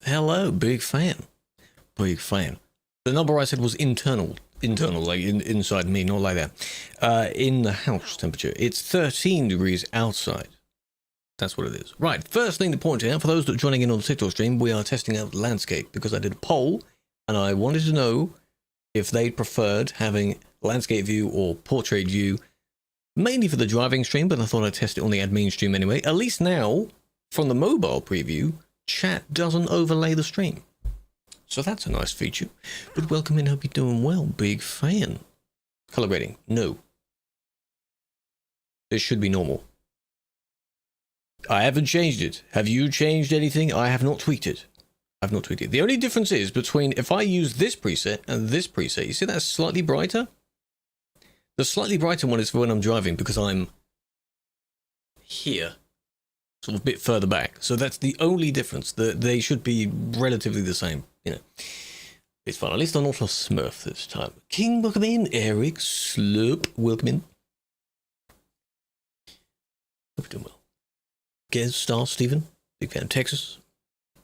Hello, big fan. Big fan. The number I said was internal, like inside me, not like that. In the house temperature, it's 13 degrees outside. That's what it is. Right, first thing to point out, for those that are joining in on the TikTok stream, we are testing out the landscape because I did a poll and I wanted to know if they preferred having landscape view or portrait view, mainly for the driving stream, but I thought I'd test it on the admin stream anyway. At least now, from the mobile preview, chat doesn't overlay the stream. So that's a nice feature. But welcome in, hope you're doing well. Big fan. Color grading, no. It should be normal. I haven't changed it. Have you changed anything? I have not tweaked it. I've not tweaked it. The only difference is between if I use this preset and this preset, you see that's slightly brighter? The slightly brighter one is for when I'm driving because I'm here, sort of a bit further back. So that's the only difference. They should be relatively the same, you know. It's fun. At least I'm not a smurf this time. King, welcome in. Eric, Slurp, welcome in. Hope you're doing well. Gez, Star, Stephen, big fan of Texas.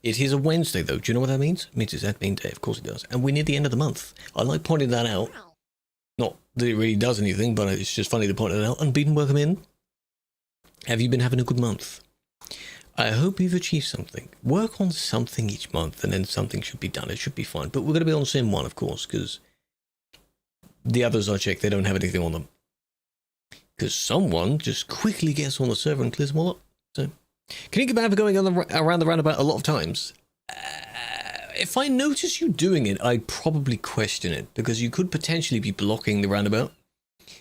It is a Wednesday, though. Do you know what that means? It means it's admin day. Of course it does. And we're near the end of the month. I like pointing that out. Not that it really does anything, but it's just funny to point it out. Unbeaten, welcome in. Have you been having a good month? I hope you've achieved something. Work on something each month, and then something should be done. It should be fine. But we're going to be on Sim 1, of course, because the others I checked, they don't have anything on them. Because someone just quickly gets on the server and clears them all up. So, can you get back for going around the roundabout a lot of times? If I notice you doing it, I'd probably question it, because you could potentially be blocking the roundabout,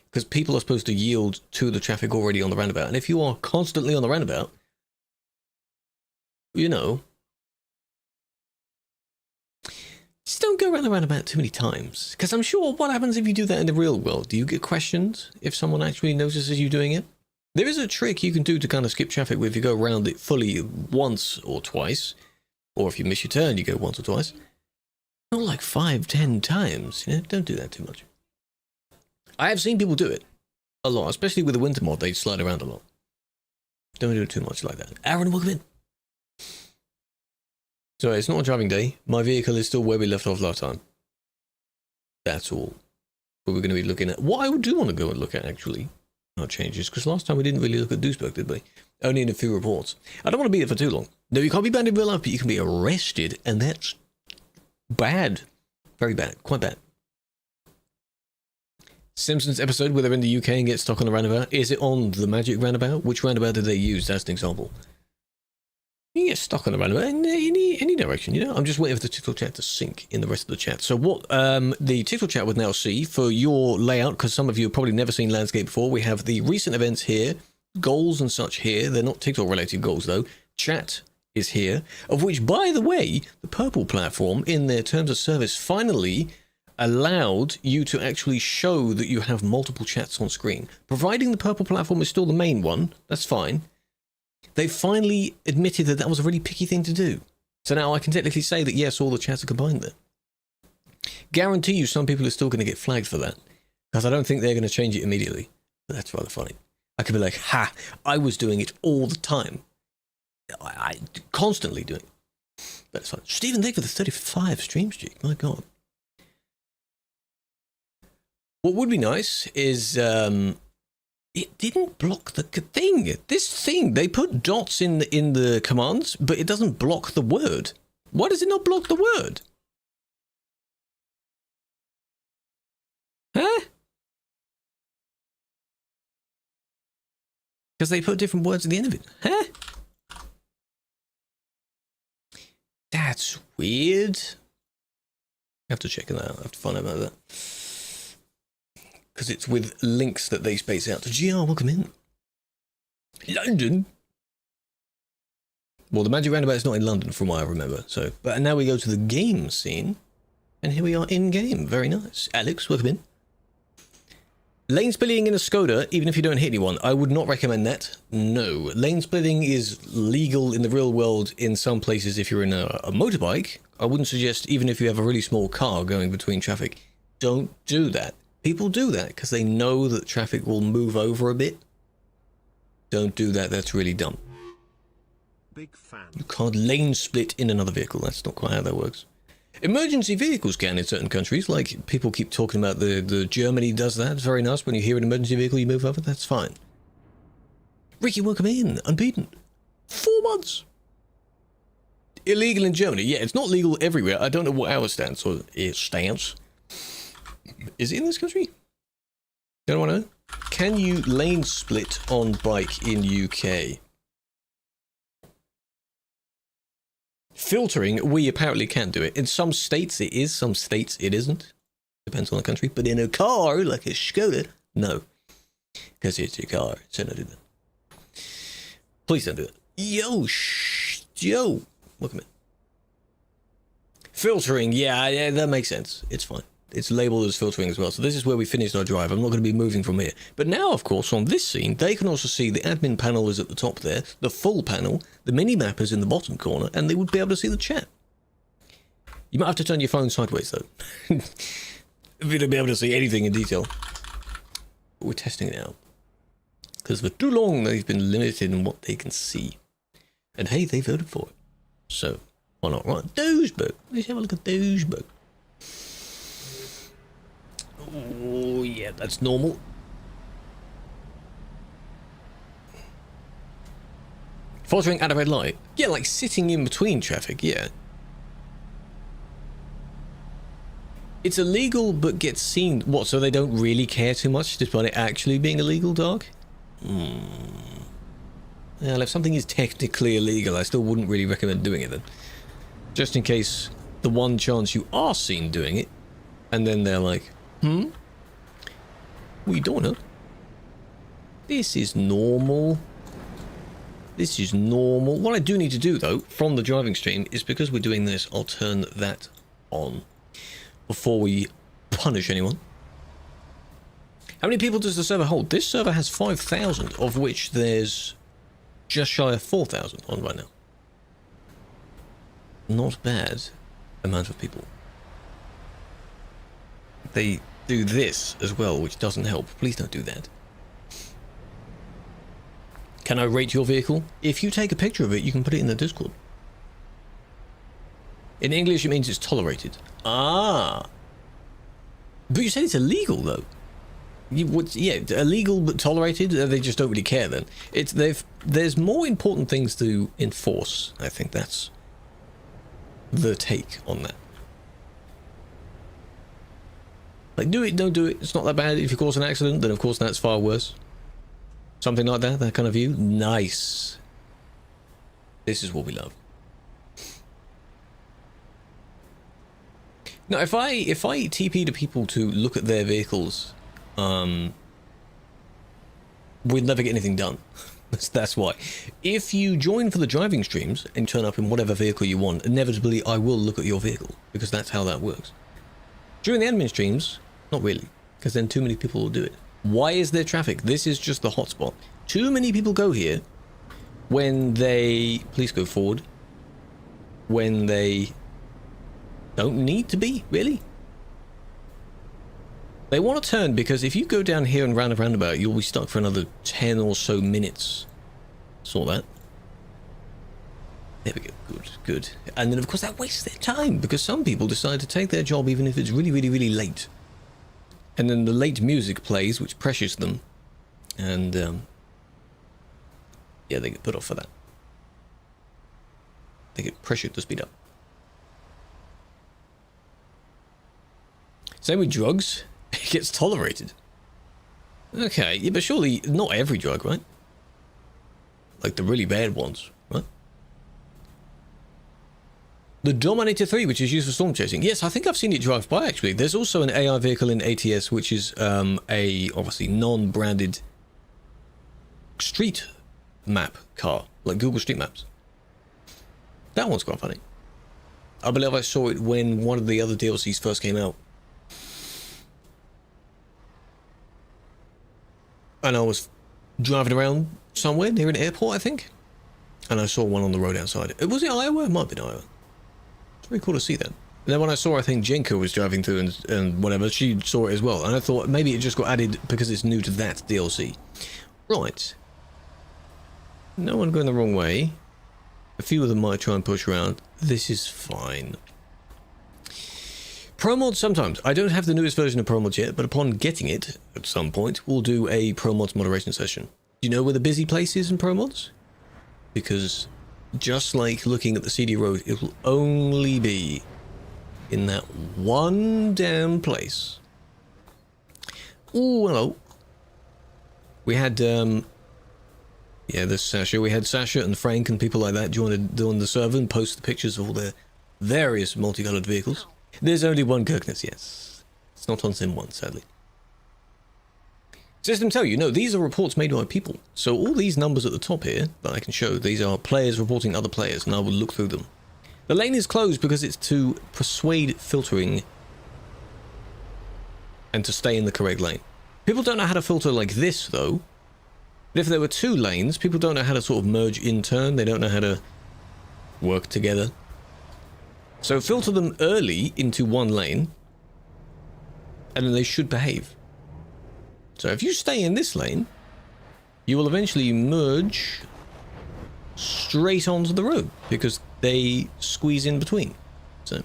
because people are supposed to yield to the traffic already on the roundabout, and if you are constantly on the roundabout, you know, just don't go around the roundabout too many times, because I'm sure what happens if you do that in the real world? Do you get questioned if someone actually notices you doing it? There is a trick you can do to kind of skip traffic if you go around it fully once or twice, or if you miss your turn, you go once or twice. Not like 5-10 times, you know, don't do that too much. I have seen people do it a lot, especially with the winter mod, they slide around a lot. Don't do it too much like that. Aaron, welcome in. So it's not a driving day. My vehicle is still where we left off last time. That's all. But we're going to be looking at what I do want to go and look at, actually. Not changes, because last time we didn't really look at Duisburg, did we? Only in a few reports. I don't want to be here for too long. No, you can't be banned in real life, but you can be arrested, and that's bad. Very bad. Quite bad. Simpsons episode where they're in the UK and get stuck on the roundabout. Is it on the magic roundabout? Which roundabout did they use as an example? You get stuck on the roundabout in any direction, you know? I'm just waiting for the TikTok chat to sync in the rest of the chat. So what the TikTok chat would now see for your layout, because some of you have probably never seen landscape before, we have the recent events here, goals and such here. They're not TikTok related goals though. Chat is here, of which, by the way, the purple platform in their terms of service finally allowed you to actually show that you have multiple chats on screen. Providing the purple platform is still the main one, that's fine. They finally admitted that that was a really picky thing to do. So now I can technically say that yes, all the chats are combined there. Guarantee you some people are still going to get flagged for that, because I don't think they're going to change it immediately. But that's rather funny. I could be like, ha, I was doing it all the time. I constantly do it. That's fine. Stephen, thank you for the 35 stream streak. My God. What would be nice is it didn't block the thing. This thing, they put dots in the commands, but it doesn't block the word. Why does it not block the word? Huh? Because they put different words at the end of it. Huh? That's weird. I have to check that out. I have to find out about that. Because it's with links that they space out. GR, welcome in. London? Well, the Magic Roundabout is not in London from what I remember. So, but now we go to the game scene. And here we are in game. Very nice. Alex, welcome in. Lane splitting in a Skoda, even if you don't hit anyone, I would not recommend that. No. Lane splitting is legal in the real world in some places if you're in a motorbike. I wouldn't suggest, even if you have a really small car going between traffic, don't do that. People do that because they know that traffic will move over a bit. Don't do that, that's really dumb. big fan. You can't lane split in another vehicle. That's not quite how that works. Emergency vehicles can in certain countries. Like, people keep talking about the Germany does that. It's very nice. When you hear an emergency vehicle, you move over. That's fine. Ricky, welcome in. Unbeaten. 4 months. Illegal in Germany. Yeah, it's not legal everywhere. I don't know what our stance or stance. Is it in this country? Don't want to know. Can you lane split on bike in UK? Filtering, we apparently can do it. In some states it is, some states it isn't. Depends on the country. But in a car, like a Skoda, no. Because it's your car, so don't do that. Please don't do it. Yo, welcome in. Filtering, yeah, that makes sense. It's fine. It's labeled as filtering as well. So this is where we finished our drive. I'm not going to be moving from here. But now, of course, on this scene, they can also see the admin panel is at the top there, the full panel, the mini-map is in the bottom corner, and they would be able to see the chat. You might have to turn your phone sideways, though. If you don't be able to see anything in detail. But we're testing it out. Because for too long, they've been limited in what they can see. And hey, they voted for it. So, why not? Right, Douchebug. Let's have a look at Douchebug. Oh, yeah, that's normal. Filtering at a red light. Yeah, like sitting in between traffic, yeah. It's illegal, but gets seen. What, so they don't really care too much despite it actually being illegal, Dark? Well, if something is technically illegal, I still wouldn't really recommend doing it then. Just in case the one chance you are seen doing it, and then they're like, we don't know. This is normal. This is normal. What I do need to do, though, from the driving stream, is because we're doing this, I'll turn that on before we punish anyone. How many people does the server hold? This server has 5,000, of which there's just shy of 4,000 on right now. Not bad amount of people. They do this as well, which doesn't help. Please don't do that. Can I rate your vehicle? If you take a picture of it, you can put it in the Discord. In English, it means it's tolerated. Ah. But you said it's illegal, though. Yeah, illegal but tolerated. They just don't really care. Then there's more important things to enforce. I think that's the take on that. Like, do it, don't do it. It's not that bad. If you cause an accident, then of course that's far worse. Something like that. That kind of view. Nice. This is what we love. Now, if I TP to people to look at their vehicles, we'll never get anything done. That's why. If you join for the driving streams and turn up in whatever vehicle you want, inevitably I will look at your vehicle, because that's how that works. During the admin streams, not really, because then too many people will do it. Why is there traffic? This is just the hotspot. Too many people go here when they... Please go forward. When they don't need to be, really. They want to turn because if you go down here and round a roundabout, you'll be stuck for another 10 or so minutes. Saw that. There we go. Good, good. And then, of course, that wastes their time because some people decide to take their job even if it's really, really, really late. And then the late music plays, which pressures them. And, yeah, they get put off for that. They get pressured to speed up. Same with drugs. It gets tolerated. Okay, yeah, but surely not every drug, right? Like the really bad ones, right? The Dominator 3, which is used for storm chasing. Yes, I think I've seen it drive by, actually. There's also an AI vehicle in ATS, which is a, obviously, non-branded street map car, like Google Street Maps. That one's quite funny. I believe I saw it when one of the other DLCs first came out. And I was driving around somewhere near an airport, I think. And I saw one on the road outside. Was it Iowa? It might have been Iowa. It's very cool to see that. And then when I saw, I think Jenko was driving through and whatever, she saw it as well. And I thought maybe it just got added because it's new to that DLC. Right. No one going the wrong way. A few of them might try and push around. This is fine. Pro mods sometimes. I don't have the newest version of Pro mods yet, but upon getting it at some point, we'll do a Pro mods moderation session. Do you know where the busy place is in Pro mods? Because just like looking at the CD road, it will only be in that one damn place. Oh, hello. We had, yeah, this Sasha. We had Sasha and Frank and people like that join the server and post the pictures of all their various multicolored vehicles. There's only one Kirkness, yes. It's not on Sim 1, sadly. System tell you, no, these are reports made by people. So all these numbers at the top here that I can show, these are players reporting other players, and I will look through them. The lane is closed because it's to persuade filtering and to stay in the correct lane. People don't know how to filter like this, though. But if there were two lanes, people don't know how to sort of merge in turn. They don't know how to work together. So filter them early into one lane, and then they should behave. So if you stay in this lane, you will eventually merge straight onto the road, because they squeeze in between. So,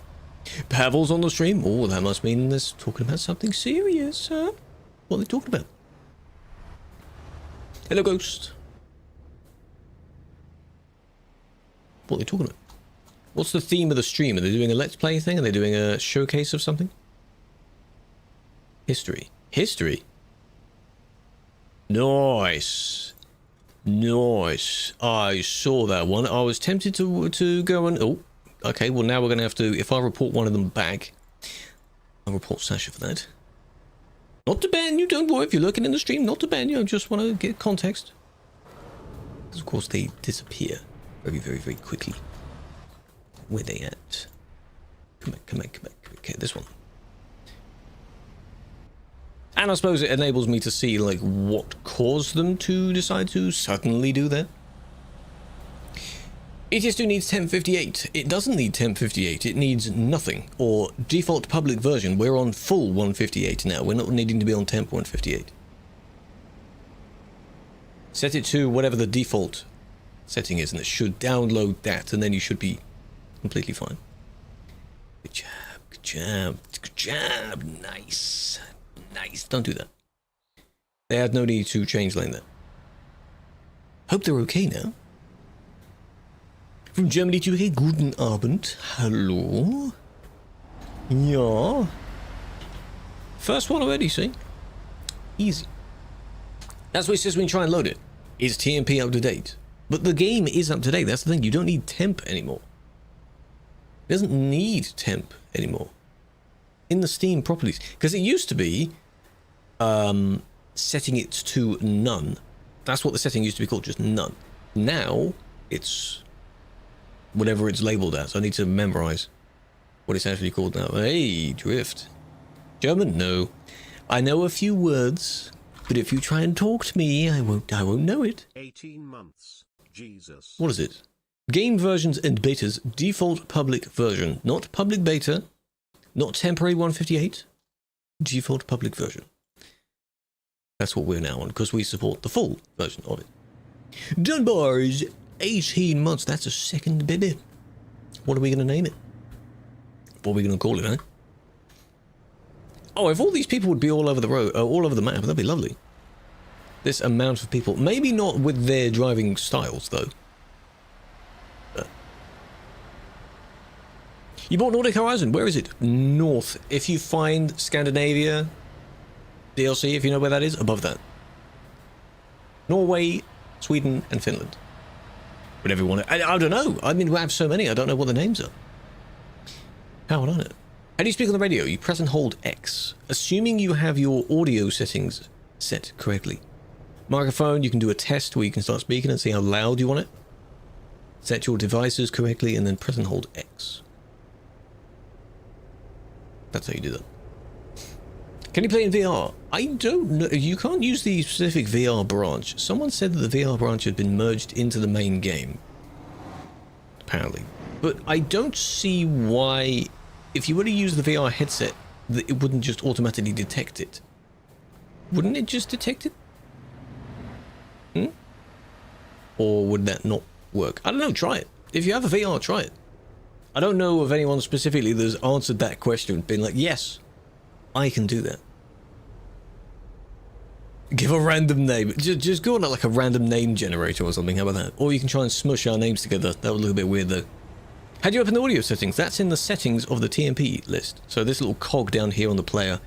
Pavel's on the stream. Oh, that must mean they're talking about something serious, huh? What are they talking about? Hello, Ghost. What are they talking about? What's the theme of the stream? Are they doing a Let's Play thing? Are they doing a showcase of something? History. History? Nice. Nice. I saw that one. I was tempted to go and... Oh, okay. Well, now we're going to have to... If I report one of them back, I'll report Sasha for that. Not to ban you, don't worry. If you're lurking in the stream, not to ban you. I just want to get context. Because, of course, they disappear very, very, very quickly. Where they at? Come back, come back, come back. Okay, this one. And I suppose it enables me to see, like, what caused them to decide to suddenly do that. ETS2 needs 1058. It doesn't need 1058. It needs nothing. Or default public version. We're on full 158 now. We're not needing to be on temp 158. Set it to whatever the default setting is, and it should download that, and then you should be completely fine. Good job, good job, good job. Nice. Nice. Don't do that. They had no need to change lane there. Hope they're okay now. From Germany to UK, guten Abend. Hello. Yeah. First one already, see? Easy. That's what it says when you try and load it. Is TMP up to date? But the game is up to date. That's the thing. You don't need temp anymore. It doesn't need temp anymore. In the Steam properties. Because it used to be setting it to none. That's what the setting used to be called, just none. Now, it's whatever it's labeled as. I need to memorize what it's actually called now. Hey, drift. German? No. I know a few words, but if you try and talk to me, I won't know it. 18 months. Jesus. What is it? Game versions and betas, default public version. Not public beta, not temporary 158, default public version. That's what we're now on, because we support the full version of it. Dunbars, 18 months, that's a second baby. What are we going to name it? What are we going to call it, eh? Oh, if all these people would be all over the road, all over the map, that'd be lovely. This amount of people. Maybe not with their driving styles, though. You bought Nordic Horizon. Where is it? North. If you find Scandinavia DLC, if you know where that is, above that. Norway, Sweden, and Finland. Whatever you want to... I don't know. I mean, we have so many, I don't know what the names are. How would I know? How do you speak on the radio? You press and hold X. Assuming you have your audio settings set correctly. Microphone, you can do a test where you can start speaking and see how loud you want it. Set your devices correctly and then press and hold X. That's how you do that. Can you play in VR? I don't know. You can't use the specific VR branch. Someone said that the VR branch had been merged into the main game. Apparently. But I don't see why, if you were to use the VR headset, that it wouldn't just automatically detect it. Wouldn't it just detect it? Or would that not work? I don't know. Try it. If you have a VR, try it. I don't know of anyone specifically that's answered that question, been like, yes, I can do that. Give a random name. Just go on like a random name generator or something, how about that? Or you can try and smush our names together. That would look a bit weird though. How do you open the audio settings? That's in the settings of the TMP list. So this little cog down here on the player.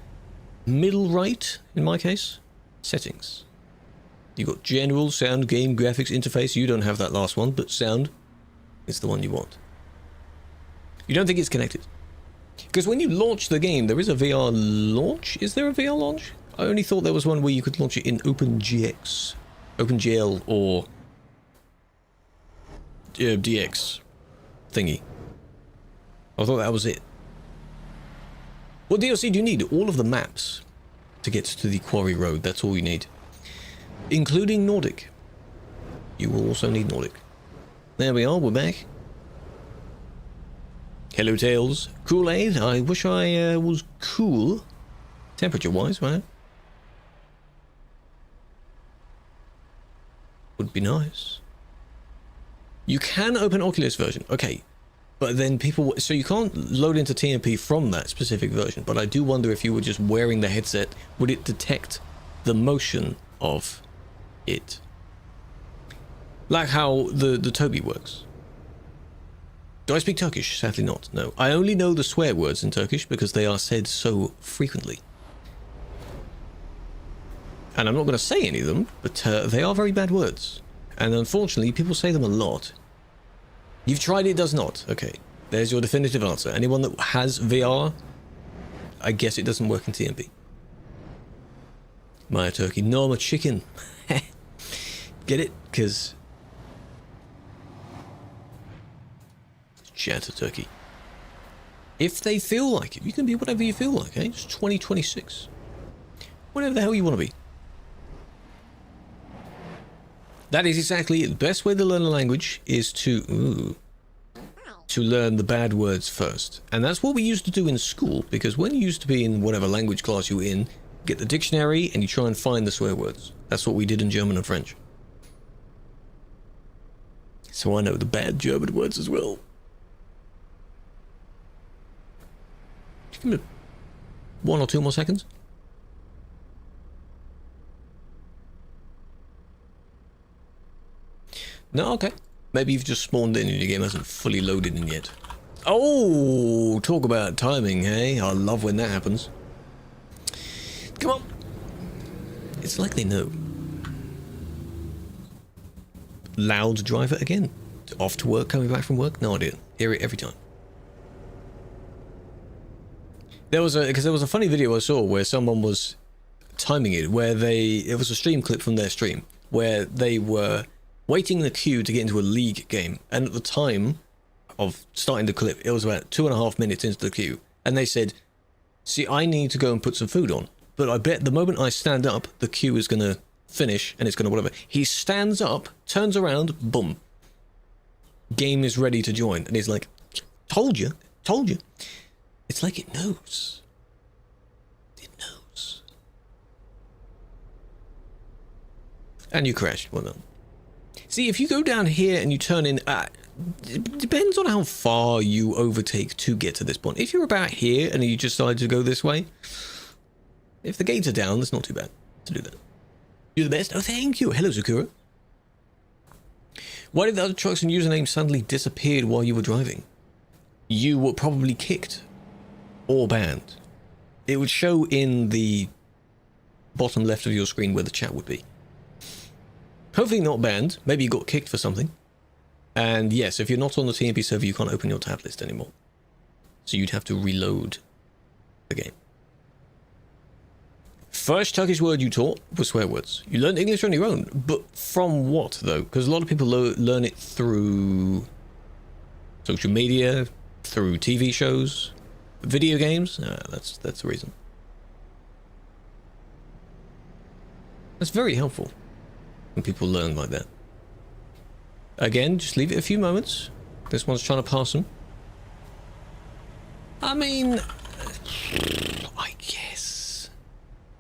Middle right, in my case. Settings. You've got general, sound, game, graphics, interface. You don't have that last one, but sound is the one you want. You don't think it's connected? Because when you launch the game, there is a VR launch. Is there a VR launch? I only thought there was one where you could launch it in OpenGL or DX thingy. I thought that was it. What DLC do you need? All of the maps to get to the Quarry Road. That's all you need. Including Nordic. You will also need Nordic. There we are, we're back. Hello, Tails. Kool-Aid. I wish I was cool. Temperature-wise, right? Would be nice. You can open Oculus version. Okay. But then people... So you can't load into TMP from that specific version. But I do wonder if you were just wearing the headset, would it detect the motion of it? Like how the Toby works. Do I speak Turkish? Sadly not, no. I only know the swear words in Turkish because they are said so frequently. And I'm not going to say any of them, but they are very bad words. And unfortunately, people say them a lot. You've tried it, does not. Okay, there's your definitive answer. Anyone that has VR, I guess it doesn't work in TMP. My turkey. No, I'm a chicken. Get it? Because... Shatter turkey. If they feel like it, you can be whatever you feel like, eh? It's 2026. Whatever the hell you want to be. That is exactly it. The best way to learn a language is to learn the bad words first. And that's what we used to do in school, because when you used to be in whatever language class you were in, get the dictionary and you try and find the swear words. That's what we did in German and French. So I know the bad German words as well. Just give me 1 or 2 more seconds. No, okay. Maybe you've just spawned in and your game hasn't fully loaded in yet. Oh, talk about timing, hey? I love when that happens. Come on. It's like they know. Loud driver again. Off to work, coming back from work? No idea. Hear it every time. There was a funny video I saw where someone was timing it, where it was a stream clip from their stream, where they were waiting in the queue to get into a league game, and at the time of starting the clip, it was about 2.5 minutes into the queue, and they said, see, I need to go and put some food on, but I bet the moment I stand up, the queue is going to finish, and it's going to whatever. He stands up, turns around, boom. Game is ready to join, and he's like, told you. It's like it knows. It knows. And you crashed, well done. See, if you go down here and you turn in, it depends on how far you overtake to get to this point. If you're about here and you just decide to go this way, if the gates are down, that's not too bad to do that. You're the best. Oh, thank you. Hello, Zakura. Why did the other trucks and usernames suddenly disappeared while you were driving? You were probably kicked or banned. It would show in the bottom left of your screen where the chat would be. Hopefully not banned. Maybe you got kicked for something. And yes, if you're not on the TMP server, you can't open your tab list anymore. So you'd have to reload the game. First Turkish word you taught was swear words. You learned English on your own. But from what, though? Because a lot of people learn it through social media, through TV shows, video games. That's the reason. That's very helpful when people learn like that. Again, just leave it a few moments. This one's trying to pass them. I mean, I guess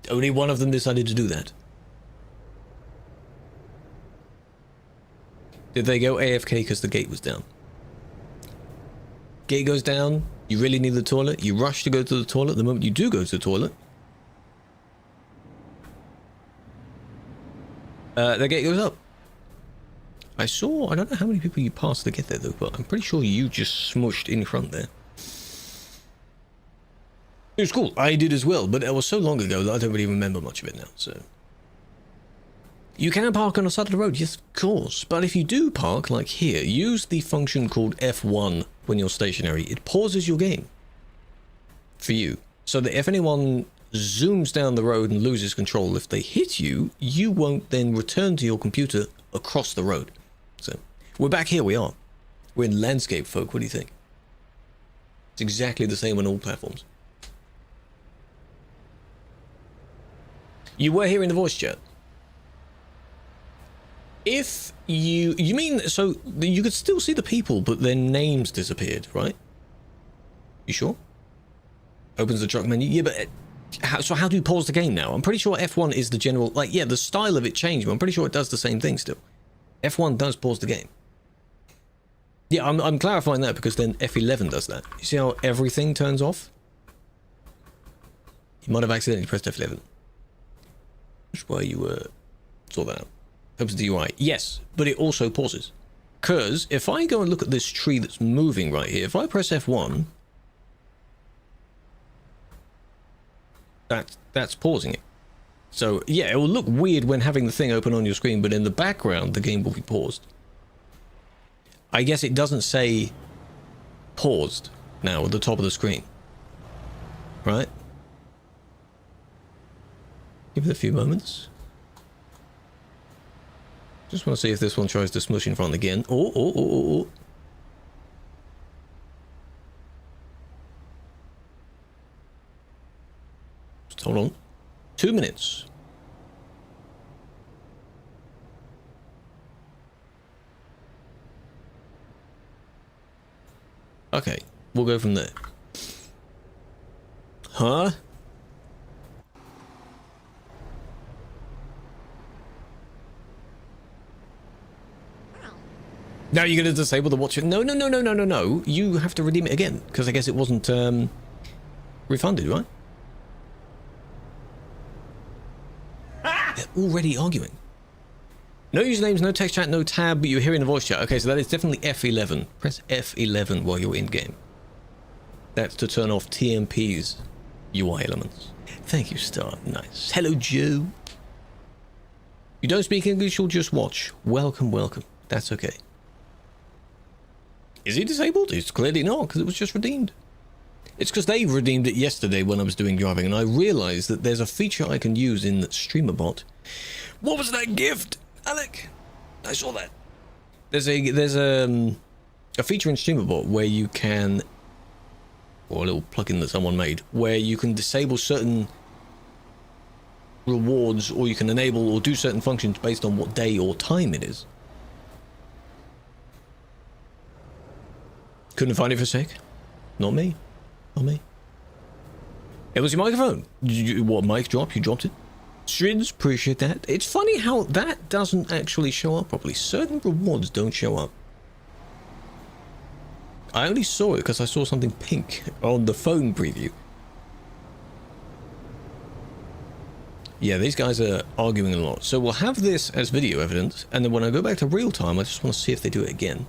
only one of them decided to do that. Did they go AFK because the gate was down? Gate goes down. You really need the toilet. You rush to go to the toilet. The moment you do go to the toilet, the gate goes up. I don't know how many people you passed to get there though, but I'm pretty sure you just smushed in front there. It was cool. I did as well, but it was so long ago that I don't really remember much of it now, so. You can park on the side of the road, yes, of course. But if you do park, like here, use the function called F1 when you're stationary. It pauses your game for you. So that if anyone zooms down the road and loses control, if they hit you, you won't then return to your computer across the road. So, we're back here, we are. We're in landscape, folk, what do you think? It's exactly the same on all platforms. You were hearing the voice chat. If you mean, so you could still see the people, but their names disappeared, right? You sure? Opens the truck menu. Yeah, but so how do you pause the game now? I'm pretty sure F1 is the general, like, yeah, the style of it changed, but I'm pretty sure it does the same thing still. F1 does pause the game. Yeah, I'm clarifying that because then F11 does that. You see how everything turns off? You might have accidentally pressed F11. That's why you saw that out. Opens the UI. Yes, but it also pauses. Because if I go and look at this tree that's moving right here, if I press F1, that's pausing it. So yeah, it will look weird when having the thing open on your screen, but in the background, the game will be paused. I guess it doesn't say paused now at the top of the screen. Right? Give it a few moments. Just want to see if this one tries to smush in front again. Oh. Just hold on. 2 minutes. Okay, we'll go from there. Huh? Now you're going to disable the watch. No. You have to redeem it again, because I guess it wasn't refunded, right? They're already arguing. No usernames, no text chat, no tab, but you're hearing the voice chat. Okay, so that is definitely F11. Press F11 while you're in game. That's to turn off TMP's UI elements. Thank you, Star. Nice. Hello, Joe. You don't speak English, you'll just watch. Welcome. That's okay. Is he disabled? It's clearly not, because it was just redeemed. It's because they redeemed it yesterday when I was doing driving, and I realized that there's a feature I can use in StreamerBot. What was that gift, Alec? I saw that. There's a feature in StreamerBot where you can, or a little plugin that someone made, where you can disable certain rewards, or you can enable or do certain functions based on what day or time it is. Couldn't find it for a sec. Not me. It was your microphone. What, mic drop? You dropped it? Strids, appreciate that. It's funny how that doesn't actually show up properly. Certain rewards don't show up. I only saw it because I saw something pink on the phone preview. Yeah, these guys are arguing a lot. So we'll have this as video evidence, and then when I go back to real time, I just want to see if they do it again.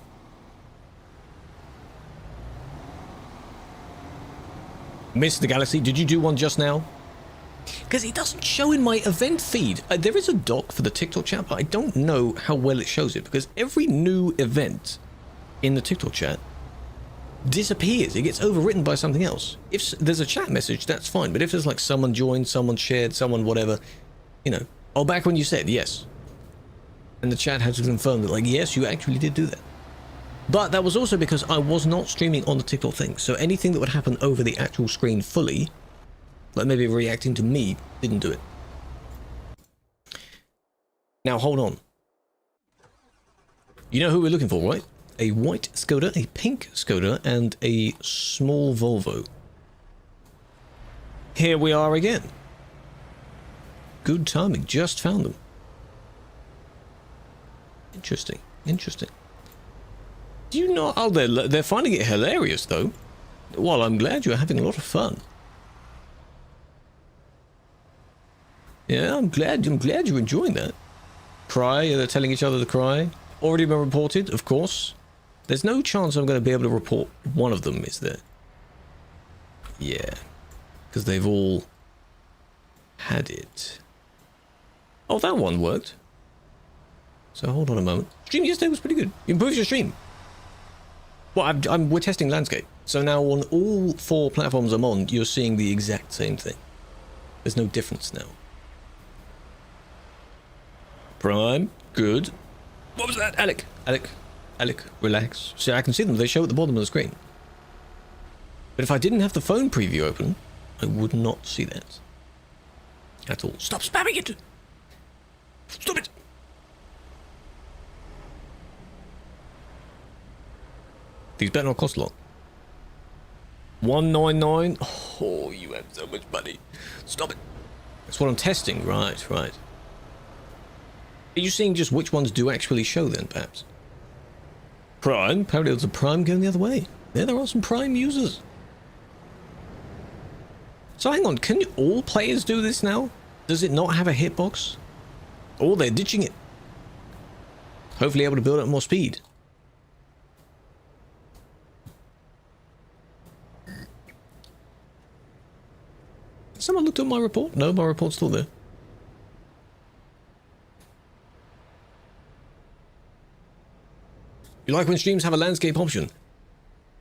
Miss the Galaxy, did you do one just now? Because it doesn't show in my event feed. There is a doc for the TikTok chat, but I don't know how well it shows it, because every new event in the TikTok chat disappears. It gets overwritten by something else. If there's a chat message, that's fine, but if there's like someone joined, someone shared, someone whatever, you know. Oh, back when you said yes. And the chat had to confirm that, like, yes, you actually did do that. But that was also because I was not streaming on the TikTok thing, so anything that would happen over the actual screen fully, like maybe reacting to me, didn't do it. Now hold on. You know who we're looking for, right? A white Skoda, a pink Skoda, and a small Volvo. Here we are again. Good timing, just found them. Interesting. Do you not? Oh, they're finding it hilarious, though. Well, I'm glad you're having a lot of fun. Yeah, I'm glad you're enjoying that. Cry, they're telling each other to cry. Already been reported, of course. There's no chance I'm going to be able to report one of them, is there? Yeah. Because they've all had it. Oh, that one worked. So hold on a moment. Stream yesterday was pretty good. You improved your stream. Well, we're testing landscape. So now on all 4 platforms I'm on, you're seeing the exact same thing. There's no difference now. Prime, good. What was that? Alec, relax. See, I can see them. They show at the bottom of the screen. But if I didn't have the phone preview open, I would not see that. At all. Stop spamming it! Stop it! These better not cost a lot. 199. Oh, you have so much money. Stop it. That's what I'm testing. Right. Are you seeing just which ones do actually show then, perhaps? Prime? Apparently there's a Prime going the other way. Yeah, there are some Prime users. So hang on, can all players do this now? Does it not have a hitbox? Or they're ditching it. Hopefully able to build up more speed. Someone looked at my report? No, my report's still there. You like when streams have a landscape option?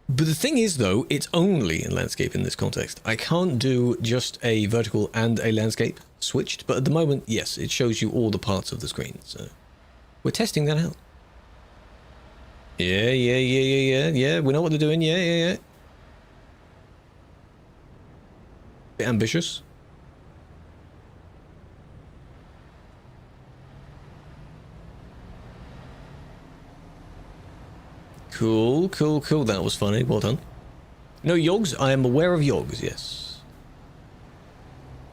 But the thing is, though, it's only in landscape in this context. I can't do just a vertical and a landscape switched, but at the moment, yes, it shows you all the parts of the screen, so we're testing that out. Yeah, we know what they're doing, yeah. Bit ambitious. Cool. That was funny. Well done. No, Yogs. I am aware of Yogs, yes.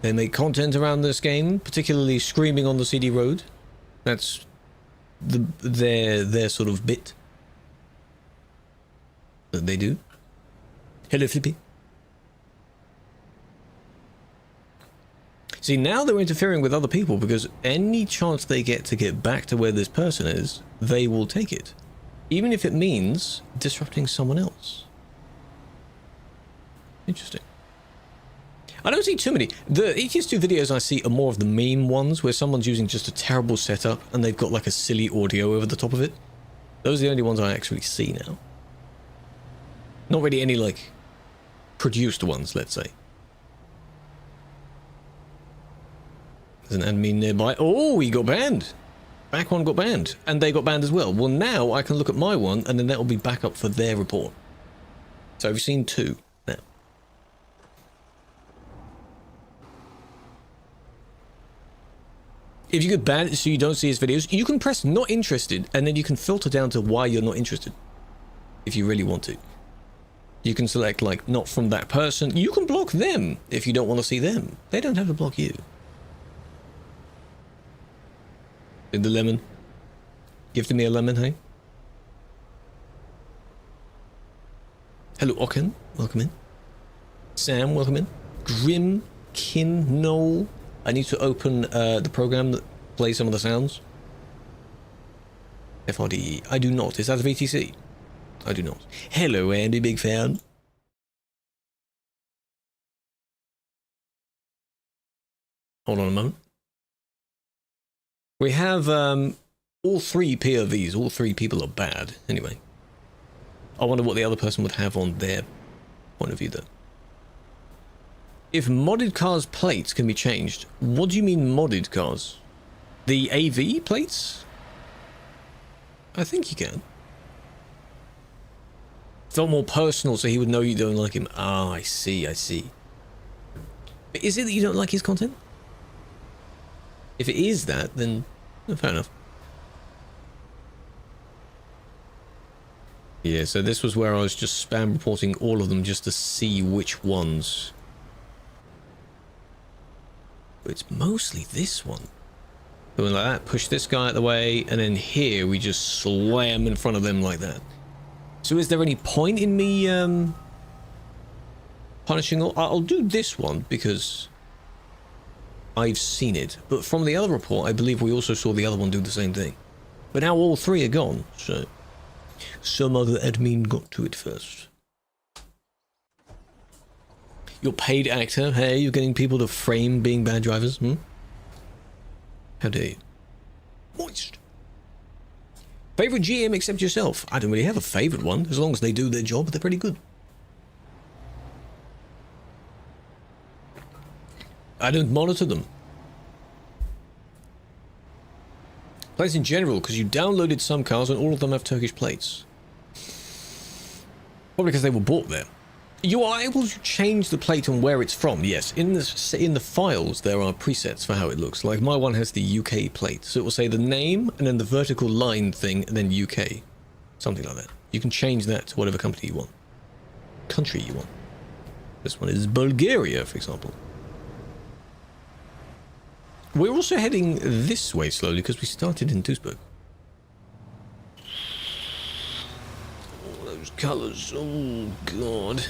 They make content around this game, particularly screaming on the CD road. That's their sort of bit that they do. Hello, Flippy. See, now they're interfering with other people because any chance they get to get back to where this person is, they will take it. Even if it means disrupting someone else. Interesting. I don't see too many. The ETS2 videos I see are more of the meme ones where someone's using just a terrible setup and they've got like a silly audio over the top of it. Those are the only ones I actually see now. Not really any like produced ones, let's say. There's an admin nearby. Oh, he got banned. Back one got banned, and they got banned as well. Well, now I can look at my one, and then that will be back up for their report. So I've seen 2 now. If you could ban it so you don't see his videos, you can press not interested, and then you can filter down to why you're not interested. If you really want to. You can select, like, not from that person. You can block them if you don't want to see them. They don't have to block you. The lemon. Gifted me a lemon, hey? Hello, Ocken. Welcome in. Sam, welcome in. Grim, Kin, Noel. I need to open the program that plays some of the sounds. FRDE. I do not. Is that a VTC? I do not. Hello, Andy, big fan. Hold on a moment. We have all 3 POVs. All 3 people are bad. Anyway. I wonder what the other person would have on their point of view, though. If modded cars' plates can be changed, what do you mean modded cars? The AV plates? I think you can. Felt more personal so he would know you don't like him. Ah, I see. But is it that you don't like his content? If it is that, then fair enough. Yeah, so this was where I was just spam reporting all of them just to see which ones. But it's mostly this one. Going like that, push this guy out of the way, and then here we just slam in front of them like that. So is there any point in me punishing all? I'll do this one because I've seen it. But from the other report, I believe we also saw the other one do the same thing. But now all three are gone, so some other admin got to it first. You're paid actor. Hey, you're getting people to frame being bad drivers, hmm? How dare you? Moist. Favorite GM except yourself? I don't really have a favorite one. As long as they do their job, they're pretty good. I don't monitor them. Plates in general, because you downloaded some cars and all of them have Turkish plates. Probably because they were bought there. You are able to change the plate and where it's from, yes. In the files, there are presets for how it looks. Like my one has the UK plate, so it will say the name and then the vertical line thing and then UK. Something like that. You can change that to whatever company you want. Country you want. This one is Bulgaria, for example. We're also heading this way slowly because we started in Duisburg. Oh, those colours. Oh, God.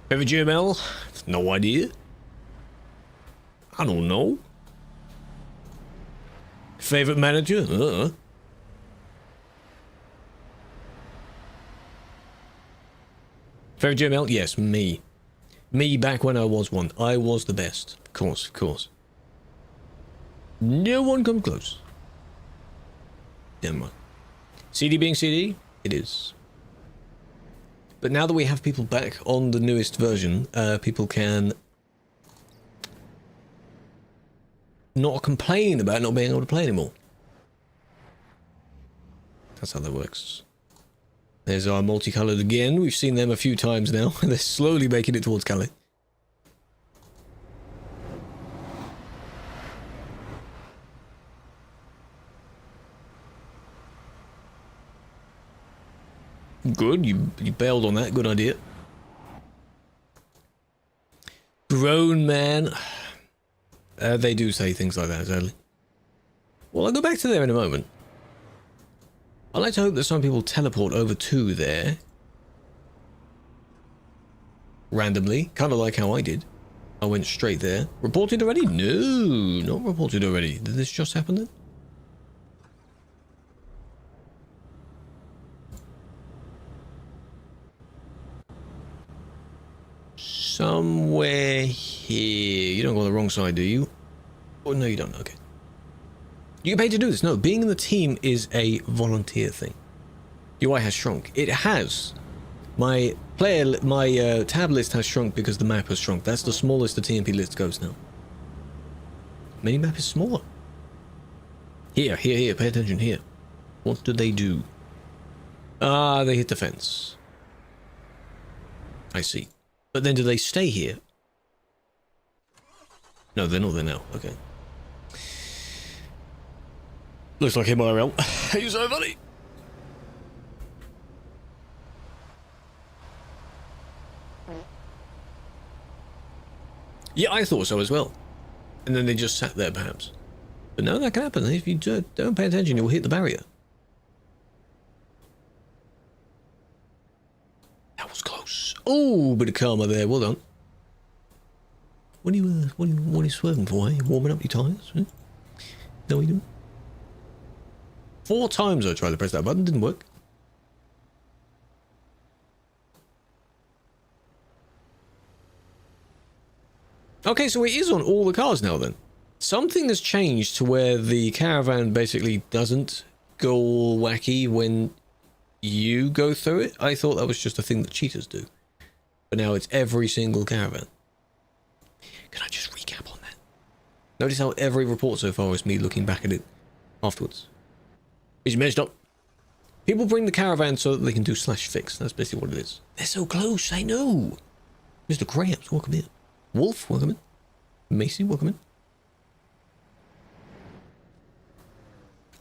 Favorite GML? No idea. I don't know. Favorite manager? Favorite GML? Yes, me. Me back when I was one. I was the best. Of course, of course. No one come close. Never mind. CD being CD? It is. But now that we have people back on the newest version, people can not complain about not being able to play anymore. That's how that works. There's our multicolored again. We've seen them a few times now. They're slowly making it towards Calais. Good, you bailed on that. Good idea. Grown man. They do say things like that, sadly. Well, I'll go back to there in a moment. I like to hope that some people teleport over to there. Randomly. Kind of like how I did. I went straight there. Reported already? No, not reported already. Did this just happen then? Somewhere here. You don't go on the wrong side, do you? Oh, no, you don't. Okay. You get paid to do this. No, being in the team is a volunteer thing. UI has shrunk. It has. My tab list has shrunk because the map has shrunk. That's the smallest the TMP list goes now. Minimap is smaller. Here. Pay attention here. What do they do? Ah, they hit the fence. I see. But then do they stay here? No, they're not there now. Okay. Looks like MRL. Are you so funny? Yeah, I thought so as well. And then they just sat there, perhaps. But no, that can happen. If you don't pay attention, you'll hit the barrier. That was close. Oh, bit of karma there. Well done. What are you swerving for, eh? Warming up your tyres? Eh? No, you don't. 4 times I tried to press that button, didn't work. Okay, so it is on all the cars now then. Something has changed to where the caravan basically doesn't go all wacky when you go through it. I thought that was just a thing that cheaters do. But now it's every single caravan. Can I just recap on that? Notice how every report so far is me looking back at it afterwards. Is messed up. People bring the caravan so that they can do /fix. That's basically what it is. They're so close, I know. Mr. Krabs, welcome in. Wolf, welcome in. Macy, welcome in.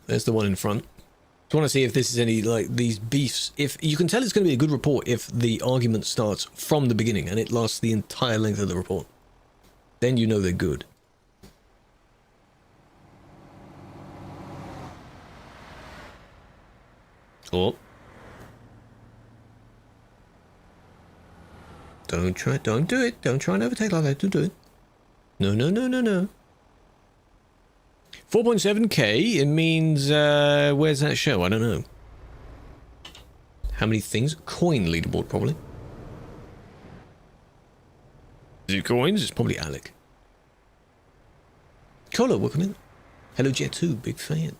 There's the one in front. Just want to see if this is any, like, these beefs. If you can tell it's going to be a good report if the argument starts from the beginning and it lasts the entire length of the report. Then you know they're good. Oh. Don't do it. Don't try and overtake like that. Don't do it. No, no, no, no, no. 4.7k, it means, where's that show? I don't know. How many things? Coin leaderboard, probably. Is it coins? It's probably Alec. Cola, welcome in. Hello, Jet2, big fan.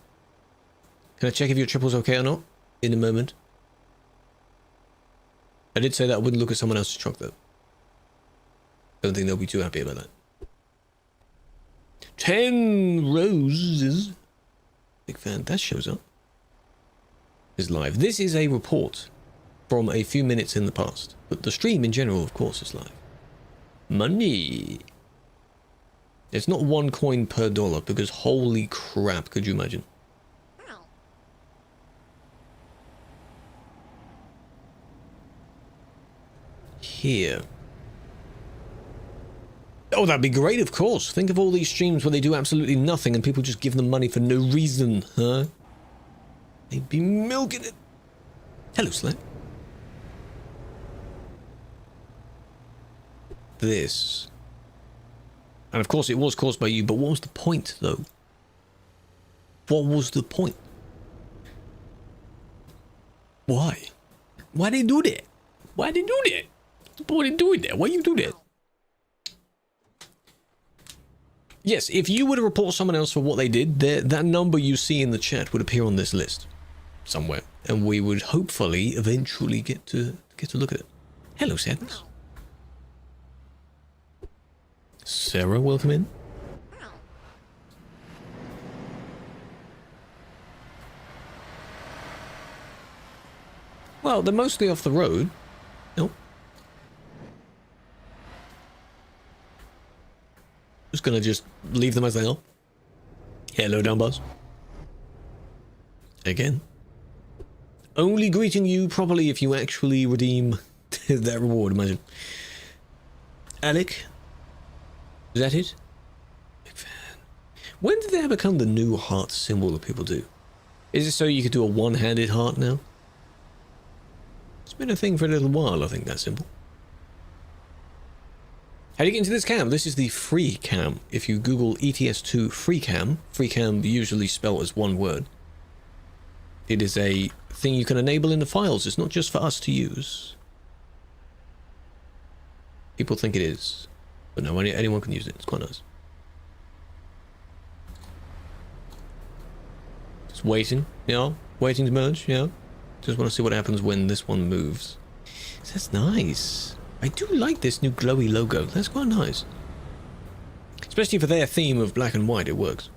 Can I check if your triple's okay or not? In a moment. I did say that I wouldn't look at someone else's truck, though. Don't think they'll be too happy about that. 10 roses. Big fan. That shows up. Is live. This is a report from a few minutes in the past. But the stream in general, of course, is live. Money. It's not 1 coin per dollar because holy crap, could you imagine? Here. Oh, that'd be great, of course. Think of all these streams where they do absolutely nothing and people just give them money for no reason, huh? They'd be milking it. Hello, Slack. This. And of course it was caused by you, but what was the point, though? What was the point? Why? Why did they do that? Why did they do that? Why did they do that? Why you do that? Yes, if you were to report someone else for what they did, that number you see in the chat would appear on this list somewhere, and we would hopefully eventually get to look at it. Hello, Sadness. Sarah, welcome in. Well, they're mostly off the road. Nope. Just gonna leave them as they are. Hello, Dunbars. Again. Only greeting you properly if you actually redeem that reward, imagine. Alec. Is that it? Big fan. When did that become the new heart symbol that people do? Is it so you could do a one-handed heart now? It's been a thing for a little while, I think, that symbol. How do you get into this cam? This is the free cam. If you Google ETS2 free cam usually spelled as one word. It is a thing you can enable in the files. It's not just for us to use. People think it is. But no, anyone can use it. It's quite nice. Just waiting, you know? Waiting to merge, you know? Just want to see what happens when this one moves. That's nice. I do like this new glowy logo. That's quite nice. Especially for their theme of black and white, it works.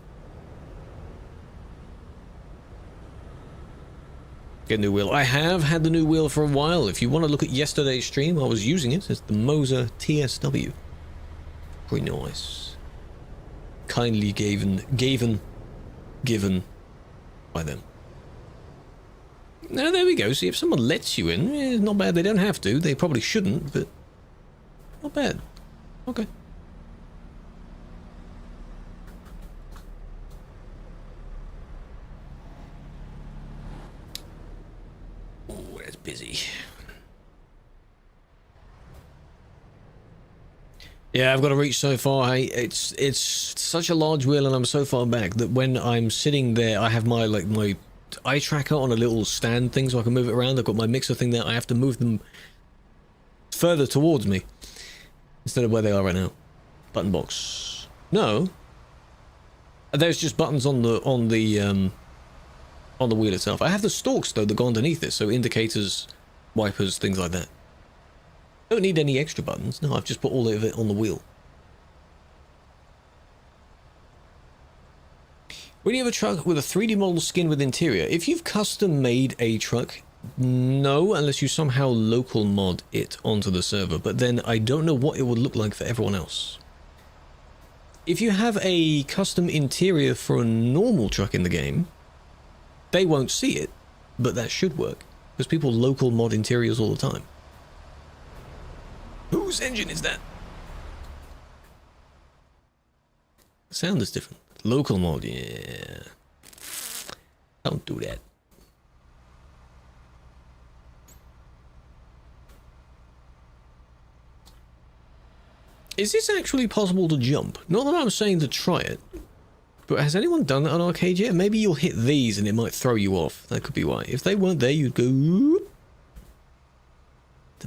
Get a new wheel. I have had the new wheel for a while. If you want to look at yesterday's stream, I was using it. It's the Moser TSW. Pretty nice. Kindly given by them. Now there we go. See, if someone lets you in, it's not bad. They don't have to. They probably shouldn't, but not bad. Okay. Oh, that's busy. Yeah, I've got to reach so far. Hey, it's such a large wheel, and I'm so far back that when I'm sitting there, I have my eye tracker on a little stand thing so I can move it around. I've got my mixer thing there. I have to move them further towards me instead of where they are right now. Button box. No. There's just buttons on the wheel itself. I have the stalks though that go underneath it, so indicators, wipers, things like that. Don't need any extra buttons. No, I've just put all of it on the wheel. When you have a truck with a 3D model skin with interior, if you've custom made a truck, no, unless you somehow local mod it onto the server, but then I don't know what it would look like for everyone else. If you have a custom interior for a normal truck in the game, they won't see it, but that should work, because people local mod interiors all the time. Whose engine is that? The sound is different. Local mod, yeah. Don't do that. Is this actually possible to jump? Not that I'm saying to try it, but has anyone done that on arcade yet? Maybe you'll hit these and it might throw you off. That could be why. If they weren't there, you'd go... Whoop.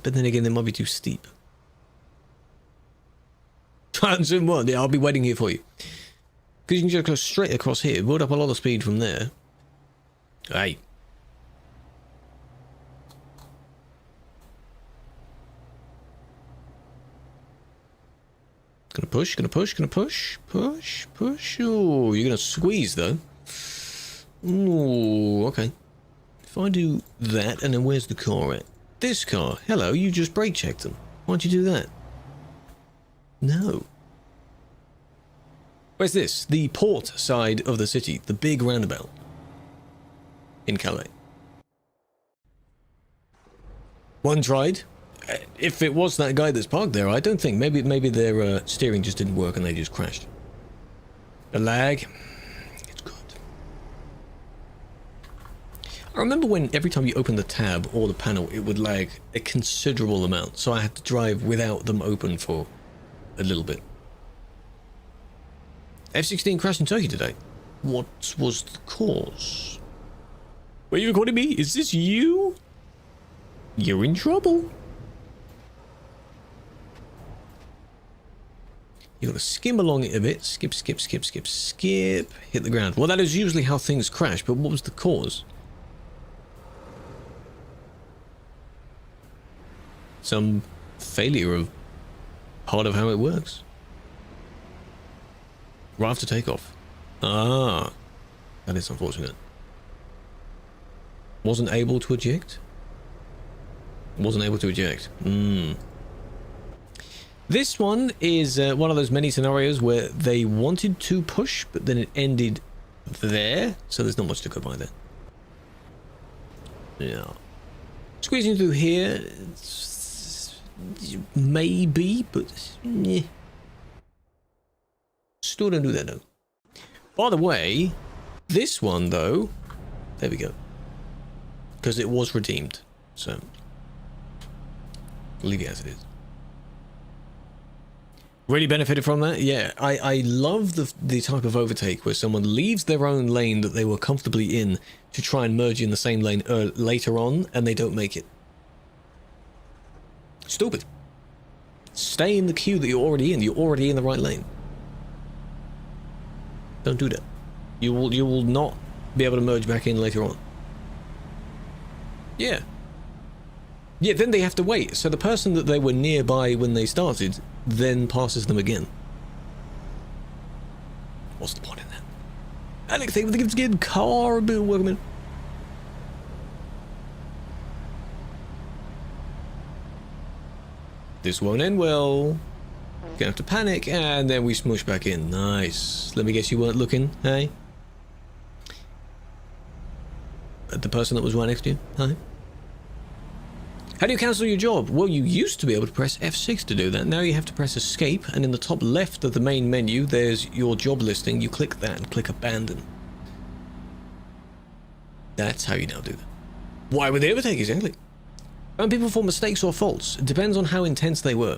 But then again, they might be too steep. Transcend one. Yeah, I'll be waiting here for you. Because you can just go straight across here, build up a lot of speed from there. Hey. Gonna push, gonna push, gonna push, push, push. Oh, you're gonna squeeze though. Ooh, okay. If I do that, and then where's the car at? This car. Hello, you just brake checked them. Why'd you do that? No. Where's this? The port side of the city, the big roundabout in Calais. One tried. If it was that guy that's parked there, I don't think. Maybe their steering just didn't work and they just crashed. The lag. It's good. I remember when every time you open the tab or the panel, it would lag a considerable amount. So I had to drive without them open for a little bit. F-16 crashed in Turkey today. What was the cause? Were you recording me? Is this you? You're in trouble. You gotta skim along it a bit. Skip, skip, skip, skip, skip. Hit the ground. Well, that is usually how things crash, but what was the cause? Some failure of part of how it works. Right after takeoff. Ah. That is unfortunate. Wasn't able to eject? Wasn't able to eject. This one is one of those many scenarios where they wanted to push, but then it ended there, so there's not much to go by there. Yeah. Squeezing through here, maybe, but yeah. Still don't do that though. By the way, this one though, there we go. Because it was redeemed, so leave it as it is. Really benefited from that? Yeah, I love the type of overtake where someone leaves their own lane that they were comfortably in to try and merge in the same lane later on, and they don't make it. Stupid. Stay in the queue that you're already in. You're already in the right lane. Don't do that. You will not be able to merge back in later on. Yeah. Yeah, then they have to wait. So the person that they were nearby when they started then passes them again. What's the point in that? Alex, thank you for the gift again. Car bill, welcome in. This won't end well. Gonna have to panic, and then we smush back in. Nice. Let me guess you weren't looking, hey? At the person that was right next to you, hi? How do you cancel your job? Well, you used to be able to press F6 to do that. Now you have to press escape, and in the top left of the main menu, there's your job listing. You click that and click abandon. That's how you now do that. Why would they overtake? Exactly. When people form mistakes or faults, it depends on how intense they were.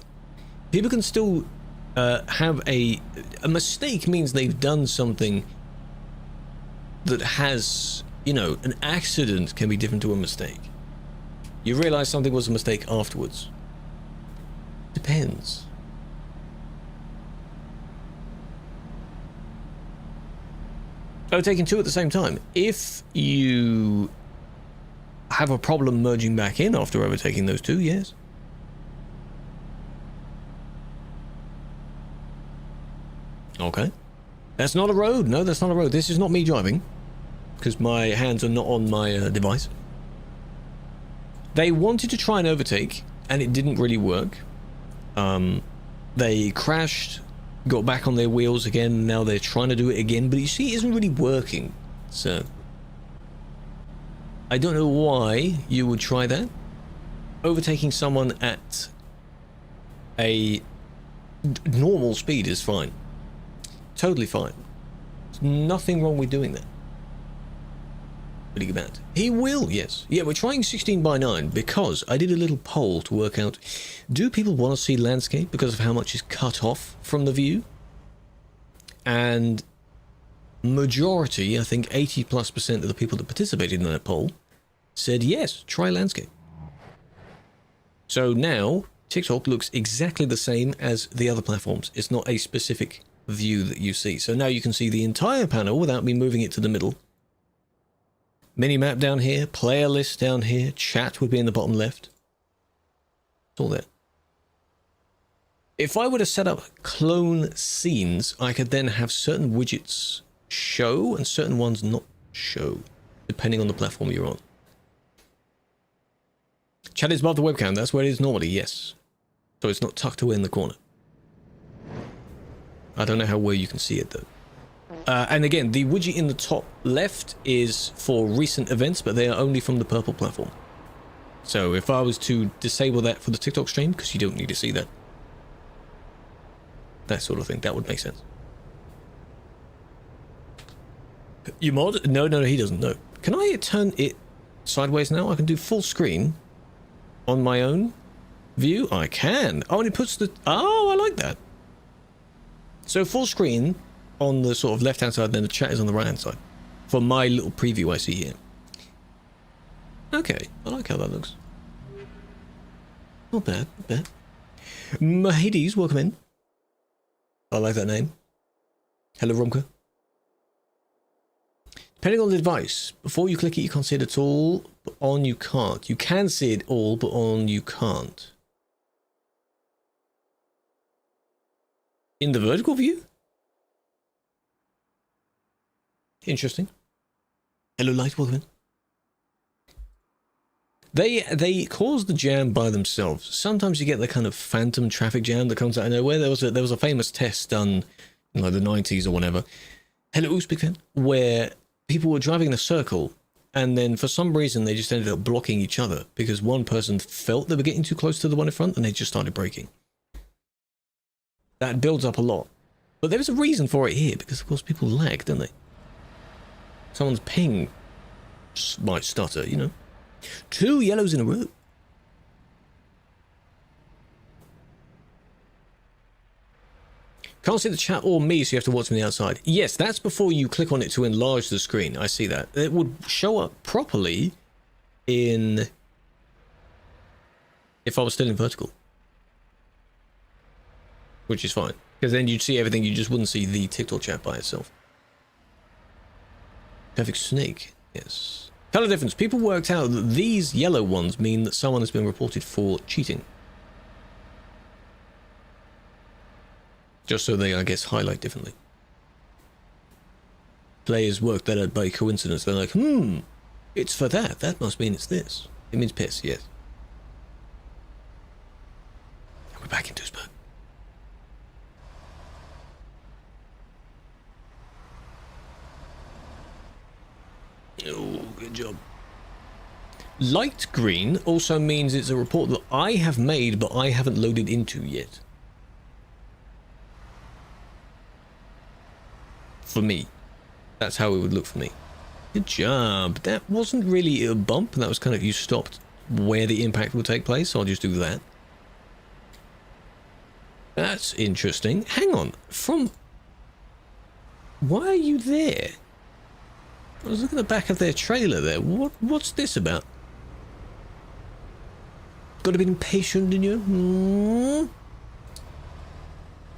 People can still have a mistake means they've done something that has, you know, an accident can be different to a mistake. You realize something was a mistake afterwards. Depends. Overtaking two at the same time. If you have a problem merging back in after overtaking those two, yes. Okay. That's not a road. No, that's not a road. This is not me driving, because my hands are not on my device. They wanted to try and overtake, and it didn't really work. They crashed, got back on their wheels again, now they're trying to do it again, but you see, it isn't really working. So, I don't know why you would try that. Overtaking someone at a normal speed is fine. Totally fine. There's nothing wrong with doing that. Will he get banned? He will, yes. Yeah, we're trying 16:9 because I did a little poll to work out, do people want to see landscape because of how much is cut off from the view? And majority, I think 80+% of the people that participated in that poll said yes, try landscape. So now TikTok looks exactly the same as the other platforms. It's not a specific view that you see. So now you can see the entire panel without me moving it to the middle. Mini-map down here, player list down here, chat would be in the bottom left. It's all there. If I were to set up clone scenes, I could then have certain widgets show and certain ones not show, depending on the platform you're on. Chat is above the webcam, that's where it is normally, yes. So it's not tucked away in the corner. I don't know how well you can see it though. And again, the widget in the top left is for recent events, but they are only from the purple platform. So if I was to disable that for the TikTok stream, because you don't need to see that, that sort of thing, that would make sense. You mod? No, he doesn't, no. Can I turn it sideways now? I can do full screen on my own view? I can. Oh, and it puts the... Oh, I like that. So full screen on the sort of left-hand side, then the chat is on the right-hand side. For my little preview I see here. Okay, I like how that looks. Not bad, not bad. Mahades, welcome in. I like that name. Hello, Romka. Depending on the device, before you click it, you can't see it at all, but on you can't. You can see it all, but on you can't. In the vertical view? Interesting. Hello, Light, welcome in. They cause the jam by themselves. Sometimes you get the kind of phantom traffic jam that comes out of nowhere. There was a famous test done in like the 90s or whatever. Hello, Uzbek fan, where people were driving in a circle and then for some reason they just ended up blocking each other because one person felt they were getting too close to the one in front and they just started braking. That builds up a lot. But there was a reason for it here because of course people lag, don't they? Someone's ping might stutter, you know. 2 yellows in a row. Can't see the chat or me, so you have to watch from the outside. Yes, that's before you click on it to enlarge the screen. I see that. It would show up properly in... if I was still in vertical. Which is fine. Because then you'd see everything, you just wouldn't see the TikTok chat by itself. Perfect snake. Yes. Color difference. People worked out that these yellow ones mean that someone has been reported for cheating. Just so they, I guess, highlight differently. Players work that out by coincidence. They're like, it's for that. That must mean it's this. It means piss, yes. And we're back in Duisburg. Oh, good job. Light green also means it's a report that I have made, but I haven't loaded into yet. For me. That's how it would look for me. Good job. That wasn't really a bump. That was kind of, you stopped where the impact will take place, so I'll just do that. That's interesting. Hang on. From... why are you there? I was looking at the back of their trailer there. What's this about? Got a bit impatient, didn't you?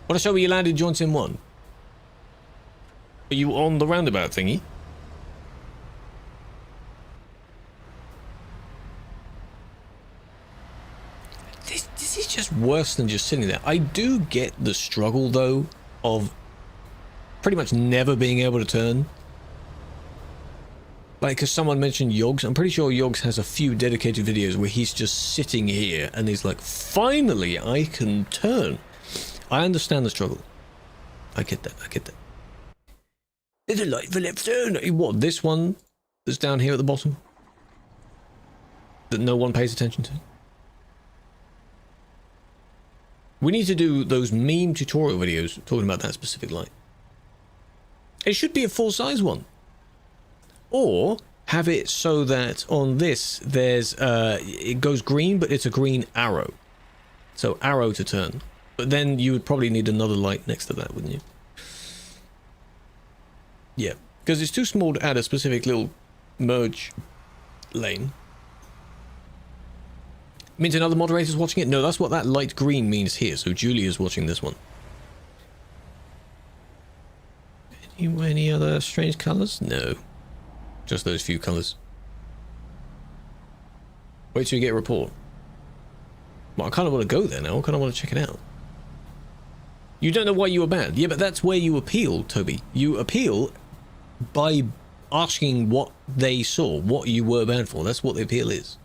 Want to show where you landed joints in one? Are you on the roundabout thingy? This is just worse than just sitting there. I do get the struggle, though, of pretty much never being able to turn. Like, because someone mentioned Yogs. I'm pretty sure Yogs has a few dedicated videos where he's just sitting here and he's like, finally, I can turn. I understand the struggle. I get that. I get that. There's a light for left turn. What, this one that's down here at the bottom? That no one pays attention to? We need to do those meme tutorial videos talking about that specific light. It should be a full-size one. Or have it so that on this there's it goes green, but it's a green arrow. So arrow to turn. But then you would probably need another light next to that, wouldn't you? Yeah, because it's too small to add a specific little merge lane. Means another moderator's watching it? No, that's what that light green means here. So Julia's watching this one. Any other strange colours? No. Just those few colours. Wait till you get a report. Well, I kind of want to go there now. I kind of want to check it out. You don't know why you were banned. Yeah, but that's where you appeal, Toby. You appeal by asking what they saw, what you were banned for. That's what the appeal is.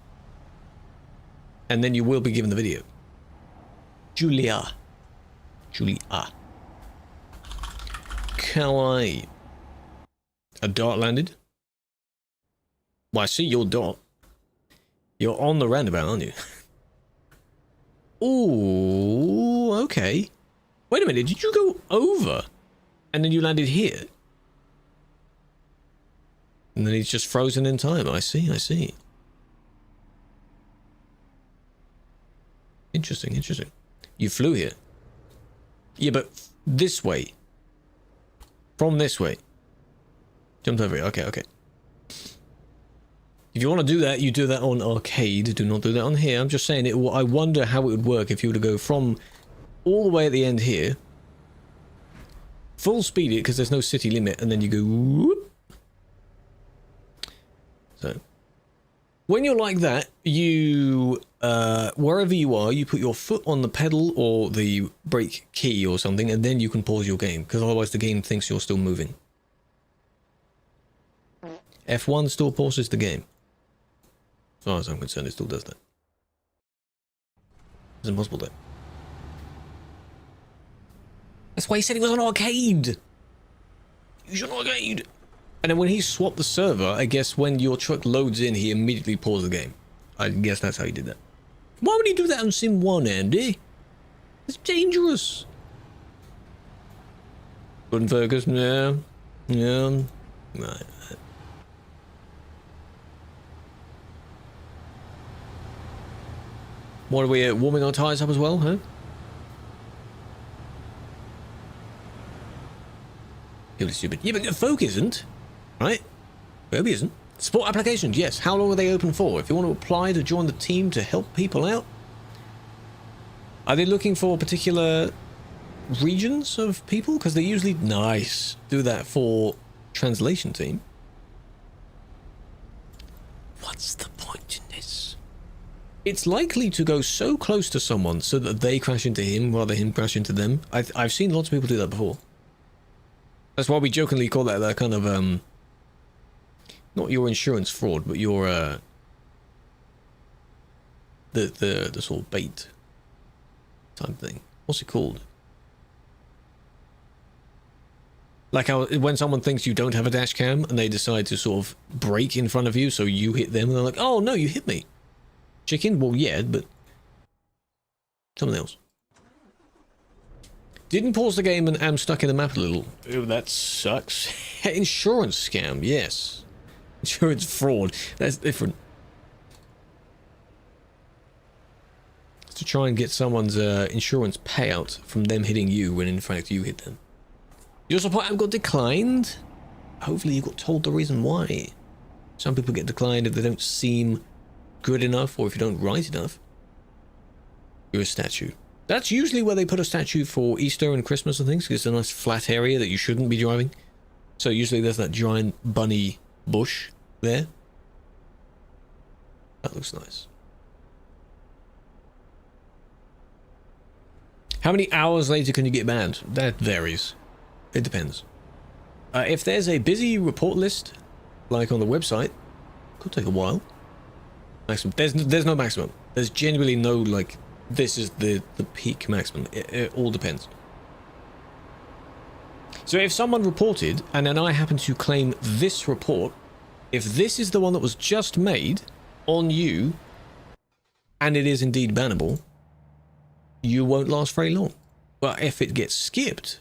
And then you will be given the video. Julia. Kawaii. A dart landed? Well, I see your dot. You're on the roundabout, aren't you? Ooh, okay. Wait a minute, did you go over? And then you landed here? And then he's just frozen in time. I see. Interesting. You flew here. Yeah, but this way. From this way. Jumped over here. Okay. If you want to do that, you do that on arcade. Do not do that on here. I'm just saying, I wonder how it would work if you were to go from all the way at the end here. Full speed it, because there's no city limit, and then you go whoop. So, when you're like that, you, wherever you are, you put your foot on the pedal or the brake key or something, and then you can pause your game, because otherwise the game thinks you're still moving. F1 still pauses the game. As far as I'm concerned, it still does that. It's impossible though. That's why he said he was on arcade! He's on arcade! And then when he swapped the server, I guess when your truck loads in, he immediately paused the game. I guess that's how he did that. Why would he do that on Sim 1, Andy? It's dangerous. Couldn't focus, yeah. Right. What are we warming our tyres up as well, huh? Really stupid. Yeah, but Folk isn't. Right? Ruby isn't. Support applications, yes. How long are they open for? If you want to apply to join the team to help people out? Are they looking for particular regions of people? Because they usually, nice, do that for translation team. What's the point in this? It's likely to go so close to someone so that they crash into him rather than him crash into them. I've seen lots of people do that before. That's why we jokingly call that kind of, not your insurance fraud, but your, the sort of bait type thing. What's it called? Like how when someone thinks you don't have a dash cam and they decide to sort of brake in front of you so you hit them and they're like, oh no, you hit me. Chicken? Well, yeah, but something else. Didn't pause the game and am stuck in the map a little. Oh, that sucks. Insurance scam, yes. Insurance fraud, that's different. It's to try and get someone's insurance payout from them hitting you when in fact you hit them. Your support app got declined? Hopefully you got told the reason why. Some people get declined if they don't seem good enough or if you don't write enough. You're a statue. That's usually where they put a statue for Easter and Christmas and things, because it's a nice flat area that you shouldn't be driving. So usually there's that giant bunny bush there. That looks nice. How many hours later can you get banned? That varies. It depends. If there's a busy report list, like on the website, could take a while. Maximum. There's no maximum. There's genuinely no, like, this is the peak maximum. It all depends. So if someone reported, and then I happen to claim this report, if this is the one that was just made on you, and it is indeed bannable, you won't last very long. But if it gets skipped,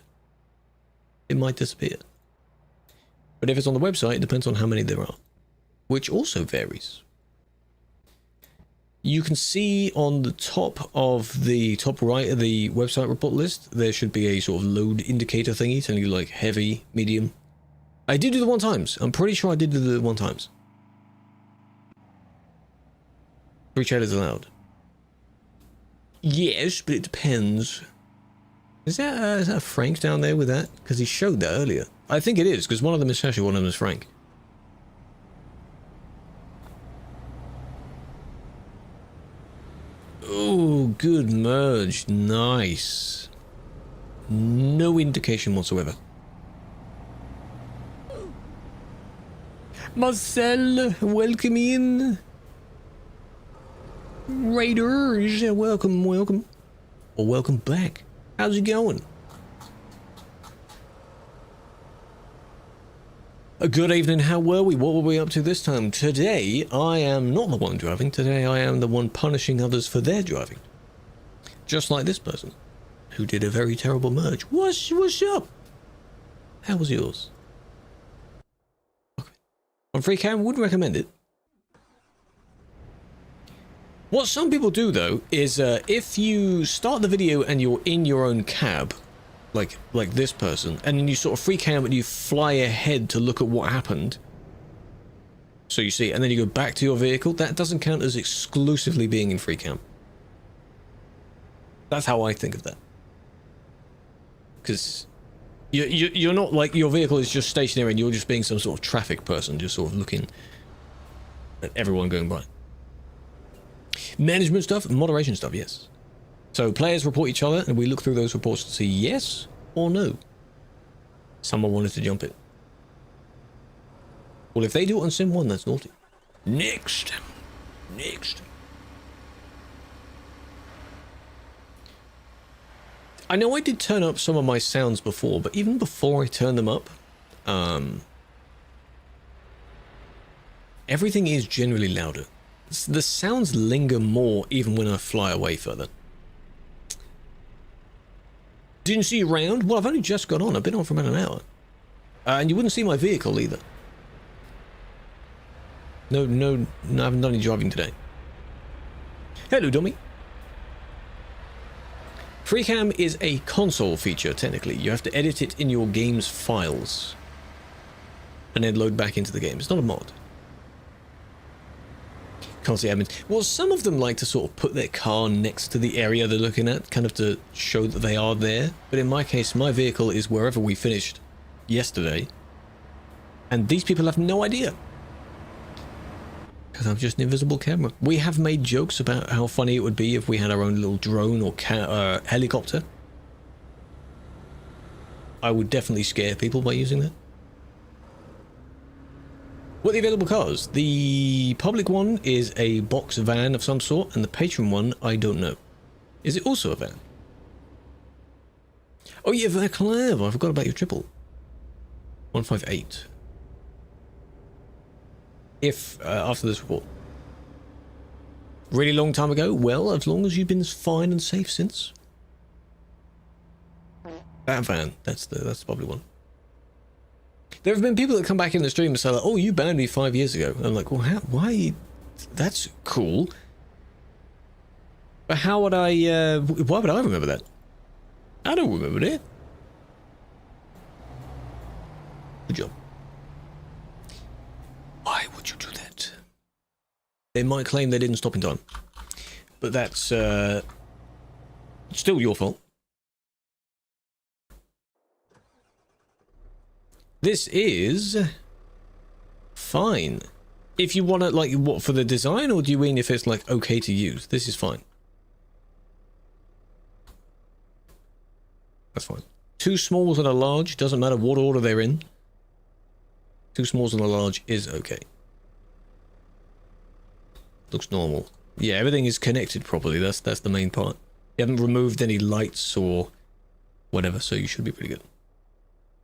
it might disappear. But if it's on the website, it depends on how many there are. which also varies. You can see on the top of the top right of the website report list, there should be a sort of load indicator thingy telling you like heavy, medium. I did do the 1x. I'm pretty sure I did do the 1x. 3 traders allowed. Yes, but it depends. Is that Frank down there with that? Because he showed that earlier. I think it is, because one of them is Sasha, one of them is Frank. Oh, good merge. Nice. No indication whatsoever. Marcel, welcome in. Raiders, welcome, welcome. Or welcome back. How's it going? A good evening, how were we? What were we up to this time? Today, I am not the one driving. Today, I am the one punishing others for their driving. Just like this person, who did a very terrible merge. What's up? How was yours? Okay. On free cam, would recommend it. What some people do, though, is if you start the video and you're in your own cab, like this person, and then you sort of free cam and you fly ahead to look at what happened, so you see, and then you go back to your vehicle, that doesn't count as exclusively being in free cam. That's how I think of that. Because you're not like your vehicle is just stationary and you're just being some sort of traffic person, just sort of looking at everyone going by. Management stuff, moderation stuff, yes. So players report each other and we look through those reports to see yes or no. Someone wanted to jump it. Well, if they do it on Sim 1, that's naughty. Next. I know I did turn up some of my sounds before, but even before I turned them up, everything is generally louder. The sounds linger more even when I fly away further. Didn't see you around? Well, I've only just got on. I've been on for about an hour. And you wouldn't see my vehicle either. No, I haven't done any driving today. Hello, dummy. FreeCam is a console feature, technically. You have to edit it in your game's files. And then load back into the game. It's not a mod. Can't see admins. Well, some of them like to sort of put their car next to the area they're looking at, kind of to show that they are there. But in my case, my vehicle is wherever we finished yesterday. And these people have no idea. Because I'm just an invisible camera. We have made jokes about how funny it would be if we had our own little drone or helicopter. I would definitely scare people by using that. What are the available cars? The public one is a box van of some sort, and the patron one, I don't know. Is it also a van? Oh yeah, Clev, I forgot about your triple. 158. If, after this report. Really long time ago? Well, as long as you've been fine and safe since. That van, that's the public one. There have been people that come back in the stream and say, like, oh, you banned me 5 years ago. And I'm like, well, how, why? That's cool. But how would I, why would I remember that? I don't remember that. Good job. Why would you do that? They might claim they didn't stop in time. But that's, still your fault. This is fine. If you want to, like, what, for the design, or do you mean if it's, like, okay to use? This is fine. That's fine. 2 smalls and a large, doesn't matter what order they're in. 2 smalls and a large is okay. Looks normal. Yeah, everything is connected properly, that's the main part. You haven't removed any lights or whatever, so you should be pretty good.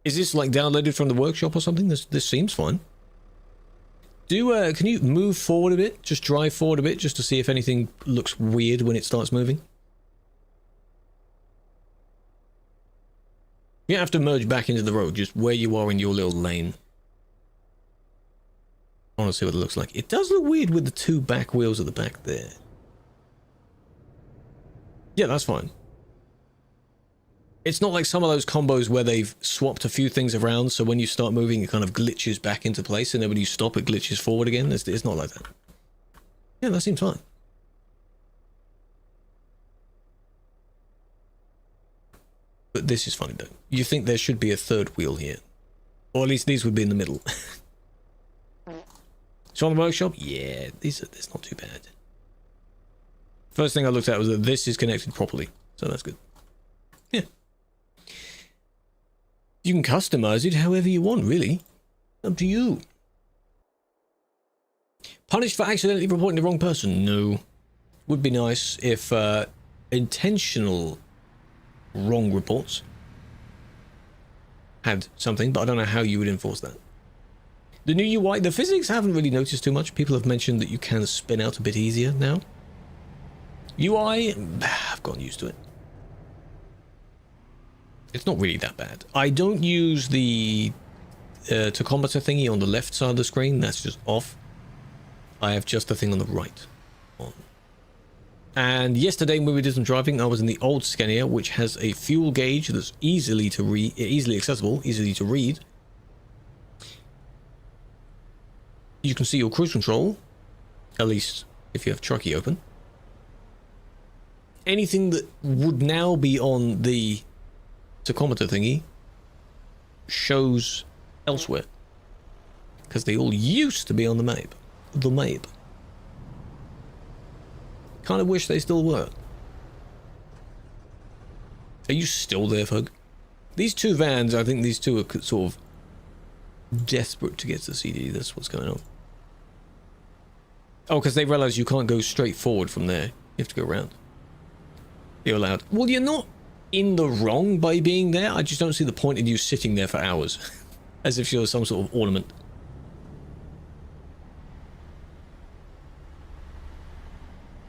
Is this like downloaded from the workshop or something? This seems fine. Can you move forward a bit? Just drive forward a bit just to see if anything looks weird when it starts moving. You don't have to merge back into the road, just where you are in your little lane. I want to see what it looks like. It does look weird with the two back wheels at the back there. Yeah, that's fine. It's not like some of those combos where they've swapped a few things around, so when you start moving, it kind of glitches back into place, and then when you stop, it glitches forward again. It's not like that. Yeah, that seems fine. But this is funny, though. You think there should be a third wheel here. Or at least these would be in the middle. So on the workshop, yeah, it's not too bad. First thing I looked at was that this is connected properly, so that's good. Yeah. You can customize it however you want, really. Up to you. Punished for accidentally reporting the wrong person? No. Would be nice if intentional wrong reports had something, but I don't know how you would enforce that. The new UI, the physics I haven't really noticed too much. People have mentioned that you can spin out a bit easier now. UI, I've gotten used to it. It's not really that bad. I don't use the tachometer thingy on the left side of the screen. That's just off. I have just the thing on the right on. And yesterday when we did some driving, I was in the old Scania, which has a fuel gauge that's easily accessible, easy to read. You can see your cruise control, at least if you have Truckee open. Anything that would now be on the tachometer thingy shows elsewhere, because they all used to be on the map. Kind of wish they still were. Are you still there, Fug? These two vans, I think these two are sort of desperate to get to the CD. That's what's going on. Oh, because they realize you can't go straight forward from there. You have to go around. You're allowed. Well, you're not in the wrong by being there. I just don't see the point in you sitting there for hours. As if you're some sort of ornament.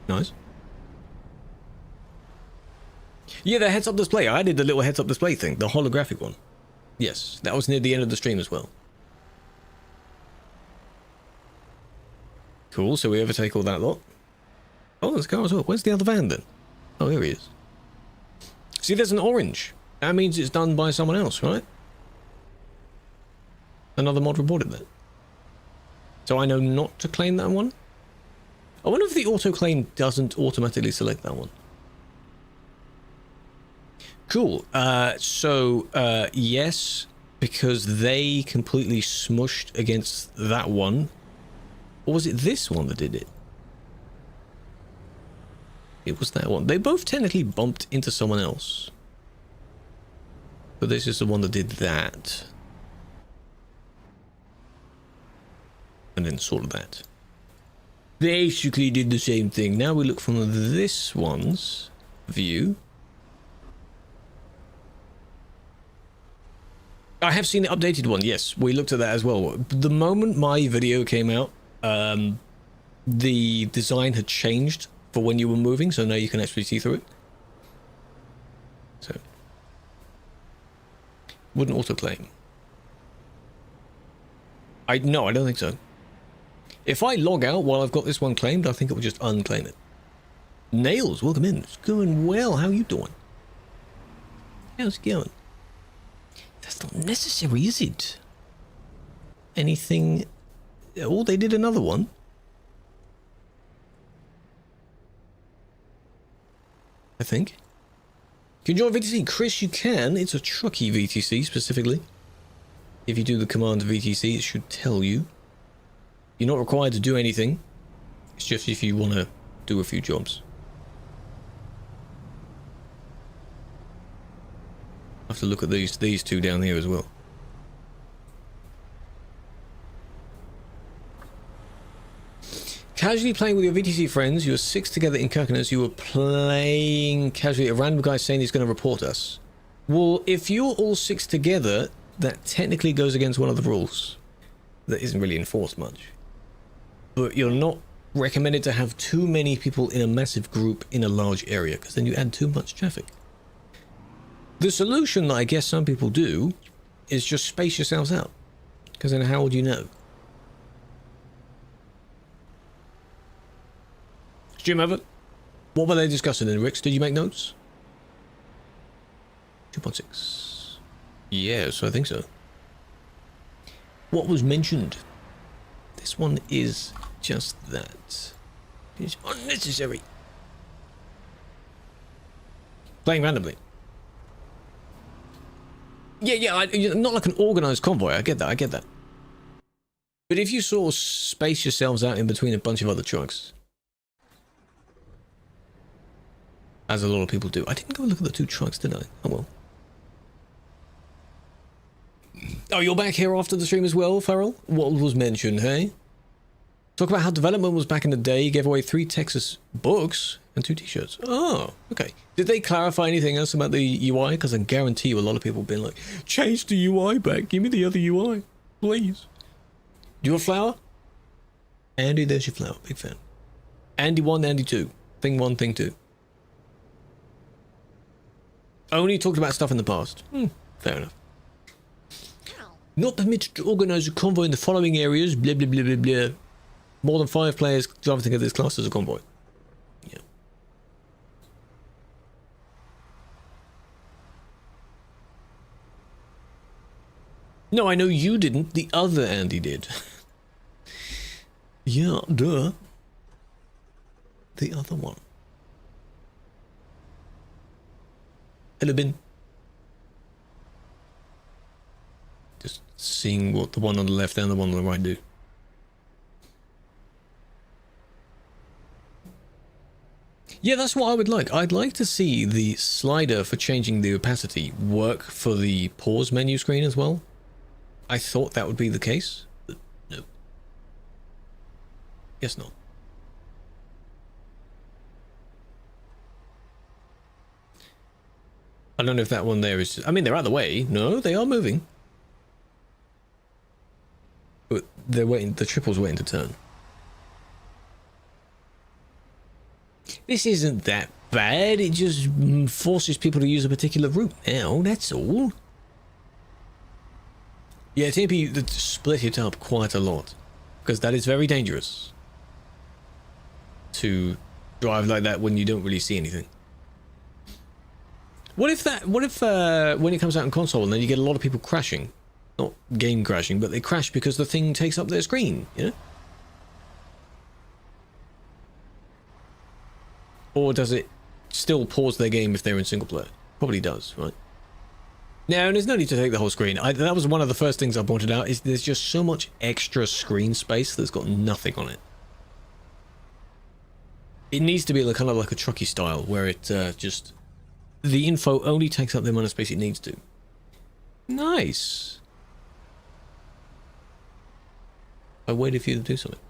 Nice. Yeah, the heads-up display. I did the little heads-up display thing. The holographic one. Yes, that was near the end of the stream as well. Cool, so we overtake all that lot. Oh, there's a car as well. Where's the other van then? Oh, here he is. See, there's an orange. That means it's done by someone else, right? Another mod reported that. So I know not to claim that one. I wonder if the auto-claim doesn't automatically select that one. Cool. Yes, because they completely smushed against that one. Or was it this one that did it? It was that one. They both technically bumped into someone else. But this is the one that did that. And then sort of that. Basically did the same thing. Now we look from this one's view. I have seen the updated one. Yes, we looked at that as well. The moment my video came out, the design had changed for when you were moving, so now you can actually see through it. So, wouldn't autoclaim. No, I don't think so. If I log out while I've got this one claimed, I think it will just unclaim it. Nails, welcome in. It's going well. How you doing? How's it going? That's not necessary, is it? Anything? Oh, they did another one. I think. Can you join VTC? Chris, you can. It's a Truckee VTC specifically. If you do the command VTC, it should tell you. You're not required to do anything. It's just if you want to do a few jobs. I have to look at these two down here as well. Casually playing with your VTC friends, you were 6 together in Kirkenes, you were playing casually, a random guy saying he's going to report us. Well, if you're all 6 together, that technically goes against one of the rules. That isn't really enforced much. But you're not recommended to have too many people in a massive group in a large area, because then you add too much traffic. The solution that I guess some people do is just space yourselves out, because then how would you know? Stream over. What were they discussing in Ricks? Did you make notes? 2.6. Yes, I think so. What was mentioned? This one is just that. It's unnecessary. Playing randomly. Yeah, not like an organized convoy. I get that. But if you sort of space yourselves out in between a bunch of other trucks, as a lot of people do. I didn't go look at the 2 trucks, did I? Oh well. Oh, you're back here after the stream as well, Farrell? What was mentioned, hey? Talk about how development was back in the day. Gave away 3 Texas books and 2 t-shirts. Oh, okay. Did they clarify anything else about the UI? Because I guarantee you a lot of people have been like, change the UI back. Give me the other UI, please. Do you want flower? Andy, there's your flower. Big fan. Andy 1, Andy 2. Thing 1, thing 2. Only talked about stuff in the past. Fair enough. Not permitted to organize a convoy in the following areas. Blah, blah, blah, blah, blah. More than 5 players driving together is classed as a convoy. Yeah. No, I know you didn't. The other Andy did. Yeah, duh. The other one. Hello, Ben. Just seeing what the one on the left and the one on the right do. Yeah, that's what I would like. I'd like to see the slider for changing the opacity work for the pause menu screen as well. I thought that would be the case, but no. Guess not. I don't know if that one there is... I mean, they're out of the way. No, they are moving. But they're waiting... The triple's waiting to turn. This isn't that bad. It just forces people to use a particular route now. That's all. Yeah, TMP split it up quite a lot. Because that is very dangerous. To drive like that when you don't really see anything. What if when it comes out in console and then you get a lot of people crashing? Not game crashing, but they crash because the thing takes up their screen, you know? Or does it still pause their game if they're in single player? Probably does, right? No, there's no need to take the whole screen. That was one of the first things I pointed out, is there's just so much extra screen space that's got nothing on it. It needs to be kind of like a trucky style, where it just... The info only takes up the amount of space it needs to. Nice. I waited for you to do something.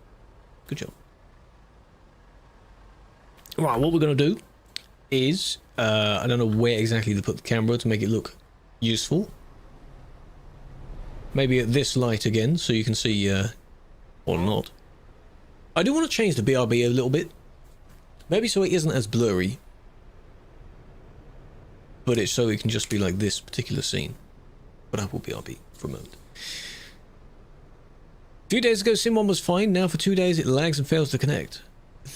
Good job. Right, what we're going to do is... I don't know where exactly to put the camera to make it look useful. Maybe at this light again, so you can see... or not. I do want to change the BRB a little bit. Maybe so it isn't as blurry. But it's so it can just be like this particular scene. But I will BRB for a moment. A few days ago, Sim 1 was fine. Now for 2 days, it lags and fails to connect.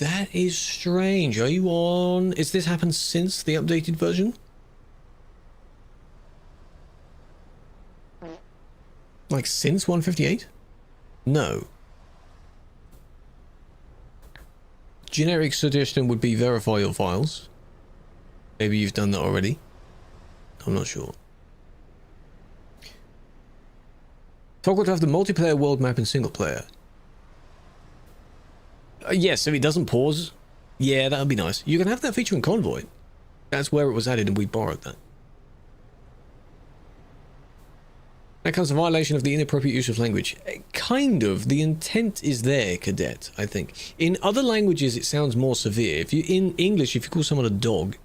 That is strange. Are you on... Is this happened since the updated version? Like since 1.58? No. Generic suggestion would be verify your files. Maybe you've done that already. I'm not sure. Toggle to have the multiplayer world map in single player. Yes, if it doesn't pause. Yeah, that would be nice. You can have that feature in Convoy. That's where it was added and we borrowed that. That comes a violation of the inappropriate use of language. Kind of. The intent is there, Cadet, I think. In other languages, it sounds more severe. If you in English, if you call someone a dog,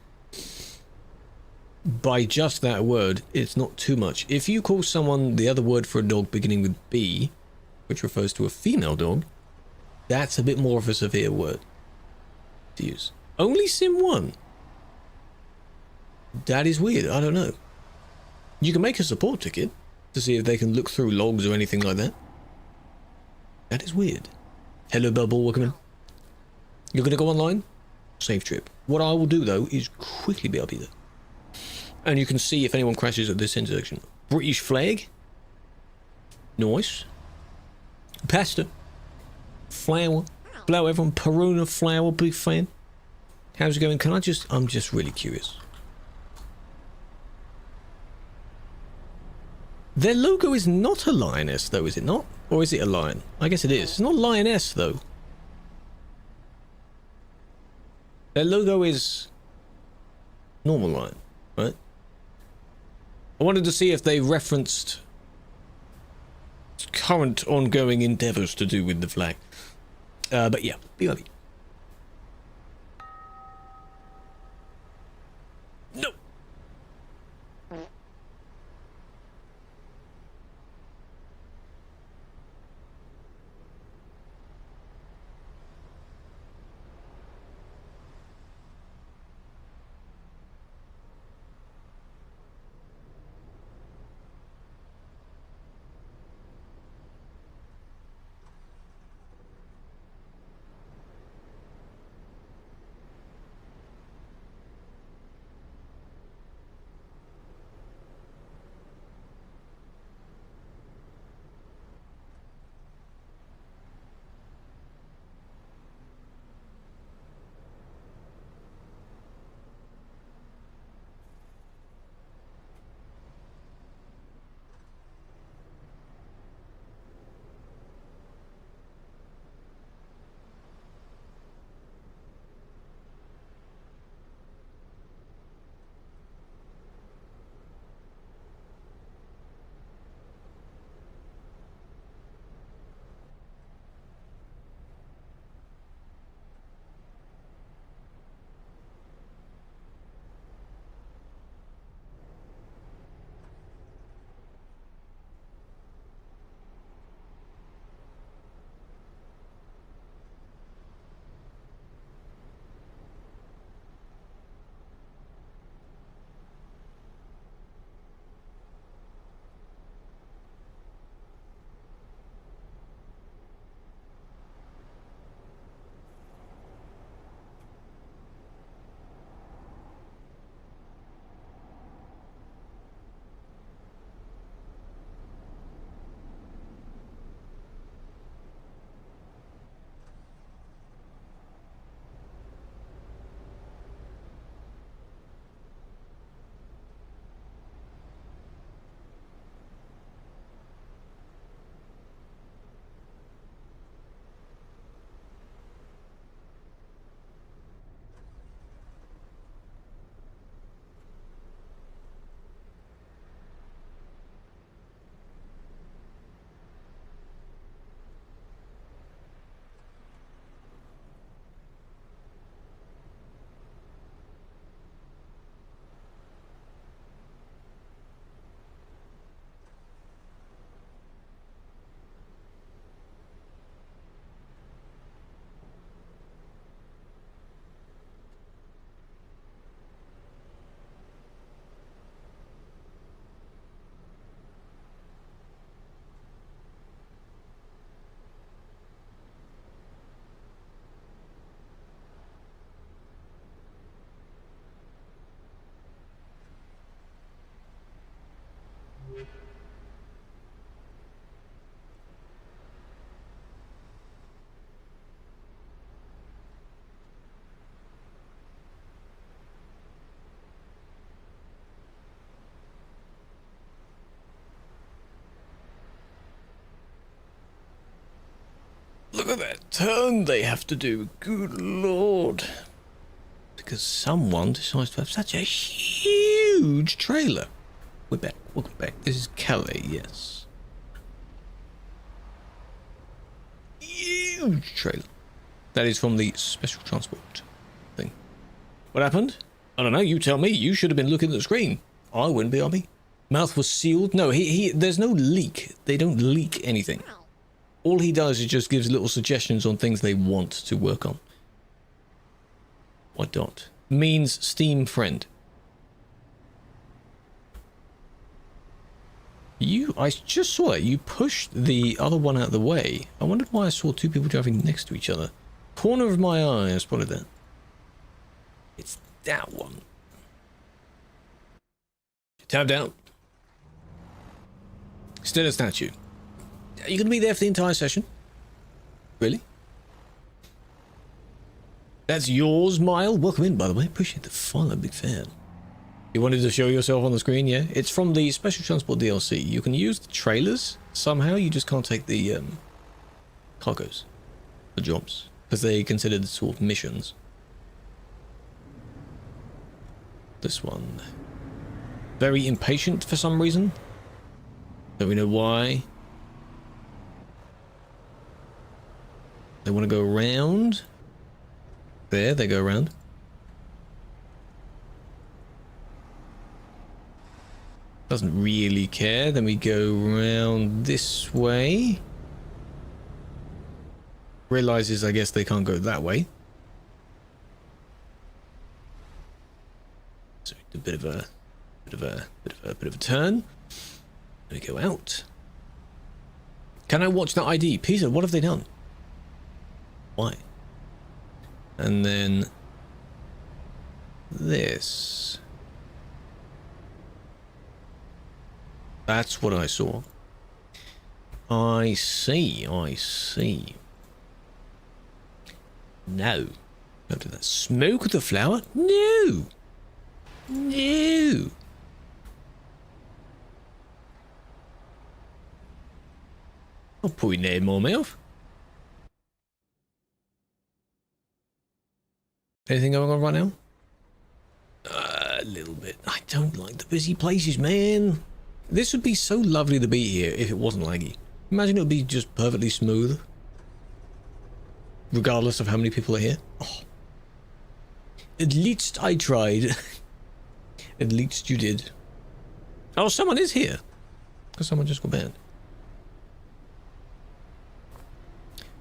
by just that word, it's not too much. If you call someone the other word for a dog beginning with B, which refers to a female dog, that's a bit more of a severe word to use. Only Sim 1. That is weird. I don't know. You can make a support ticket to see if they can look through logs or anything like that. That is weird. Hello, Bubble. Welcome in. You're going to go online? safe trip. What I will do though is quickly BRB there. And you can see if anyone crashes at this intersection. British flag. Nice. Pasta. Flour. Hello everyone. Peruna flour. Big fan. How's it going? I'm just really curious. Their logo is not a lioness though, is it not? Or is it a lion? I guess it is. It's not lioness though. Their logo is normal lion, right? I wanted to see if they referenced current ongoing endeavors to do with the flag. But yeah, BRB. No. Look at that turn they have to do. Good lord. Because someone decides to have such a huge trailer. We're back. Welcome back. This is Calais, yes. Huge trailer. That is from the special transport thing. What happened? I don't know. You tell me. You should have been looking at the screen. I wouldn't be, RB. Mouth was sealed. No, there's no leak. They don't leak anything. All he does is just gives little suggestions on things they want to work on. What dot? Means Steam friend. I just saw it. You pushed the other one out of the way. I wondered why I saw two people driving next to each other. Corner of my eye, I spotted that. It's that one. Tab down. Still a statue. Are you going to be there for the entire session? Really? That's yours, Mile. Welcome in, by the way. Appreciate the follow, big fan. You wanted to show yourself on the screen, yeah? It's from the Special Transport DLC. You can use the trailers somehow. You just can't take the cargoes, the jobs, because they considered sort of missions. This one. Very impatient for some reason. Don't we know why? They want to go around. There, they go around. Doesn't really care. Then we go around this way. Realizes, I guess, they can't go that way. So a bit of a turn. Then we go out. Can I watch that ID? Peter, what have they done? Why? And then this. That's what I saw. I see, I see. No. Don't do that. Smoke the flower? No! No! I'll put your name in my mouth. Anything going on right now? A little bit. I don't like the busy places, man. This would be so lovely to be here if it wasn't laggy. Imagine it would be just perfectly smooth. Regardless of how many people are here. Oh. At least I tried. At least you did. Oh, someone is here. Because someone just got banned.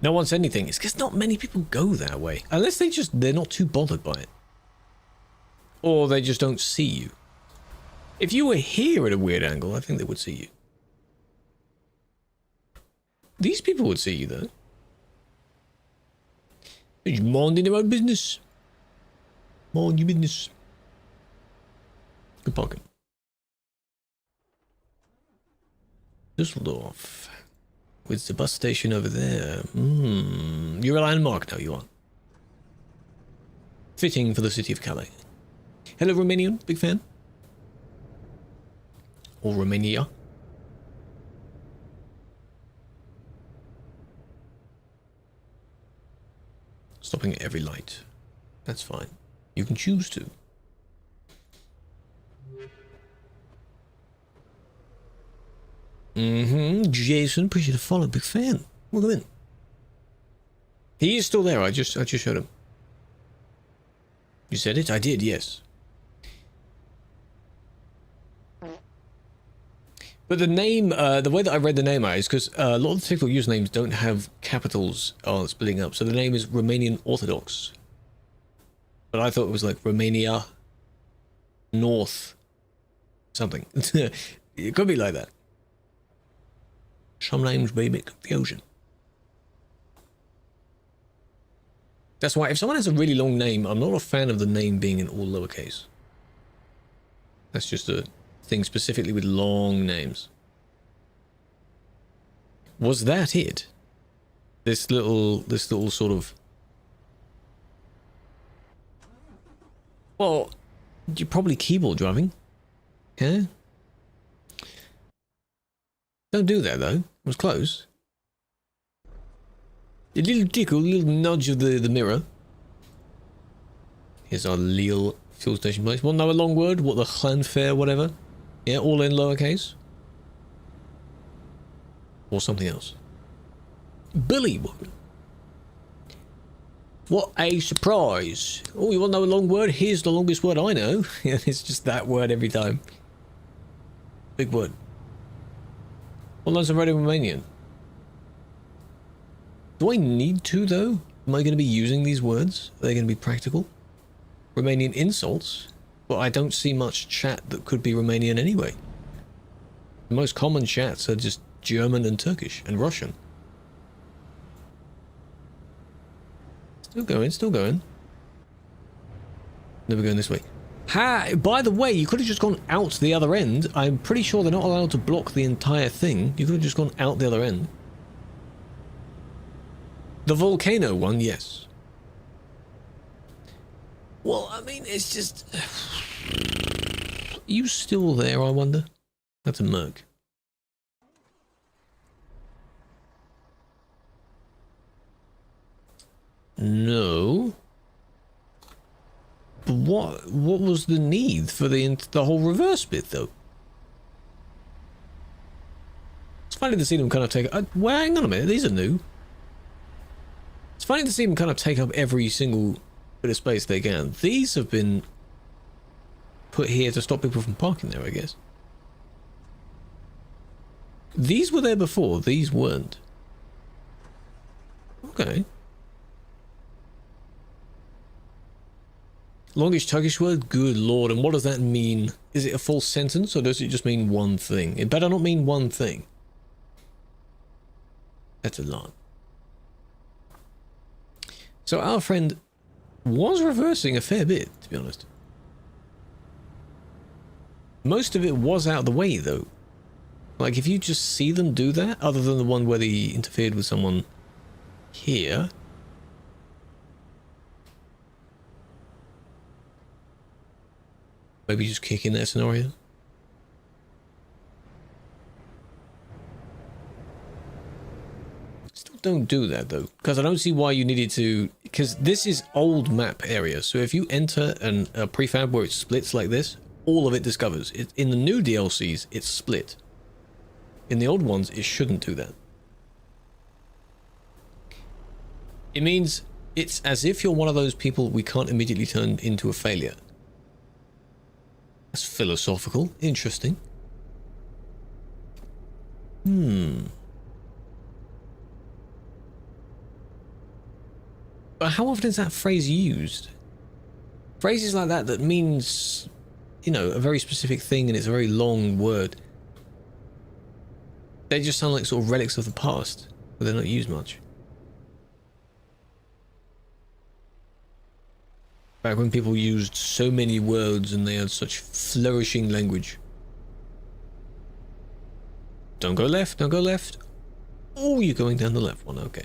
No one said anything. It's because not many people go that way. Unless they're not too bothered by it. Or they just don't see you. If you were here at a weird angle, I think they would see you. These people would see you, though. They're just minding their own business. Mind your business. Good pocket. Düsseldorf. With the bus station over there. You're a landmark now, you are. Fitting for the city of Calais. Hello, Romanian. Big fan. Or Romania. Stopping at every light. That's fine. You can choose to. Jason, appreciate the follow, big fan. Welcome in. He is still there. I just showed him. You said it? I did, yes. But the name, the way that I read the name out is because a lot of the TikTok usernames don't have capitals splitting up. So the name is Romanian Orthodox. But I thought it was like Romania North something. It could be like that. Some names be a bit confusion. That's why if someone has a really long name, I'm not a fan of the name being in all lowercase. That's just a thing specifically with long names. Was that it? This little sort of... Well, you're probably keyboard driving. Yeah? Don't do that though. It was close. A little tickle, a little nudge of the mirror. Here's our Lille fuel station place. Want another long word? What, the Glenfair, whatever? Yeah, all in lowercase. Or something else. Billy, what a surprise. Oh, you want to know a long word? Here's the longest word I know. It's just that word every time. Big word. Well, those are already Romanian. Do I need to, though? Am I going to be using these words? Are they going to be practical? Romanian insults? Well, I don't see much chat that could be Romanian anyway. The most common chats are just German and Turkish and Russian. Still going, still going. Never going this way. By the way, you could have just gone out the other end. I'm pretty sure they're not allowed to block the entire thing. You could have just gone out the other end. The volcano one, yes. Well, I mean, it's just... Are you still there, I wonder? That's a Merc. No. But what was the need for the whole reverse bit, though? It's funny to see them kind of take... well, hang on a minute, these are new. It's funny to see them kind of take up every single bit of space they can. These have been put here to stop people from parking there, I guess. These were there before, these weren't. Okay. Longish Turkish word? Good lord, and what does that mean? Is it a full sentence, or does it just mean one thing? It better not mean one thing. That's a lot. So our friend was reversing a fair bit, to be honest. Most of it was out of the way, though. Like, if you just see them do that, other than the one where they interfered with someone here... Maybe just kick in that scenario. Still don't do that though, because I don't see why you needed to. Because this is old map area, so if you enter a prefab where it splits like this, all of it discovers. In the new DLCs, it's split. In the old ones, it shouldn't do that. It means it's as if you're one of those people we can't immediately turn into a failure. That's philosophical. Interesting. But how often is that phrase used? Phrases like that means, you know, a very specific thing and it's a very long word. They just sound like sort of relics of the past, but they're not used much. Back when people used so many words and they had such flourishing language. Don't go left, don't go left. Oh, you're going down the left one, okay.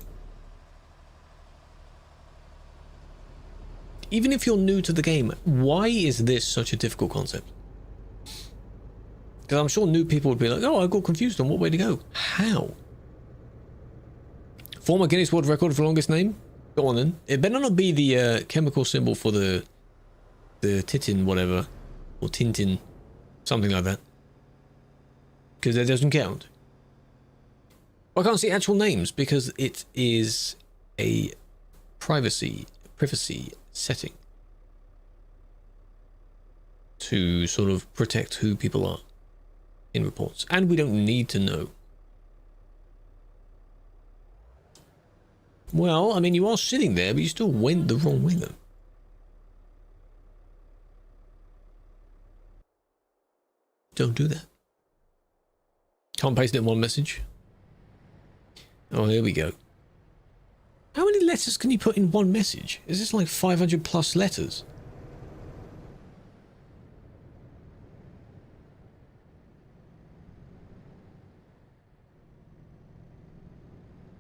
Even if you're new to the game, why is this such a difficult concept? Because I'm sure new people would be like, oh, I got confused on what way to go. How? Former Guinness World Record for longest name? Go on then. It better not be the chemical symbol for the titin whatever. Or tintin. Something like that. Because that doesn't count. I can't see actual names because it is a privacy setting. To sort of protect who people are in reports. And we don't need to know. Well, I mean, you are sitting there, but you still went the wrong way, though. Don't do that. Can't paste it in one message. Oh, here we go. How many letters can you put in one message? Is this like 500 plus letters?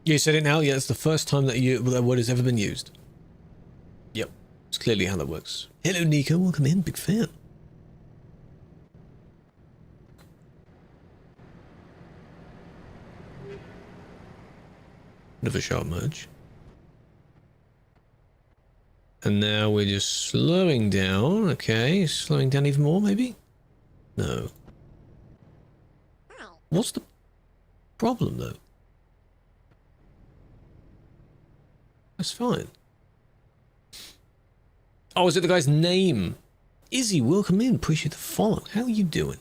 You said it now? Yeah, it's the first time that that word has ever been used. Yep, it's clearly how that works. Hello, Nico. Welcome in. Big fan. Bit of a sharp merge. And now we're just slowing down. Okay, slowing down even more, maybe? No. What's the problem, though? That's fine. Oh, is it the guy's name? Izzy, welcome in. Appreciate the follow. How are you doing?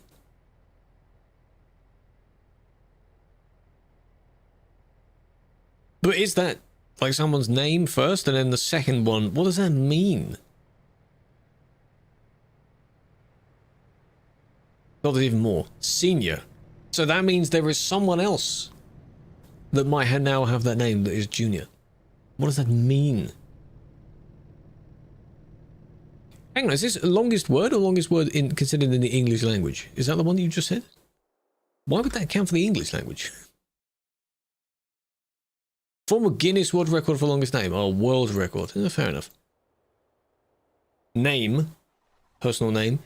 But is that like someone's name first and then the second one? What does that mean? Oh, there's even more. Senior. So that means there is someone else that might now have that name that is junior. What does that mean? Hang on, is this longest word or longest word considered in the English language? Is that the one that you just said? Why would that count for the English language? Former Guinness World Record for longest name. Oh, world record. Fair enough. Name. Personal name.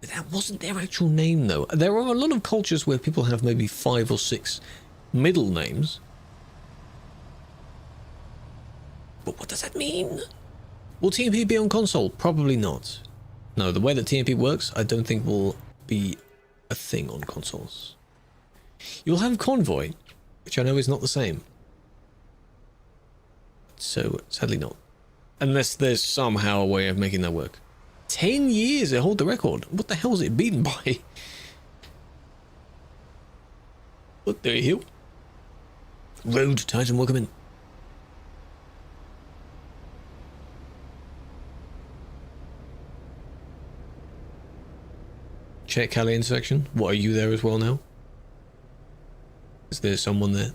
But that wasn't their actual name, though. There are a lot of cultures where people have maybe 5 or 6 middle names. But what does that mean? Will TMP be on console? Probably not. No, the way that TMP works, I don't think will be a thing on consoles. You'll have Convoy, which I know is not the same. So, sadly not. Unless there's somehow a way of making that work. 10 years to hold the record. What the hell is it beaten by? What the hell? Road Titan, welcome in. Check Cali intersection. What, are you there as well now? Is there someone there?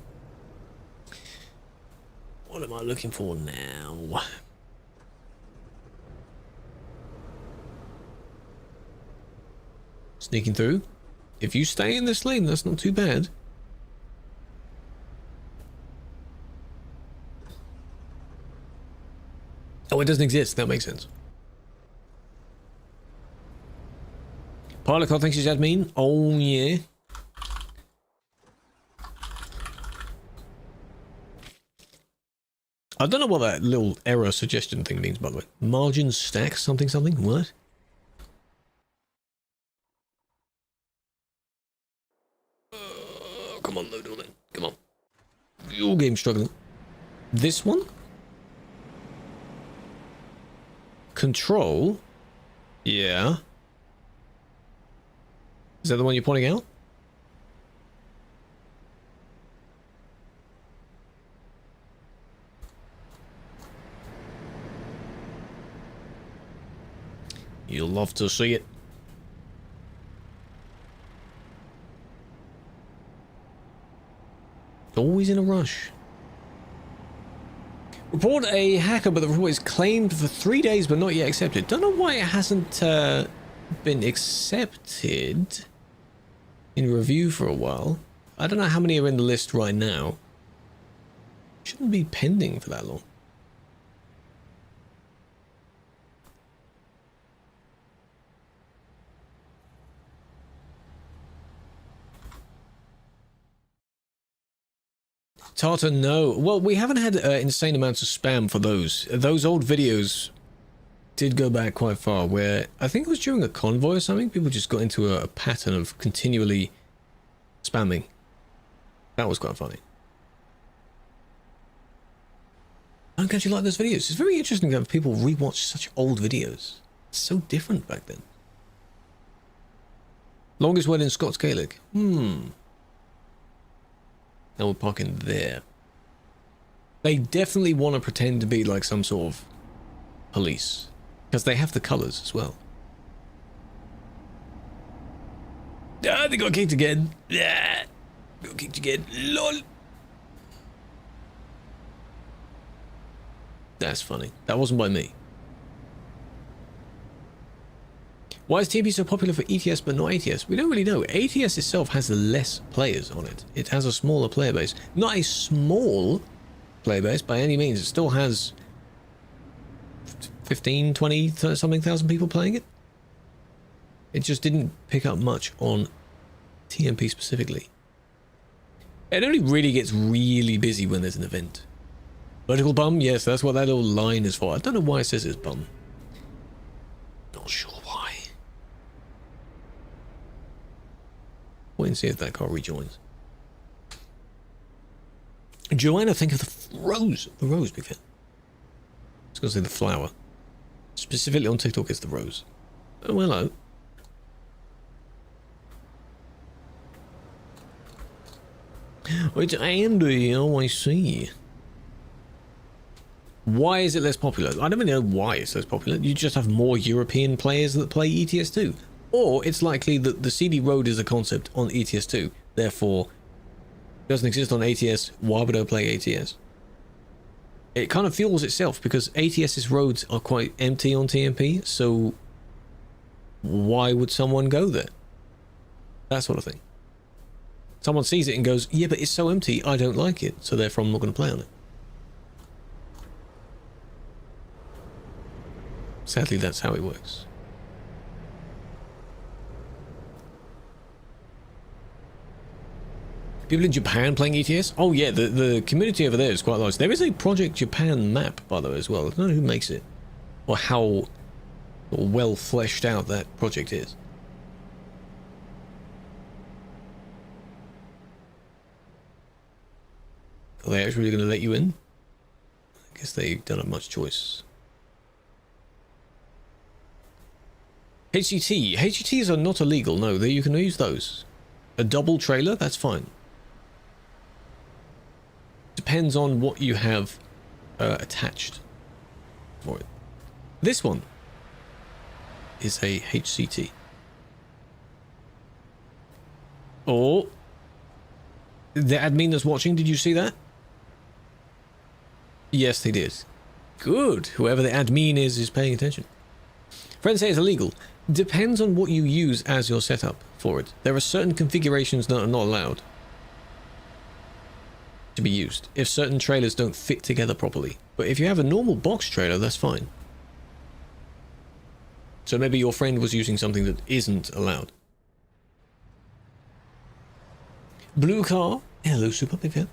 What am I looking for now? Sneaking through. If you stay in this lane, that's not too bad. Oh, it doesn't exist. That makes sense. Parlicott thinks she's admin. Oh, yeah. I don't know what that little error suggestion thing means, by the way. Margin stack something something? What? Come on, load all in. Come on. Your game's struggling. This one? Control? Yeah. Is that the one you're pointing out? You'll love to see it. Always in a rush. Report a hacker, but the report is claimed for 3 days but not yet accepted. Don't know why it hasn't been accepted in review for a while. I don't know how many are in the list right now. Shouldn't be pending for that long. Tata, no. Well, we haven't had insane amounts of spam for those. Those old videos did go back quite far, where I think it was during a convoy or something, people just got into a pattern of continually spamming. That was quite funny. I'm glad you like those videos. It's very interesting to have people rewatch such old videos. It's so different back then. Longest word in Scots Gaelic. Now we're parking there. They definitely want to pretend to be like some sort of police. Because they have the colours as well. Ah, they got kicked again. Yeah, got kicked again. LOL. That's funny. That wasn't by me. Why is TMP so popular for ETS but not ATS? We don't really know. ATS itself has less players on it. It has a smaller player base. Not a small player base by any means. It still has 15, 20, something thousand people playing it. It just didn't pick up much on TMP specifically. It only really gets really busy when there's an event. Vertical bum? Yes, that's what that little line is for. I don't know why it says it's bum. Not sure why. Wait and see if that car rejoins. Joanna, think of the rose. The rose, big fan. I was going to say the flower. Specifically on TikTok, it's the rose. Oh, hello. It's Andy. Oh, I see. Why is it less popular? I don't really know why it's less popular. You just have more European players that play ETS2. Or it's likely that the CD Road is a concept on ETS2. Therefore, it doesn't exist on ATS. Why would I play ATS? It kind of fuels itself because ATS's roads are quite empty on TMP. So why would someone go there? That sort of thing. Someone sees it and goes, yeah, but it's so empty, I don't like it, so therefore I'm not going to play on it. Sadly, that's how it works. People in Japan playing ETS? Oh yeah, the community over there is quite large. There is a Project Japan map, by the way, as well. I don't know who makes it, or how well fleshed out that project is. Are they actually going to let you in? I guess they don't have much choice. HGTs are not illegal, no, you can use those. A double trailer, that's fine. Depends on what you have attached for it. This one is a HCT. Oh, the admin that's watching, did you see that? Yes, they did. Good. Whoever the admin is paying attention. Friends say it's illegal. Depends on what you use as your setup for it. There are certain configurations that are not allowed to be used if certain trailers don't fit together properly. But if you have a normal box trailer, that's fine. So maybe your friend was using something that isn't allowed. Blue car. Hello, super big fan.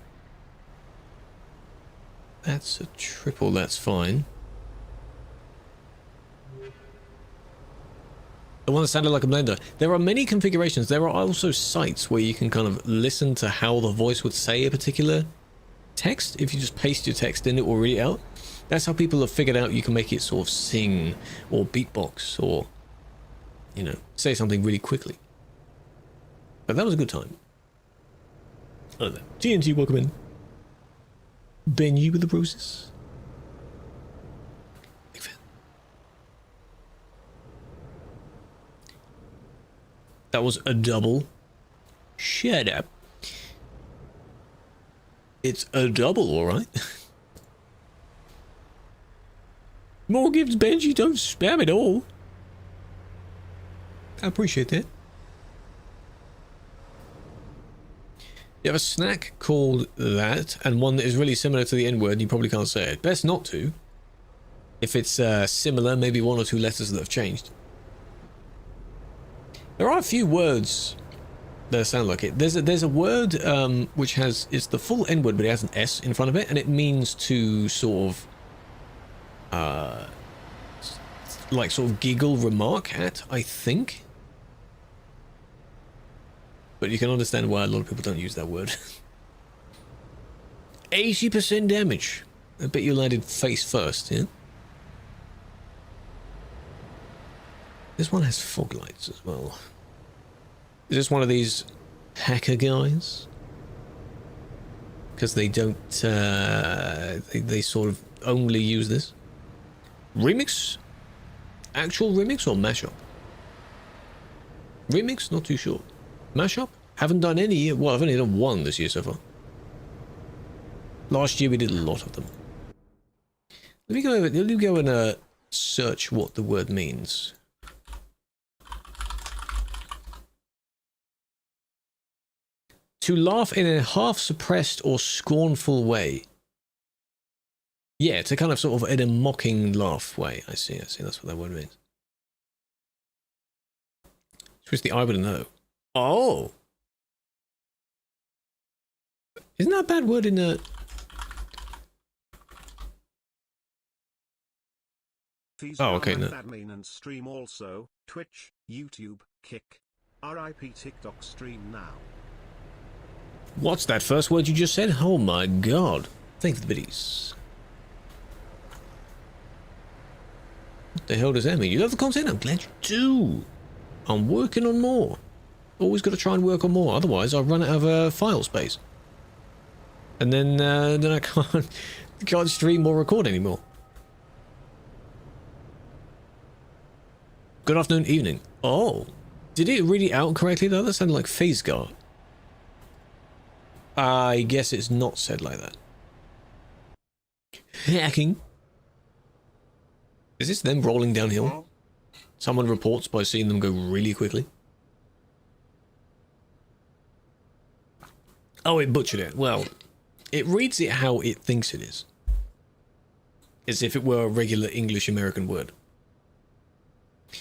That's a triple, that's fine. The one that sounded like a blender. There are many configurations. There are also sites where you can kind of listen to how the voice would say a particular text. If you just paste your text in, it will read it out. That's how people have figured out you can make it sort of sing or beatbox or, you know, say something really quickly. But that was a good time. Oh, there. TNT, welcome in. Benji with the bruises. Big fan. That was a double. Shut up. It's a double, alright. More gifts, Benji. Don't spam it all. I appreciate that. You have a snack called that, and one that is really similar to the N-word, you probably can't say it. Best not to. If it's similar, maybe one or two letters that have changed. There are a few words that sound like it. There's a word which is the full N-word, but it has an S in front of it, and it means to sort of like sort of giggle remark at, I think. But you can understand why a lot of people don't use that word. 80% damage. I bet you landed face first, yeah? This one has fog lights as well. Is this one of these hacker guys? Because they don't, they sort of only use this. Remix? Actual remix or mashup? Remix? Not too sure. Mashup? Haven't done any. Well, I've only done one this year so far. Last year we did a lot of them. Let me go and search what the word means. To laugh in a half-suppressed or scornful way. Yeah, to kind of sort of in a mocking laugh way. I see. That's what that word means. Twist the eye with an O. Oh! Isn't that a bad word in the... Oh, okay, no. Admin and stream also, Twitch, YouTube, Kick. RIP TikTok stream now. What's that first word you just said? Oh my god. Thank you for the biddies. What the hell does that mean? You love the content? I'm glad you do. I'm working on more. Always got to try and work on more, otherwise I'll run out of file space. And then I can't stream or record anymore. Good afternoon, evening. Oh, did it read it out correctly though? That sounded like phase guard. I guess it's not said like that. Hacking. Is this them rolling downhill? Someone reports by seeing them go really quickly. Oh, it butchered it. Well, it reads it how it thinks it is. As if it were a regular English-American word.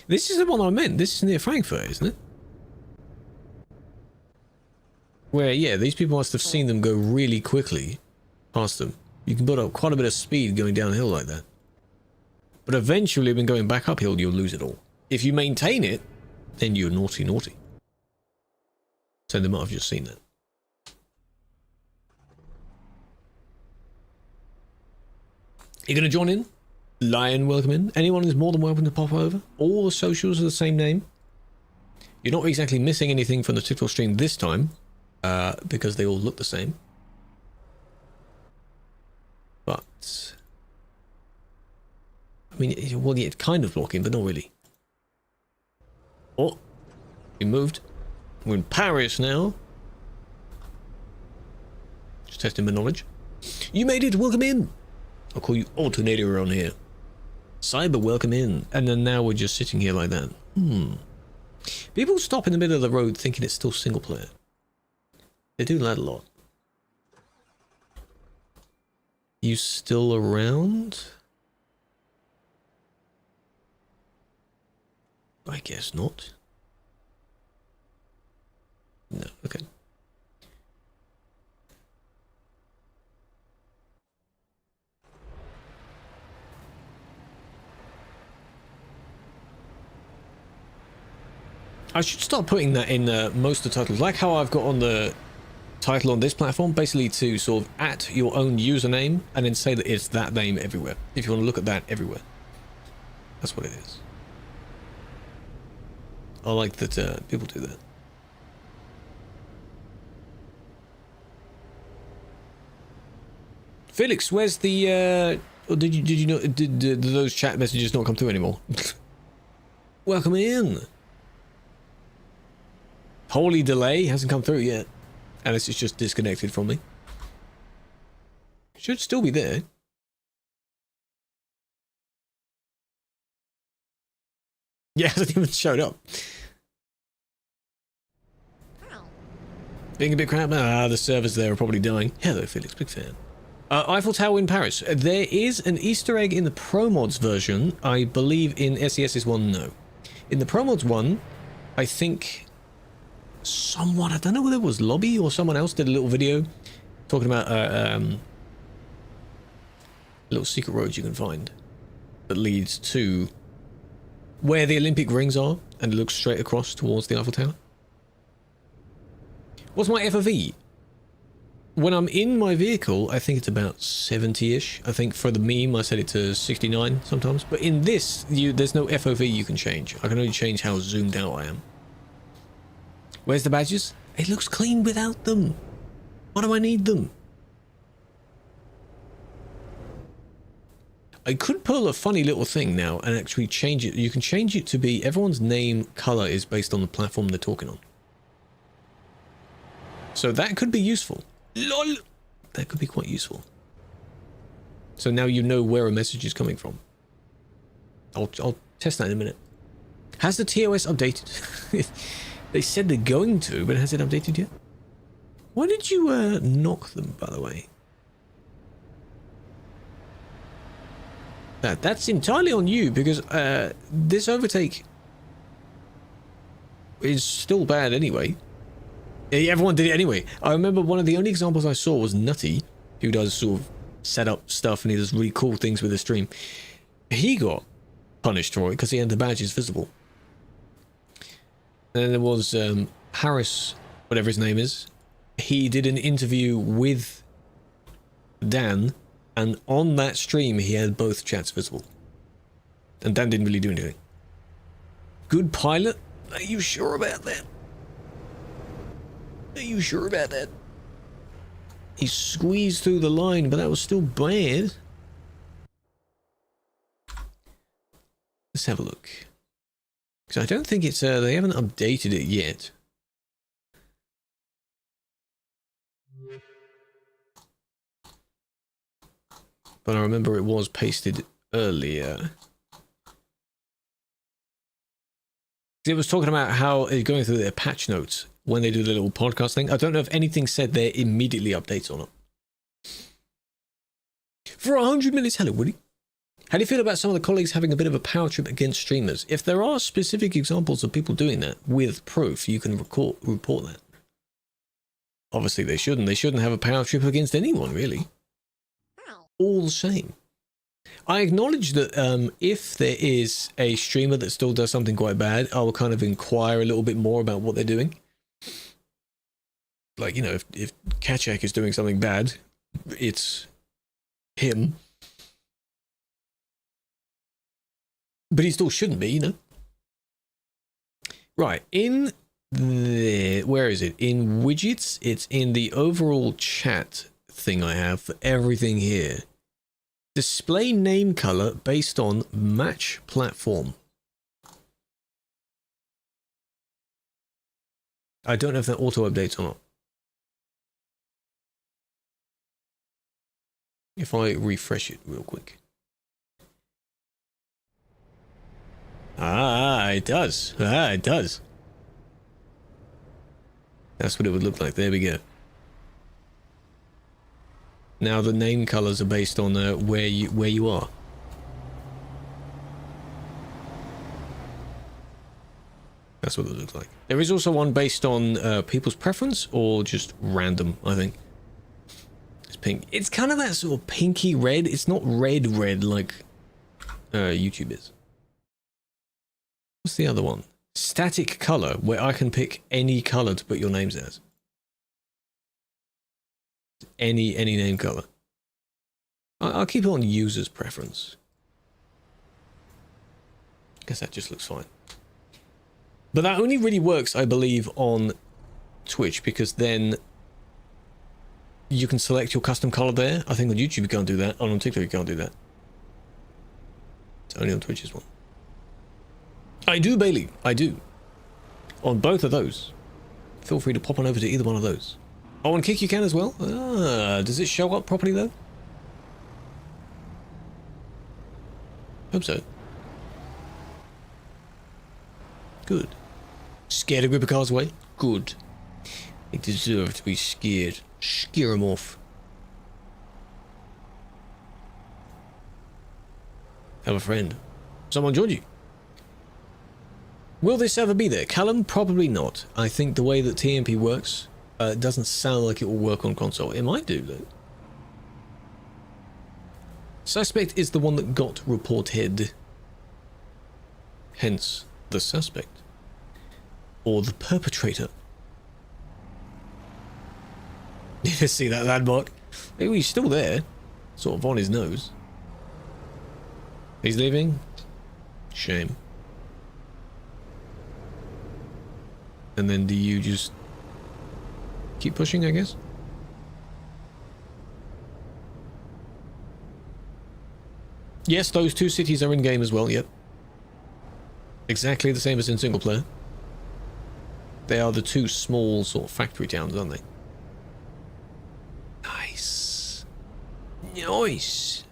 This is the one I meant. This is near Frankfurt, isn't it? Where, yeah, these people must have seen them go really quickly past them. You can build up quite a bit of speed going downhill like that. But eventually, when going back uphill, you'll lose it all. If you maintain it, then you're naughty, naughty. So they might have just seen that. You gonna join in? Lion, welcome in. Anyone is more than welcome to pop over. All the socials are the same name. You're not exactly missing anything from the TikTok stream this time, because they all look the same. But I mean, well, yeah, it's kind of blocking, but not really. Oh, we moved. We're in Paris now. Just testing my knowledge. You made it. Welcome in. I'll call you Alternator on here. Cyber, welcome in. And then now we're just sitting here like that. People stop in the middle of the road thinking it's still single player. They do that a lot. You still around? I guess not. No, okay. I should start putting that in most of the titles, like how I've got on the title on this platform, basically to sort of at your own username and then say that it's that name everywhere. If you want to look at that everywhere. That's what it is. I like that people do that. Felix, where's the or did you know did those chat messages not come through anymore? Welcome in. Holy delay hasn't come through yet. And this is just disconnected from me. Should still be there. Yeah, it hasn't even showed up. Being a bit crap. Ah, the servers there are probably dying. Hello, Felix, big fan. Eiffel Tower in Paris. There is an Easter egg in the Pro Mods version. I believe in SES's one, no. In the Pro Mods one, I think someone, I don't know whether it was Lobby or someone else, did a little video talking about little secret roads you can find that leads to where the Olympic rings are, and it looks straight across towards the Eiffel Tower. What's my FOV? When I'm in my vehicle, I think it's about 70-ish. I think for the meme, I set it to 69 sometimes. But in this, there's no FOV you can change. I can only change how zoomed out I am. Where's the badges? It looks clean without them. Why do I need them? I could pull a funny little thing now and actually change it. You can change it to be everyone's name color is based on the platform they're talking on. So that could be useful. LOL! That could be quite useful. So now you know where a message is coming from. I'll test that in a minute. Has the TOS updated? They said they're going to, but has it updated yet? Why did you knock them, by the way? That's entirely on you, because this overtake is still bad anyway. Everyone did it anyway. I remember one of the only examples I saw was Nutty, who does sort of set up stuff and he does really cool things with the stream. He got punished for it because he had the badges visible. And then there was Harris, whatever his name is. He did an interview with Dan, and on that stream he had both chats visible. And Dan didn't really do anything. Good pilot? Are you sure about that? Are you sure about that? He squeezed through the line, but that was still bad. Let's have a look. Because I don't think it's, they haven't updated it yet. But I remember it was pasted earlier. It was talking about how it's going through their patch notes when they do the little podcast thing. I don't know if anything said there immediately updates or not. For 100 minutes, hello, Woody. How do you feel about some of the colleagues having a bit of a power trip against streamers? If there are specific examples of people doing that with proof, you can report that. Obviously, they shouldn't. They shouldn't have a power trip against anyone, really. All the same. I acknowledge that if there is a streamer that still does something quite bad, I will kind of inquire a little bit more about what they're doing. Like, you know, if Kachak is doing something bad, it's him. But he still shouldn't be, you know? Right, in the... Where is it? In widgets, it's in the overall chat thing I have for everything here. Display name color based on match platform. I don't know if that auto updates or not. If I refresh it real quick. Ah, it does. Ah, it does. That's what it would look like. There we go. Now the name colors are based on where you are. That's what it looks like. There is also one based on people's preference or just random, I think. It's pink. It's kind of that sort of pinky red. It's not red like YouTube is. What's the other one? Static color, where I can pick any color to put your names as. Any name color. I'll keep it on user's preference. Guess that just looks fine. But that only really works, I believe, on Twitch, because then you can select your custom color there. I think on YouTube you can't do that. On TikTok you can't do that. It's only on Twitch's one. I do, Bailey. I do. On both of those. Feel free to pop on over to either one of those. Oh, and Kick you can as well? Ah, does it show up properly though? Hope so. Good. Scared a group of cars away? Good. They deserve to be scared. Scare them off. Have a friend. Someone joined you. Will this ever be there? Callum, probably not. I think the way that TMP works, it doesn't sound like it will work on console. It might do, though. Suspect is the one that got reported. Hence, the suspect. Or the perpetrator. See that landmark? Maybe he's still there. Sort of on his nose. He's leaving? Shame. And then do you just keep pushing, I guess? Yes, those two cities are in-game as well, yep. Exactly the same as in single player. They are the two small sort of factory towns, aren't they? Nice. Nice.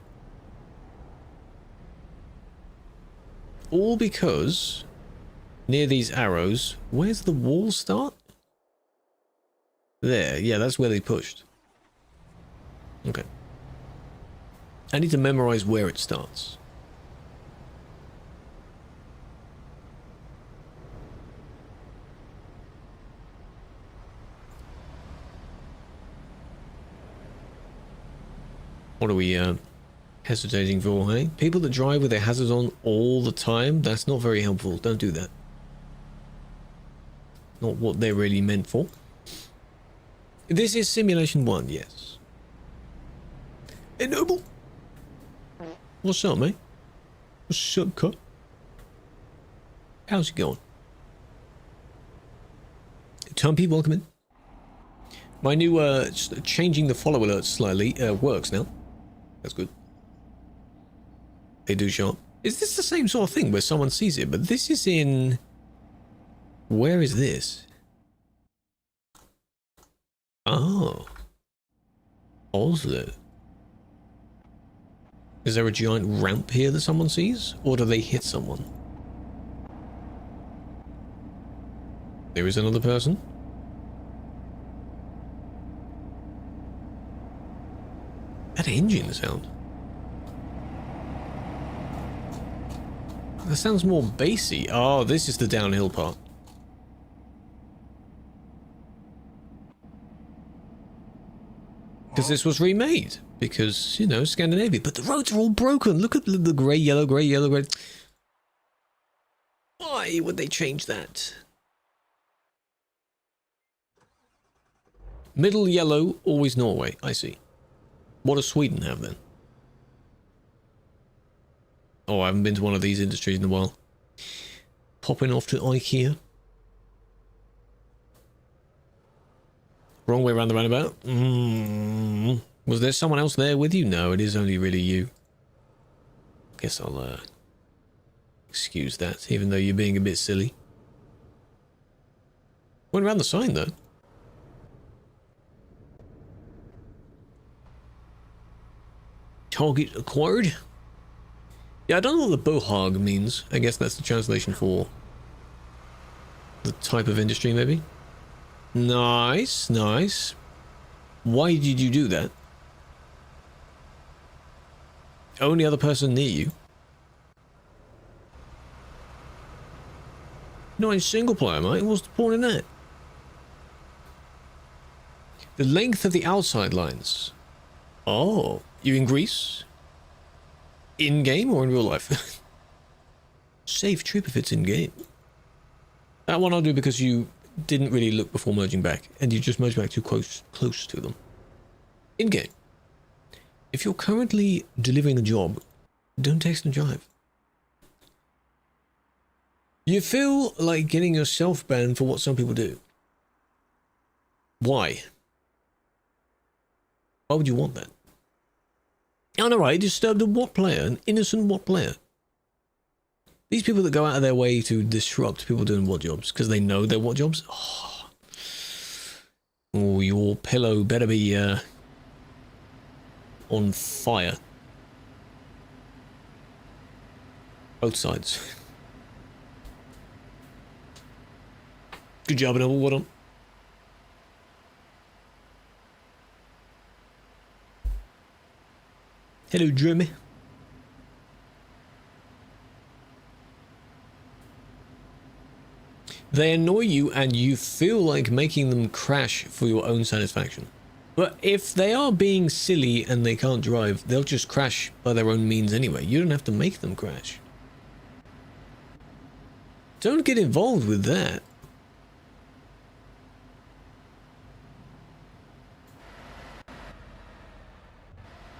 All because near these arrows, where's the wall start? There, yeah, that's where they pushed. Okay. I need to memorize where it starts. What are we hesitating for, hey? People that drive with their hazards on all the time, that's not very helpful. Don't do that. Not what they're really meant for. This is Simulation 1, yes. Hey, Noble! What's up, mate? What's up, cut? How's it going? Tumpy, welcome in. My new, changing the follow alerts slightly, works now. That's good. They do show up. Is this the same sort of thing where someone sees it? But this is in... Where is this? Oh. Oslo. Is there a giant ramp here that someone sees? Or do they hit someone? There is another person. That engine sound. That sounds more bassy. Oh, this is the downhill part. Because this was remade. Because, you know, Scandinavia. But the roads are all broken. Look at the grey, yellow, grey, yellow, grey. Why would they change that? Middle yellow, always Norway. I see. What does Sweden have then? Oh, I haven't been to one of these industries in a while. Popping off to IKEA. Wrong way around the roundabout. Was there someone else there with you? No, it is only really you. Guess I'll excuse that, even though you're being a bit silly. Went around the sign though. Target acquired. Yeah, I don't know what the bohag means. I guess that's the translation for the type of industry, maybe. Nice, nice. Why did you do that? Only other person near you. Not in single player, mate. What's the point in that? The length of the outside lines. Oh, you in Greece? In game or in real life? Safe trip if it's in game. That one I'll do because you didn't really look before merging back, and you just merged back too close to them. In game. If you're currently delivering a job, don't text and jive. You feel like getting yourself banned for what some people do. Why? Why would you want that? Oh, no, right, disturbed a what player? An innocent what player? These people that go out of their way to disrupt people doing what jobs because they know they're what jobs. Oh, your pillow better be on fire. Both sides. Good job, Noble. Well done. Hello, Jeremy. They annoy you and you feel like making them crash for your own satisfaction. But if they are being silly and they can't drive, they'll just crash by their own means anyway. You don't have to make them crash. Don't get involved with that.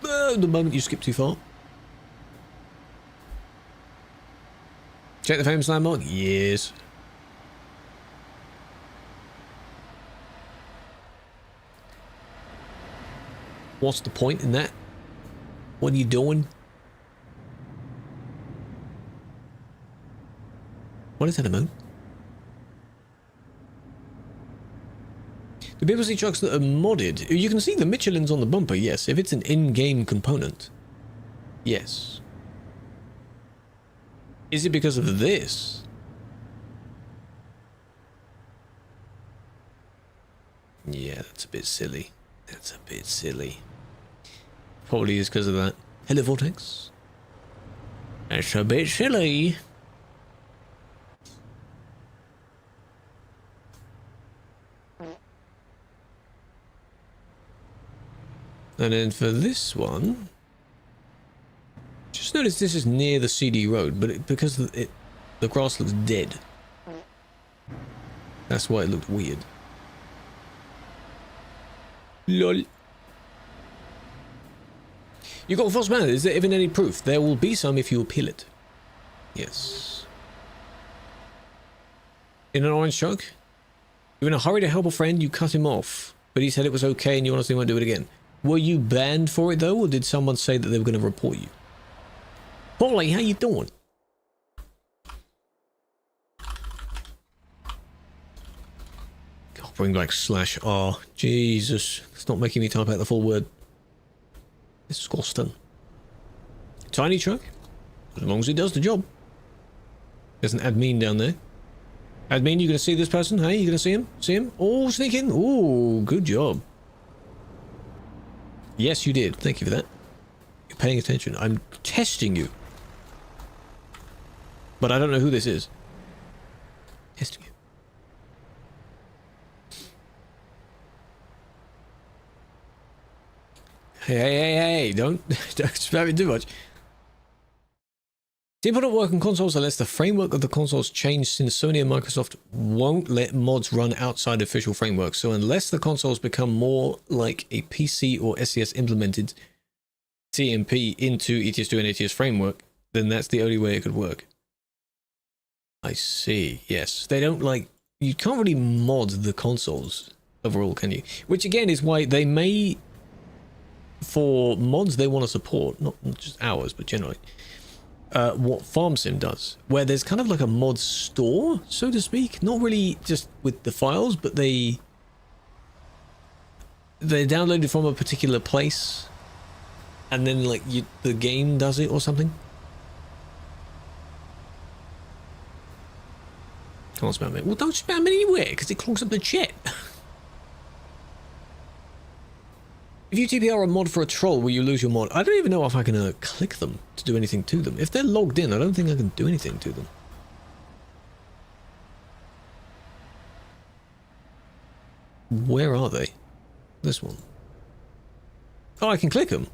The moment you skip too far. Check the famous landmark? Yes. What's the point in that? What are you doing? What is that about? Do people see trucks that are modded? You can see the Michelin's on the bumper, yes. If it's an in-game component, yes. Is it because of this? Yeah, that's a bit silly. That's a bit silly. Probably is because of that. Hello, Vortex. That's a bit silly. And then for this one, just notice this is near the CD road, but because the grass looks dead, that's why it looked weird. Lol. You got a false banner. Is there even any proof? There will be some if you appeal it. Yes. In an orange truck? You're in a hurry to help a friend, you cut him off, but he said it was okay and you honestly won't do it again. Were you banned for it though, or did someone say that they were going to report you? Polly, how you doing? God, bring back /R. Jesus, it's not making me type out the full word. Disgusting. Tiny truck, as long as it does the job. There's an admin down there. Admin, you gonna see this person? Hey, you gonna see him? See him? Oh, sneaking. Oh, good job. Yes, you did. Thank you for that. You're paying attention. I'm testing you. But I don't know who this is. Testing you. Hey, don't spam it too much. People don't work on consoles unless the framework of the consoles changed, since Sony and Microsoft won't let mods run outside official frameworks. So unless the consoles become more like a PC or SES implemented TMP into ETS2 and ATS framework, then that's the only way it could work. I see. Yes. They don't like... You can't really mod the consoles overall, can you? Which again is why they may... For mods they want to support, not just ours, but generally, what FarmSim does, where there's kind of like a mod store, so to speak. Not really just with the files, but they're downloaded from a particular place, and then like the game does it or something. Can't spam it. Well, don't spam it anywhere, because it clogs up the chat. If you TPR a mod for a troll, will you lose your mod? I don't even know if I can click them to do anything to them. If they're logged in, I don't think I can do anything to them. Where are they? This one. Oh, I can click them.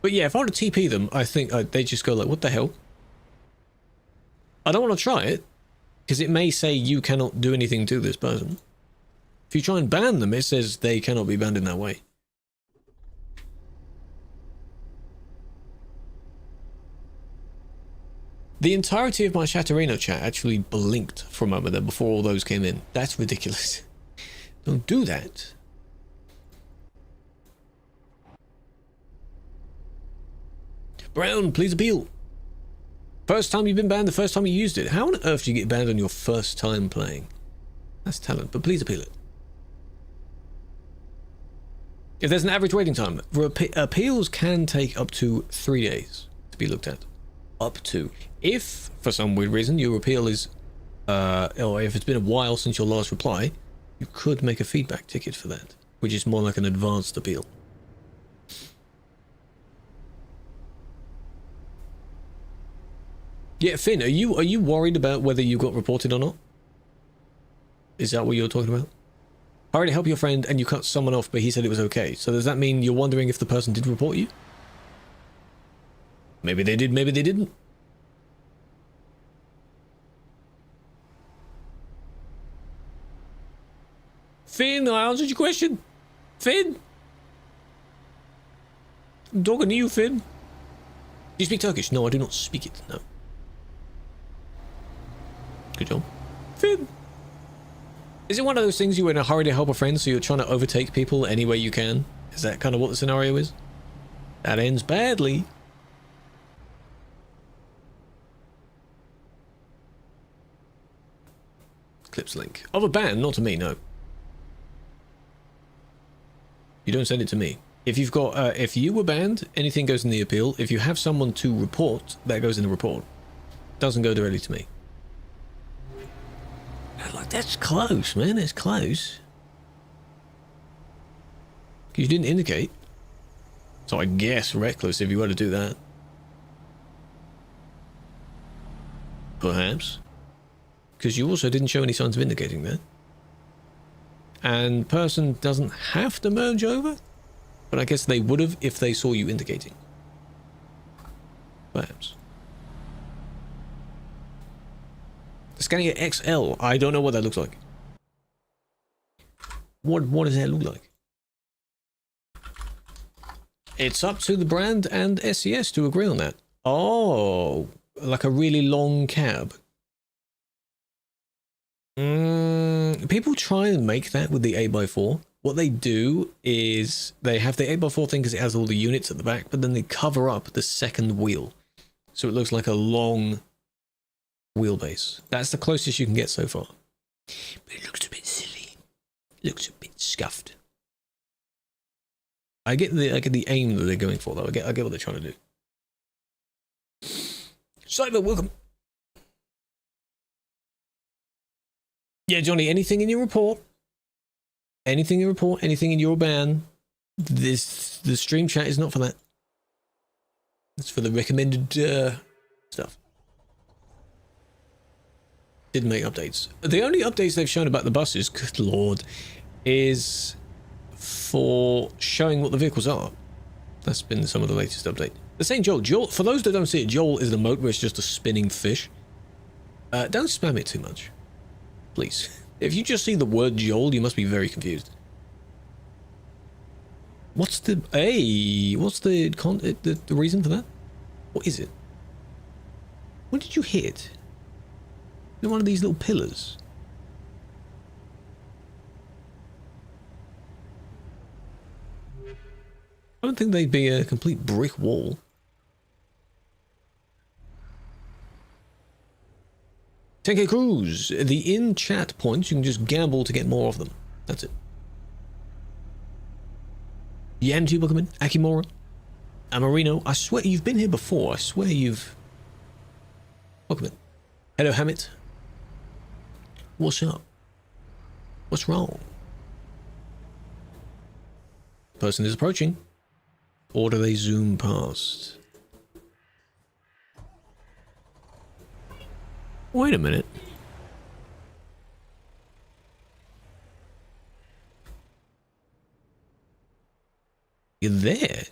But yeah, if I were to TP them, I think they just go like, what the hell? I don't want to try it, because it may say you cannot do anything to this person. If you try and ban them, it says they cannot be banned in that way. The entirety of my Chatterino chat actually blinked for a moment there before all those came in. That's ridiculous. Don't do that. Brown, please appeal. First time you've been banned, the first time you used it. How on earth do you get banned on your first time playing? That's talent, but please appeal it. If there's an average waiting time, appeals can take up to 3 days to be looked at. Up to. If, for some weird reason, your appeal is, or if it's been a while since your last reply, you could make a feedback ticket for that, which is more like an advanced appeal. Yeah, Finn, are you worried about whether you got reported or not? Is that what you're talking about? I already helped your friend and you cut someone off, but he said it was okay. So does that mean you're wondering if the person did report you? Maybe they did, maybe they didn't. Finn, I answered your question. Finn? I'm talking to you, Finn. Do you speak Turkish? No, I do not speak it, no. Good job. Finn. Is it one of those things you were in a hurry to help a friend, so you're trying to overtake people any way you can? Is that kind of what the scenario is? That ends badly. Clips link. Of a ban, not to me, no. You don't send it to me. If you've got, if you were banned, anything goes in the appeal. If you have someone to report, that goes in the report. Doesn't go directly to me. Like, that's close, man. That's close. You didn't indicate. So I guess reckless if you were to do that. Perhaps. Because you also didn't show any signs of indicating that. And person doesn't have to merge over, but I guess they would have if they saw you indicating. Perhaps. The Scania XL, I don't know what that looks like. What does that look like? It's up to the brand and SES to agree on that. Oh, like a really long cab. People try and make that with the 8x4. What they do is they have the 8x4 thing because it has all the units at the back, but then they cover up the second wheel. So it looks like a long wheelbase. That's the closest you can get so far. But it looks a bit silly. It looks a bit scuffed. I get the aim that they're going for though. I get what they're trying to do. Cyber, welcome. Yeah, Johnny, anything in your report? Anything in your report? Anything in your ban? The stream chat is not for that. It's for the recommended stuff. Didn't make updates. The only updates they've shown about the buses, good lord, is for showing what the vehicles are. That's been some of the latest update. The same Joel. Joel, for those that don't see it, Joel is the moat where it's just a spinning fish. Don't spam it too much. Please. If you just see the word Joel, you must be very confused. What's the... Hey! What's the reason for that? What is it? What did you hit? Is it one of these little pillars? I don't think they'd be a complete brick wall. $10K Cruise. The in-chat points, you can just gamble to get more of them. That's it. Yantu, welcome in. Akimura. Amarino. I swear you've been here before. I swear you've... Welcome in. Hello, Hammett. What's up? What's wrong? Person is approaching. Or do they zoom past? Wait a minute. You're there.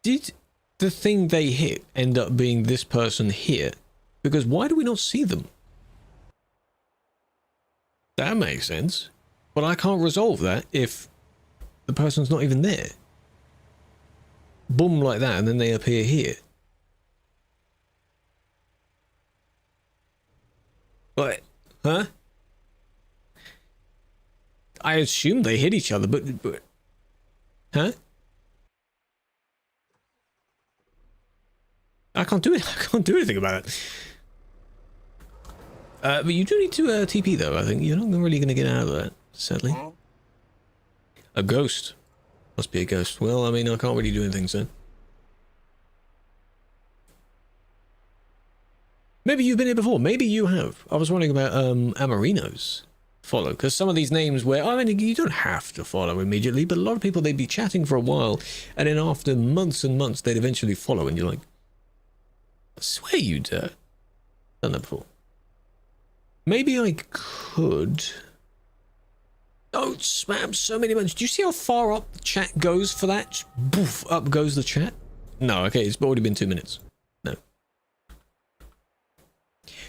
Did the thing they hit end up being this person here? Because why do we not see them? That makes sense. But I can't resolve that if the person's not even there. Boom, like that, and then they appear here. What? Huh? I assume they hit each other, but huh? I can't do it. I can't do anything about it. But you do need to TP though. I think you're not really going to get out of that, sadly. A ghost. Must be a ghost. Well, I mean, I can't really do anything, so. Maybe you've been here before. Maybe you have. I was wondering about Amarino's follow, because some of these names where, I mean, you don't have to follow immediately, but a lot of people, they'd be chatting for a while, and then after months and months, they'd eventually follow, and you're like, I swear you'd done that before. Maybe I could... Don't spam so many buttons. Do you see how far up the chat goes for that? Just boof, up goes the chat. No, okay, it's already been 2 minutes. No.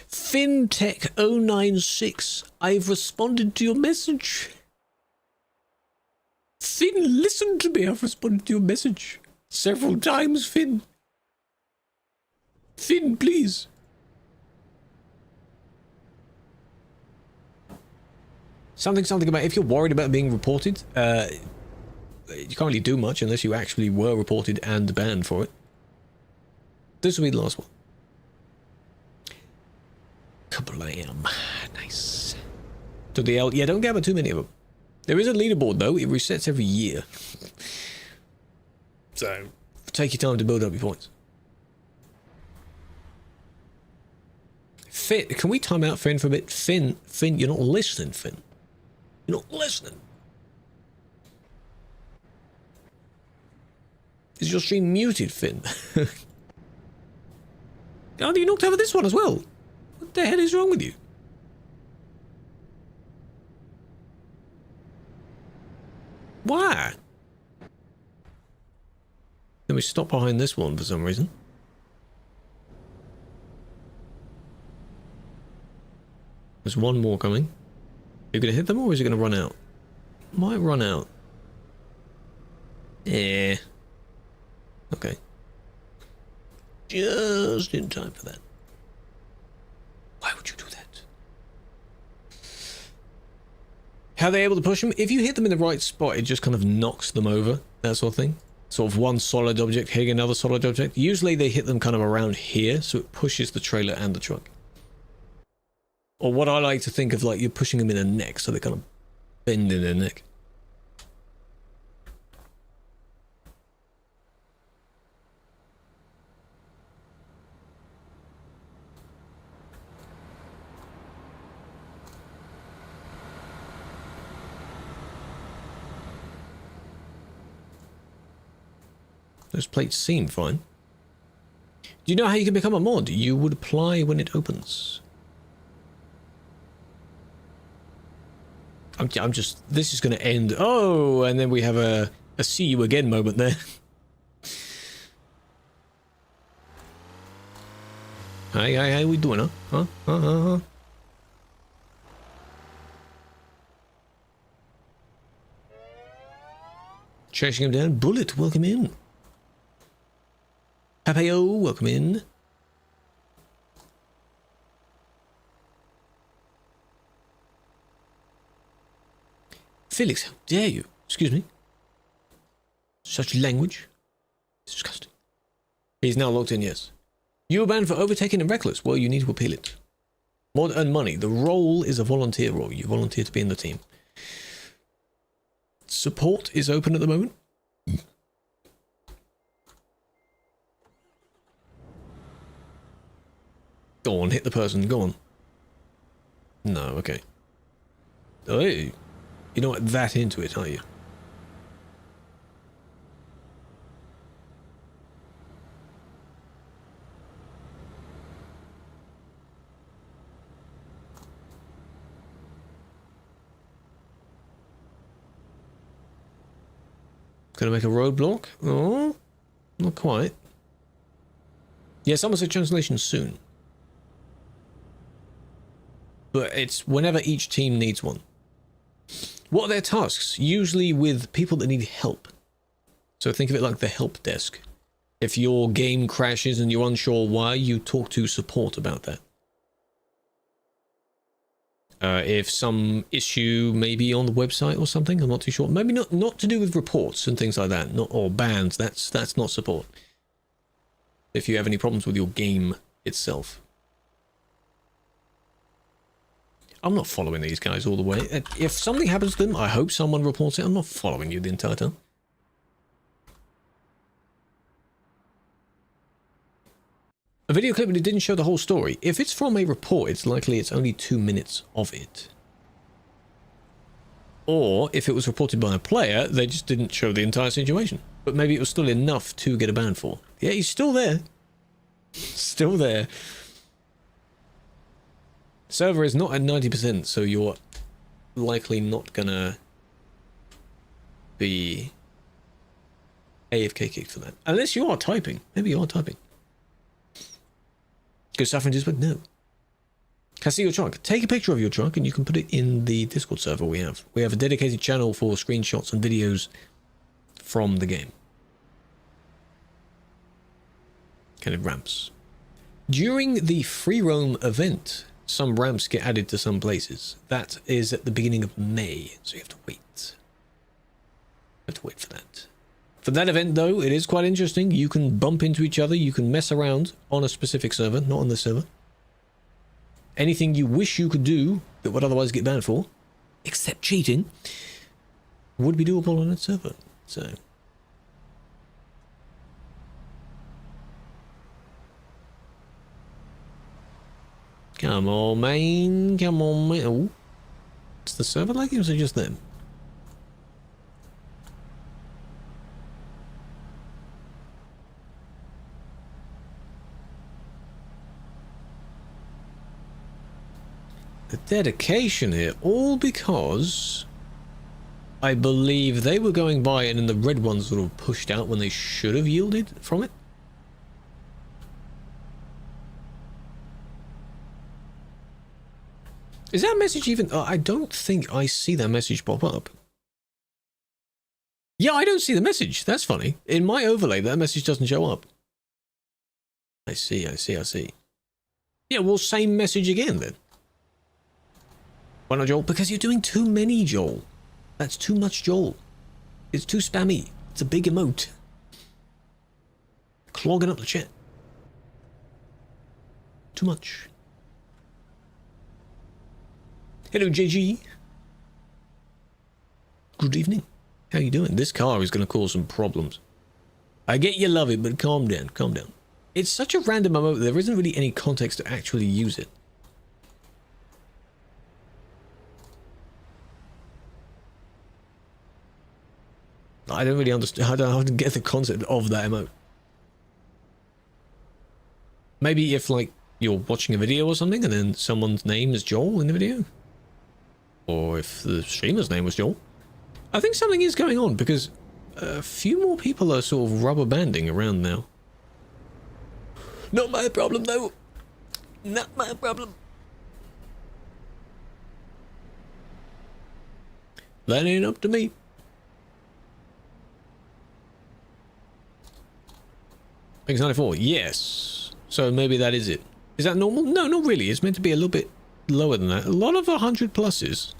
FinTech096, I've responded to your message. Finn, listen to me. I've responded to your message several times, Finn. Finn, please. Something about if you're worried about being reported, you can't really do much unless you actually were reported and banned for it. This will be the last one. Kablam. Nice. To the L. Yeah, don't gather too many of them. There is a leaderboard though. It resets every year. So take your time to build up your points. Finn, can we time out Finn for a bit? Finn, you're not listening, Finn. You're not listening. Is your stream muted, Finn? Oh, you knocked over this one as well. What the hell is wrong with you? Why? Then we stop behind this one for some reason. There's one more coming. Are you going to hit them or is it going to run out? Might run out. Yeah. Okay. Just in time for that. Why would you do that? How are they able to push them? If you hit them in the right spot, it just kind of knocks them over. That sort of thing. Sort of one solid object hitting another solid object. Usually they hit them kind of around here, so it pushes the trailer and the truck. Or what I like to think of, like you're pushing them in a neck, so they kind of bend in their neck. Those plates seem fine. Do you know how you can become a mod? You would apply when it opens. I'm just... This is going to end... Oh, and then we have a see you again moment there. Hey, how we doing, huh? Chasing him down. Bullet, welcome in. Papeo, welcome in. Felix, how dare you? Excuse me. Such language. It's disgusting. He's now logged in, yes. You were banned for overtaking and reckless. Well, you need to appeal it. Mod and money. The role is a volunteer role. You volunteer to be in the team. Support is open at the moment. Go on, hit the person. Go on. No, okay. Hey, you're not that into it, are you? Gonna make a roadblock? Oh, not quite. Yeah, someone said translation soon. But it's whenever each team needs one. What are their tasks? Usually with people that need help. So think of it like the help desk. If your game crashes and you're unsure why, you talk to support about that. If some issue may be on the website or something, I'm not too sure. Maybe not to do with reports and things like that, or bans. That's not support. If you have any problems with your game itself. I'm not following these guys all the way. If something happens to them, I hope someone reports it. I'm not following you the entire time. A video clip, but it didn't show the whole story. If it's from a report, it's likely it's only 2 minutes of it. Or, if it was reported by a player, they just didn't show the entire situation. But maybe it was still enough to get a ban for. Yeah, he's still there. Still there. Server is not at 90%, so you're likely not gonna be AFK kicked for that. Unless you are typing. Maybe you are typing. Good stuff, but no. Can I see your truck? Take a picture of your truck and you can put it in the Discord server we have. We have a dedicated channel for screenshots and videos from the game. Kind of ramps. During the free roam event, some ramps get added to some places. That is at the beginning of May, so you have to wait. You have to wait for that. For that event, though, it is quite interesting. You can bump into each other. You can mess around on a specific server, not on this server. Anything you wish you could do that would otherwise get banned for, except cheating, would be doable on that server. So, come on, man. Come on, man. Oh, is the server lagging or is it just them? The dedication here, all because I believe they were going by it and the red ones sort of pushed out when they should have yielded from it. Is that message even... I don't think I see that message pop up. Yeah, I don't see the message. That's funny. In my overlay, that message doesn't show up. I see. Yeah, well, same message again then. Why not, Joel? Because you're doing too many, Joel. That's too much, Joel. It's too spammy. It's a big emote. Clogging up the chat. Too much. Hello, JG. Good evening. How you doing? This car is going to cause some problems. I get you love it, but calm down, calm down. It's such a random emote, there isn't really any context to actually use it. I don't really understand. I don't get the concept of that emote. Maybe if, like, you're watching a video or something and then someone's name is Joel in the video. Or if the streamer's name was Joel. I think something is going on because a few more people are sort of rubber banding around now. Not my problem, though. Not my problem. That ain't up to me. X94, yes. So maybe that is it. Is that normal? No, not really. It's meant to be a little bit lower than that. A lot of 100 pluses.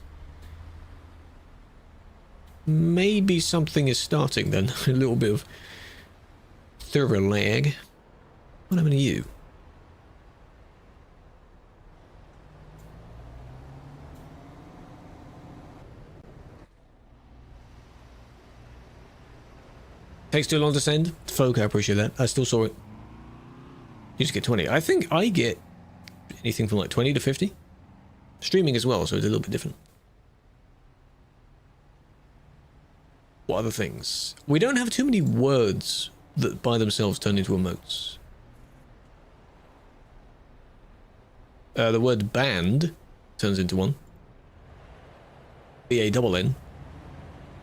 Maybe something is starting then. A little bit of thorough lag. What happened to you? Takes too long to send? Folk, I appreciate that. I still saw it. You just get 20. I think I get anything from like 20 to 50. Streaming as well, so it's a little bit different. What other things? We don't have too many words that by themselves turn into emotes. The word band turns into one. B-A-double-N.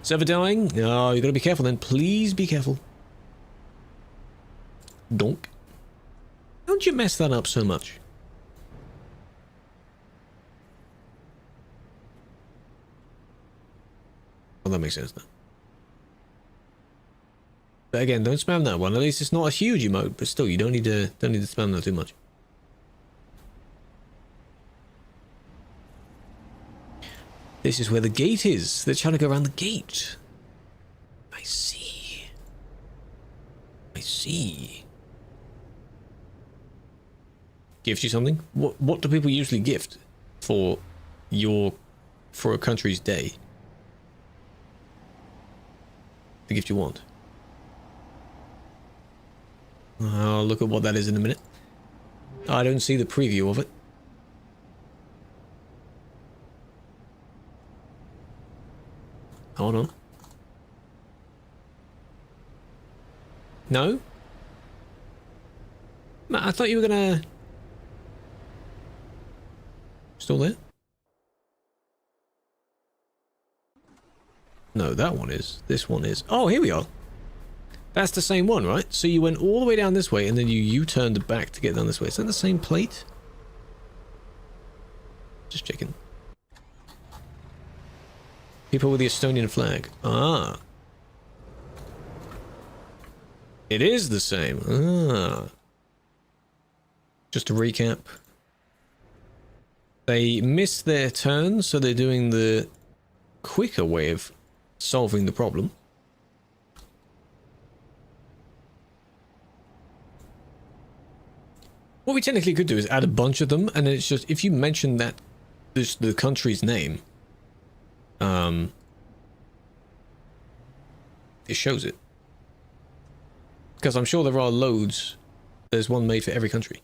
Server dying? Oh, you gotta be careful then. Please be careful. Donk. Don't you mess that up so much? Well, that makes sense now. But again, don't spam that one. At least it's not a huge emote, but still, you don't need to spam that too much. This is where the gate is. They're trying to go around the gate. I see. I see. Gift you something? What do people usually gift for a country's day? The gift you want. I'll look at what that is in a minute. I don't see the preview of it. Hold on. No? I thought you were gonna... Still there? No, that one is. This one is. Oh, here we are. That's the same one, right? So you went all the way down this way and then you U-turned back to get down this way. Is that the same plate? Just checking. People with the Estonian flag. Ah. It is the same. Ah. Just to recap. They missed their turn, so they're doing the quicker way of solving the problem. What we technically could do is add a bunch of them, and then it's just, if you mention that, the country's name, it shows it. Because I'm sure there are loads. There's one made for every country.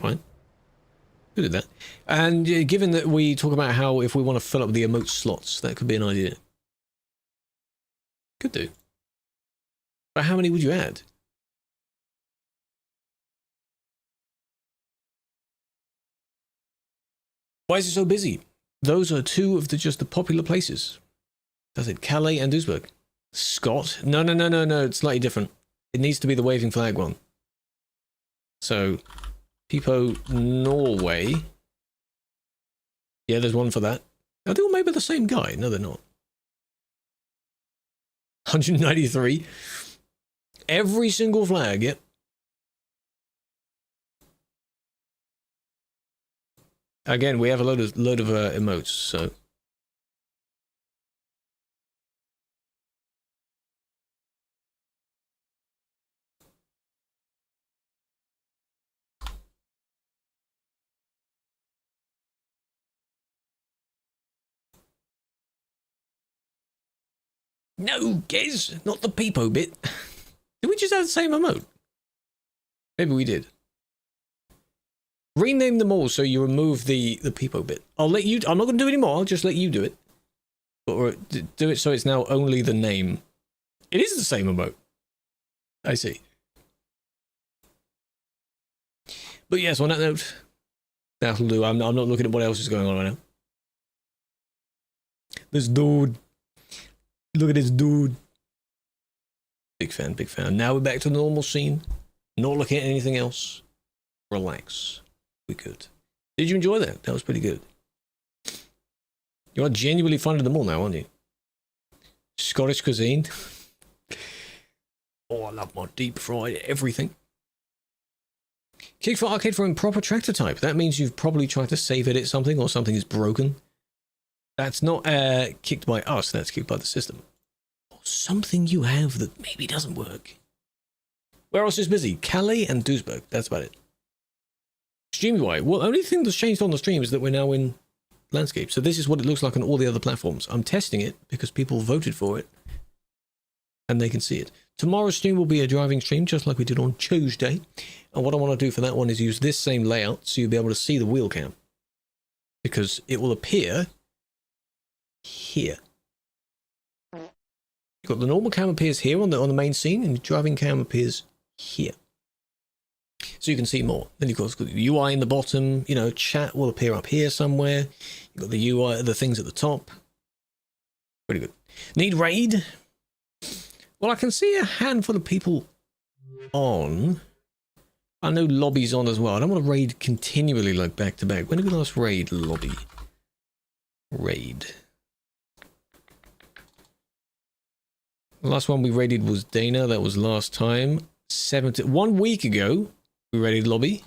Right? Who did that? And given that we talk about how if we want to fill up the emote slots, that could be an idea. Could do. But how many would you add? Why is it so busy? Those are two of the popular places. Does it? Calais and Duisburg. Scott? No, it's slightly different. It needs to be the waving flag one. So, Pipo, Norway. Yeah, there's one for that. Are they all made by the same guy? No, they're not. 193. Every single flag, yep. Again, we have a load of emotes, so. No, Gez, not the peepo bit. Did we just have the same emote? Maybe we did. Rename them all so you remove the peepo bit. I'll let you. I'm not going to do any more. I'll just let you do it. Or do it so it's now only the name. It is the same emote. I see. But yes, on that note, that'll do. I'm not looking at what else is going on right now. This dude. Look at this dude. Big fan, big fan. Now we're back to the normal scene. Not looking at anything else. Relax. We could. Did you enjoy that? That was pretty good. You are genuinely fond of them all now, aren't you? Scottish cuisine. Oh, I love my deep fried everything. Kick for arcade for improper tractor type. That means you've probably tried to save edit something or something is broken. That's not kicked by us, that's kicked by the system. Or something you have that maybe doesn't work. Where else is busy? Calais and Duisburg. That's about it. Stream UI. Well, only thing that's changed on the stream is that we're now in landscape. So this is what it looks like on all the other platforms. I'm testing it because people voted for it. And they can see it. Tomorrow's stream will be a driving stream, just like we did on Tuesday. And what I want to do for that one is use this same layout so you'll be able to see the wheel cam. Because it will appear here. You've got the normal cam appears here on the main scene, and the driving cam appears here. So you can see more. Then you've got the UI in the bottom, you know, chat will appear up here somewhere. You've got the UI, the things at the top. Pretty good. Need raid? Well, I can see a handful of people on. I know lobby's on as well. I don't want to raid continually like back to back. When did we last raid lobby? Raid. The last one we raided was Dana. That was last time. 1 week ago, we raided lobby.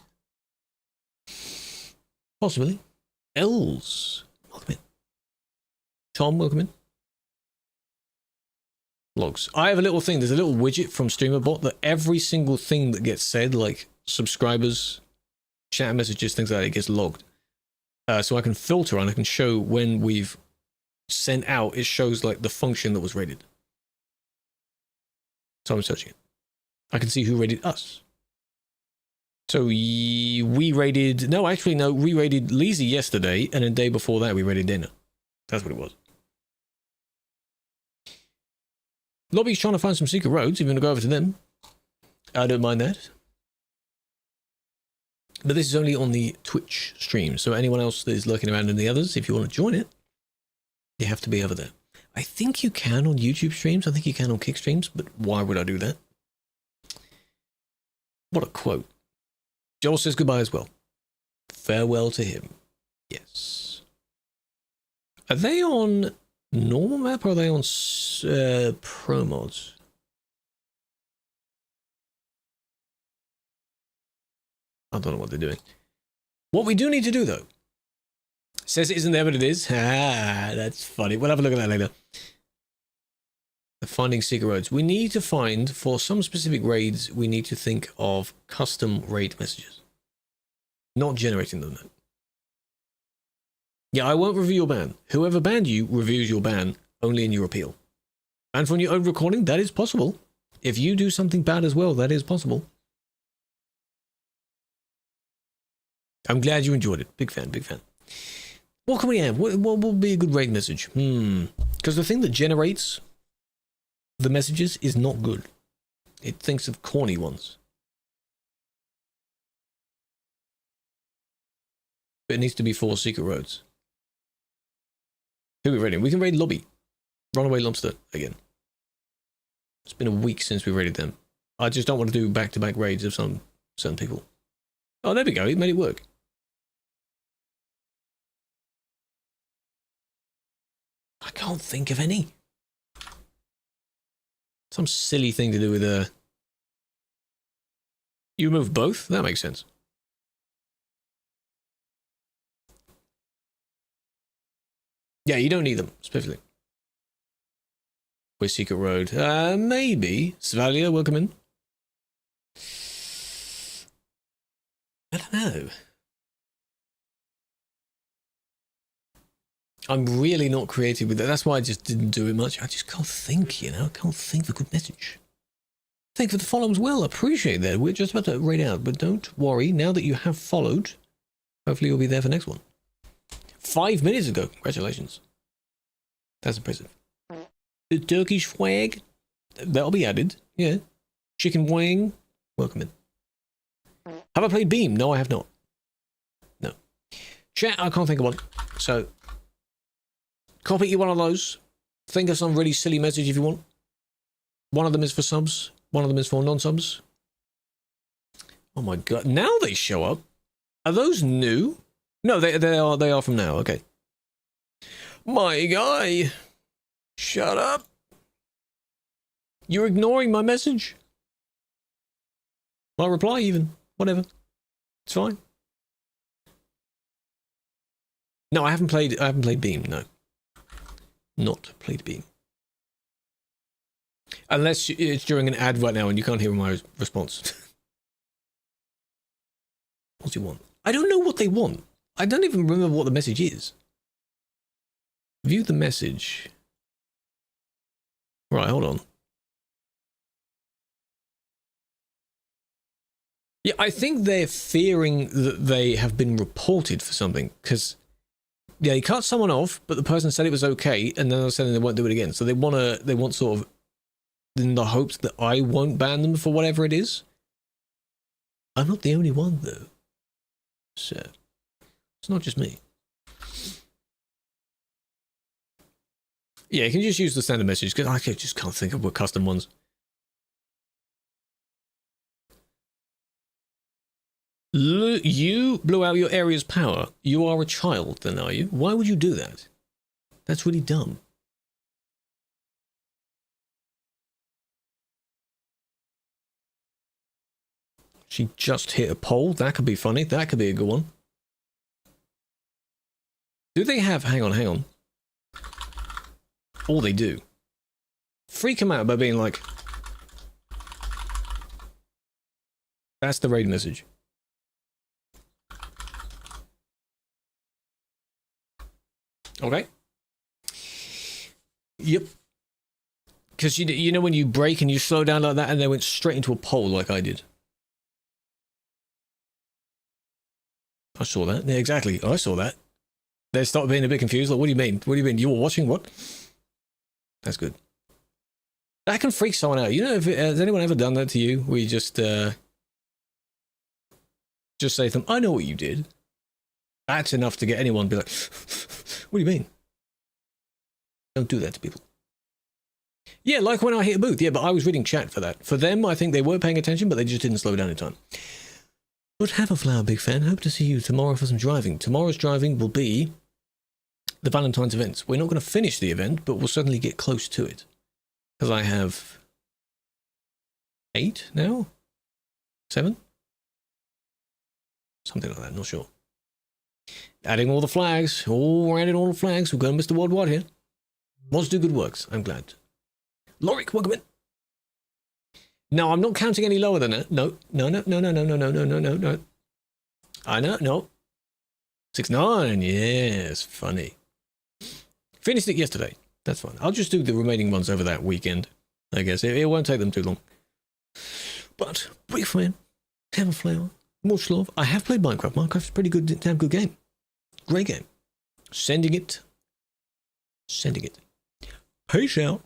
Possibly. Els. Welcome in. Tom, welcome in. Logs. I have a little thing. There's a little widget from StreamerBot that every single thing that gets said, like subscribers, chat messages, things like that, it gets logged. So I can filter and I can show when we've sent out. It shows like the function that was raided. So I'm searching it. I can see who raided us. So we raided... No, actually, no. We raided Lizzie yesterday, and a day before that, we raided Dana. That's what it was. Lobby's trying to find some secret roads. If you want to go over to them, I don't mind that. But this is only on the Twitch stream. So anyone else that is lurking around in the others, if you want to join it, you have to be over there. I think you can on YouTube streams. I think you can on Kick streams. But why would I do that? What a quote. Joel says goodbye as well. Farewell to him. Yes. Are they on normal map or are they on pro mods? I don't know what they're doing. What we do need to do though. Says it isn't there, but it is. Ah, that's funny. We'll have a look at that later. Finding secret roads. We need to find, for some specific raids, we need to think of custom raid messages. Not generating them. Yeah, I won't review your ban. Whoever banned you reviews your ban only in your appeal. And from your own recording, that is possible. If you do something bad as well, that is possible. I'm glad you enjoyed it. Big fan, big fan. What can we have? What will be a good raid message? Because the thing that generates the messages is not good. It thinks of corny ones. But it needs to be 4 secret roads. Who are we raiding? We can raid Lobby. Runaway Lobster again. It's been a week since we raided them. I just don't want to do back-to-back raids of some certain people. Oh, there we go. It made it work. I can't think of any. Some silly thing to do with You remove both? That makes sense. Yeah, you don't need them, specifically. Where's Secret Road? Maybe. Svalia, welcome in. I don't know. I'm really not creative with that. That's why I just didn't do it much. I just can't think, you know. I can't think of a good message. Thank you for the follow as well. Appreciate that. We're just about to raid out, but don't worry. Now that you have followed, hopefully you'll be there for next one. 5 minutes ago. Congratulations. That's impressive. The Turkish flag. That'll be added. Yeah. Chicken wing. Welcome in. Have I played Beam? No, I have not. No. Chat, I can't think of one. So, copy you one of those. Think of some really silly message if you want. One of them is for subs. One of them is for non-subs. Oh my god. Now they show up. Are those new? No, they are from now. Okay. My guy. Shut up. You're ignoring my message. I'll reply even. Whatever. It's fine. No, I haven't played Beam, no. Not played Beam. Unless it's during an ad right now and you can't hear my response. What do you want? I don't know what they want. I don't even remember what the message is. View the message. Right, hold on. Yeah, I think they're fearing that they have been reported for something, because yeah, they cut someone off, but the person said it was okay, and then they're saying they won't do it again. So they want sort of in the hopes that I won't ban them for whatever it is. I'm not the only one though, so it's not just me. Yeah, you can just use the standard message, because I just can't think of what custom ones. You blew out your area's power. You are a child, then, are you? Why would you do that? That's really dumb. She just hit a pole. That could be funny. That could be a good one. Do they have... Hang on. All they do. Freak them out by being like... That's the raid message. Okay. Yep. Because you know when you brake and you slow down like that and they went straight into a pole like I did. I saw that. Yeah, exactly. I saw that. They started being a bit confused. Like, what do you mean? What do you mean? You were watching what? That's good. That can freak someone out. You know, has anyone ever done that to you? Where you just say to them, I know what you did. That's enough to get anyone to be like, what do you mean? Don't do that to people. Yeah, like when I hit a booth. Yeah, but I was reading chat for that. For them, I think they were paying attention, but they just didn't slow down in time. But have a flower, big fan. Hope to see you tomorrow for some driving. Tomorrow's driving will be the Valentine's events. We're not going to finish the event, but we'll certainly get close to it. Because I have 8 now? 7? Something like that, not sure. Adding all the flags. Oh, we're adding all the flags. We've got Mr. Worldwide here. Wants to do good works. I'm glad. Lorik, welcome in. No, I'm not counting any lower than that. No. I know, no. 6-9, yes, funny. Finished it yesterday. That's fine. I'll just do the remaining ones over that weekend, I guess. It won't take them too long. But, big fan. Have a flower. Much love. I have played Minecraft. Minecraft's a pretty good, damn good game. Great game. Sending it. Peace out.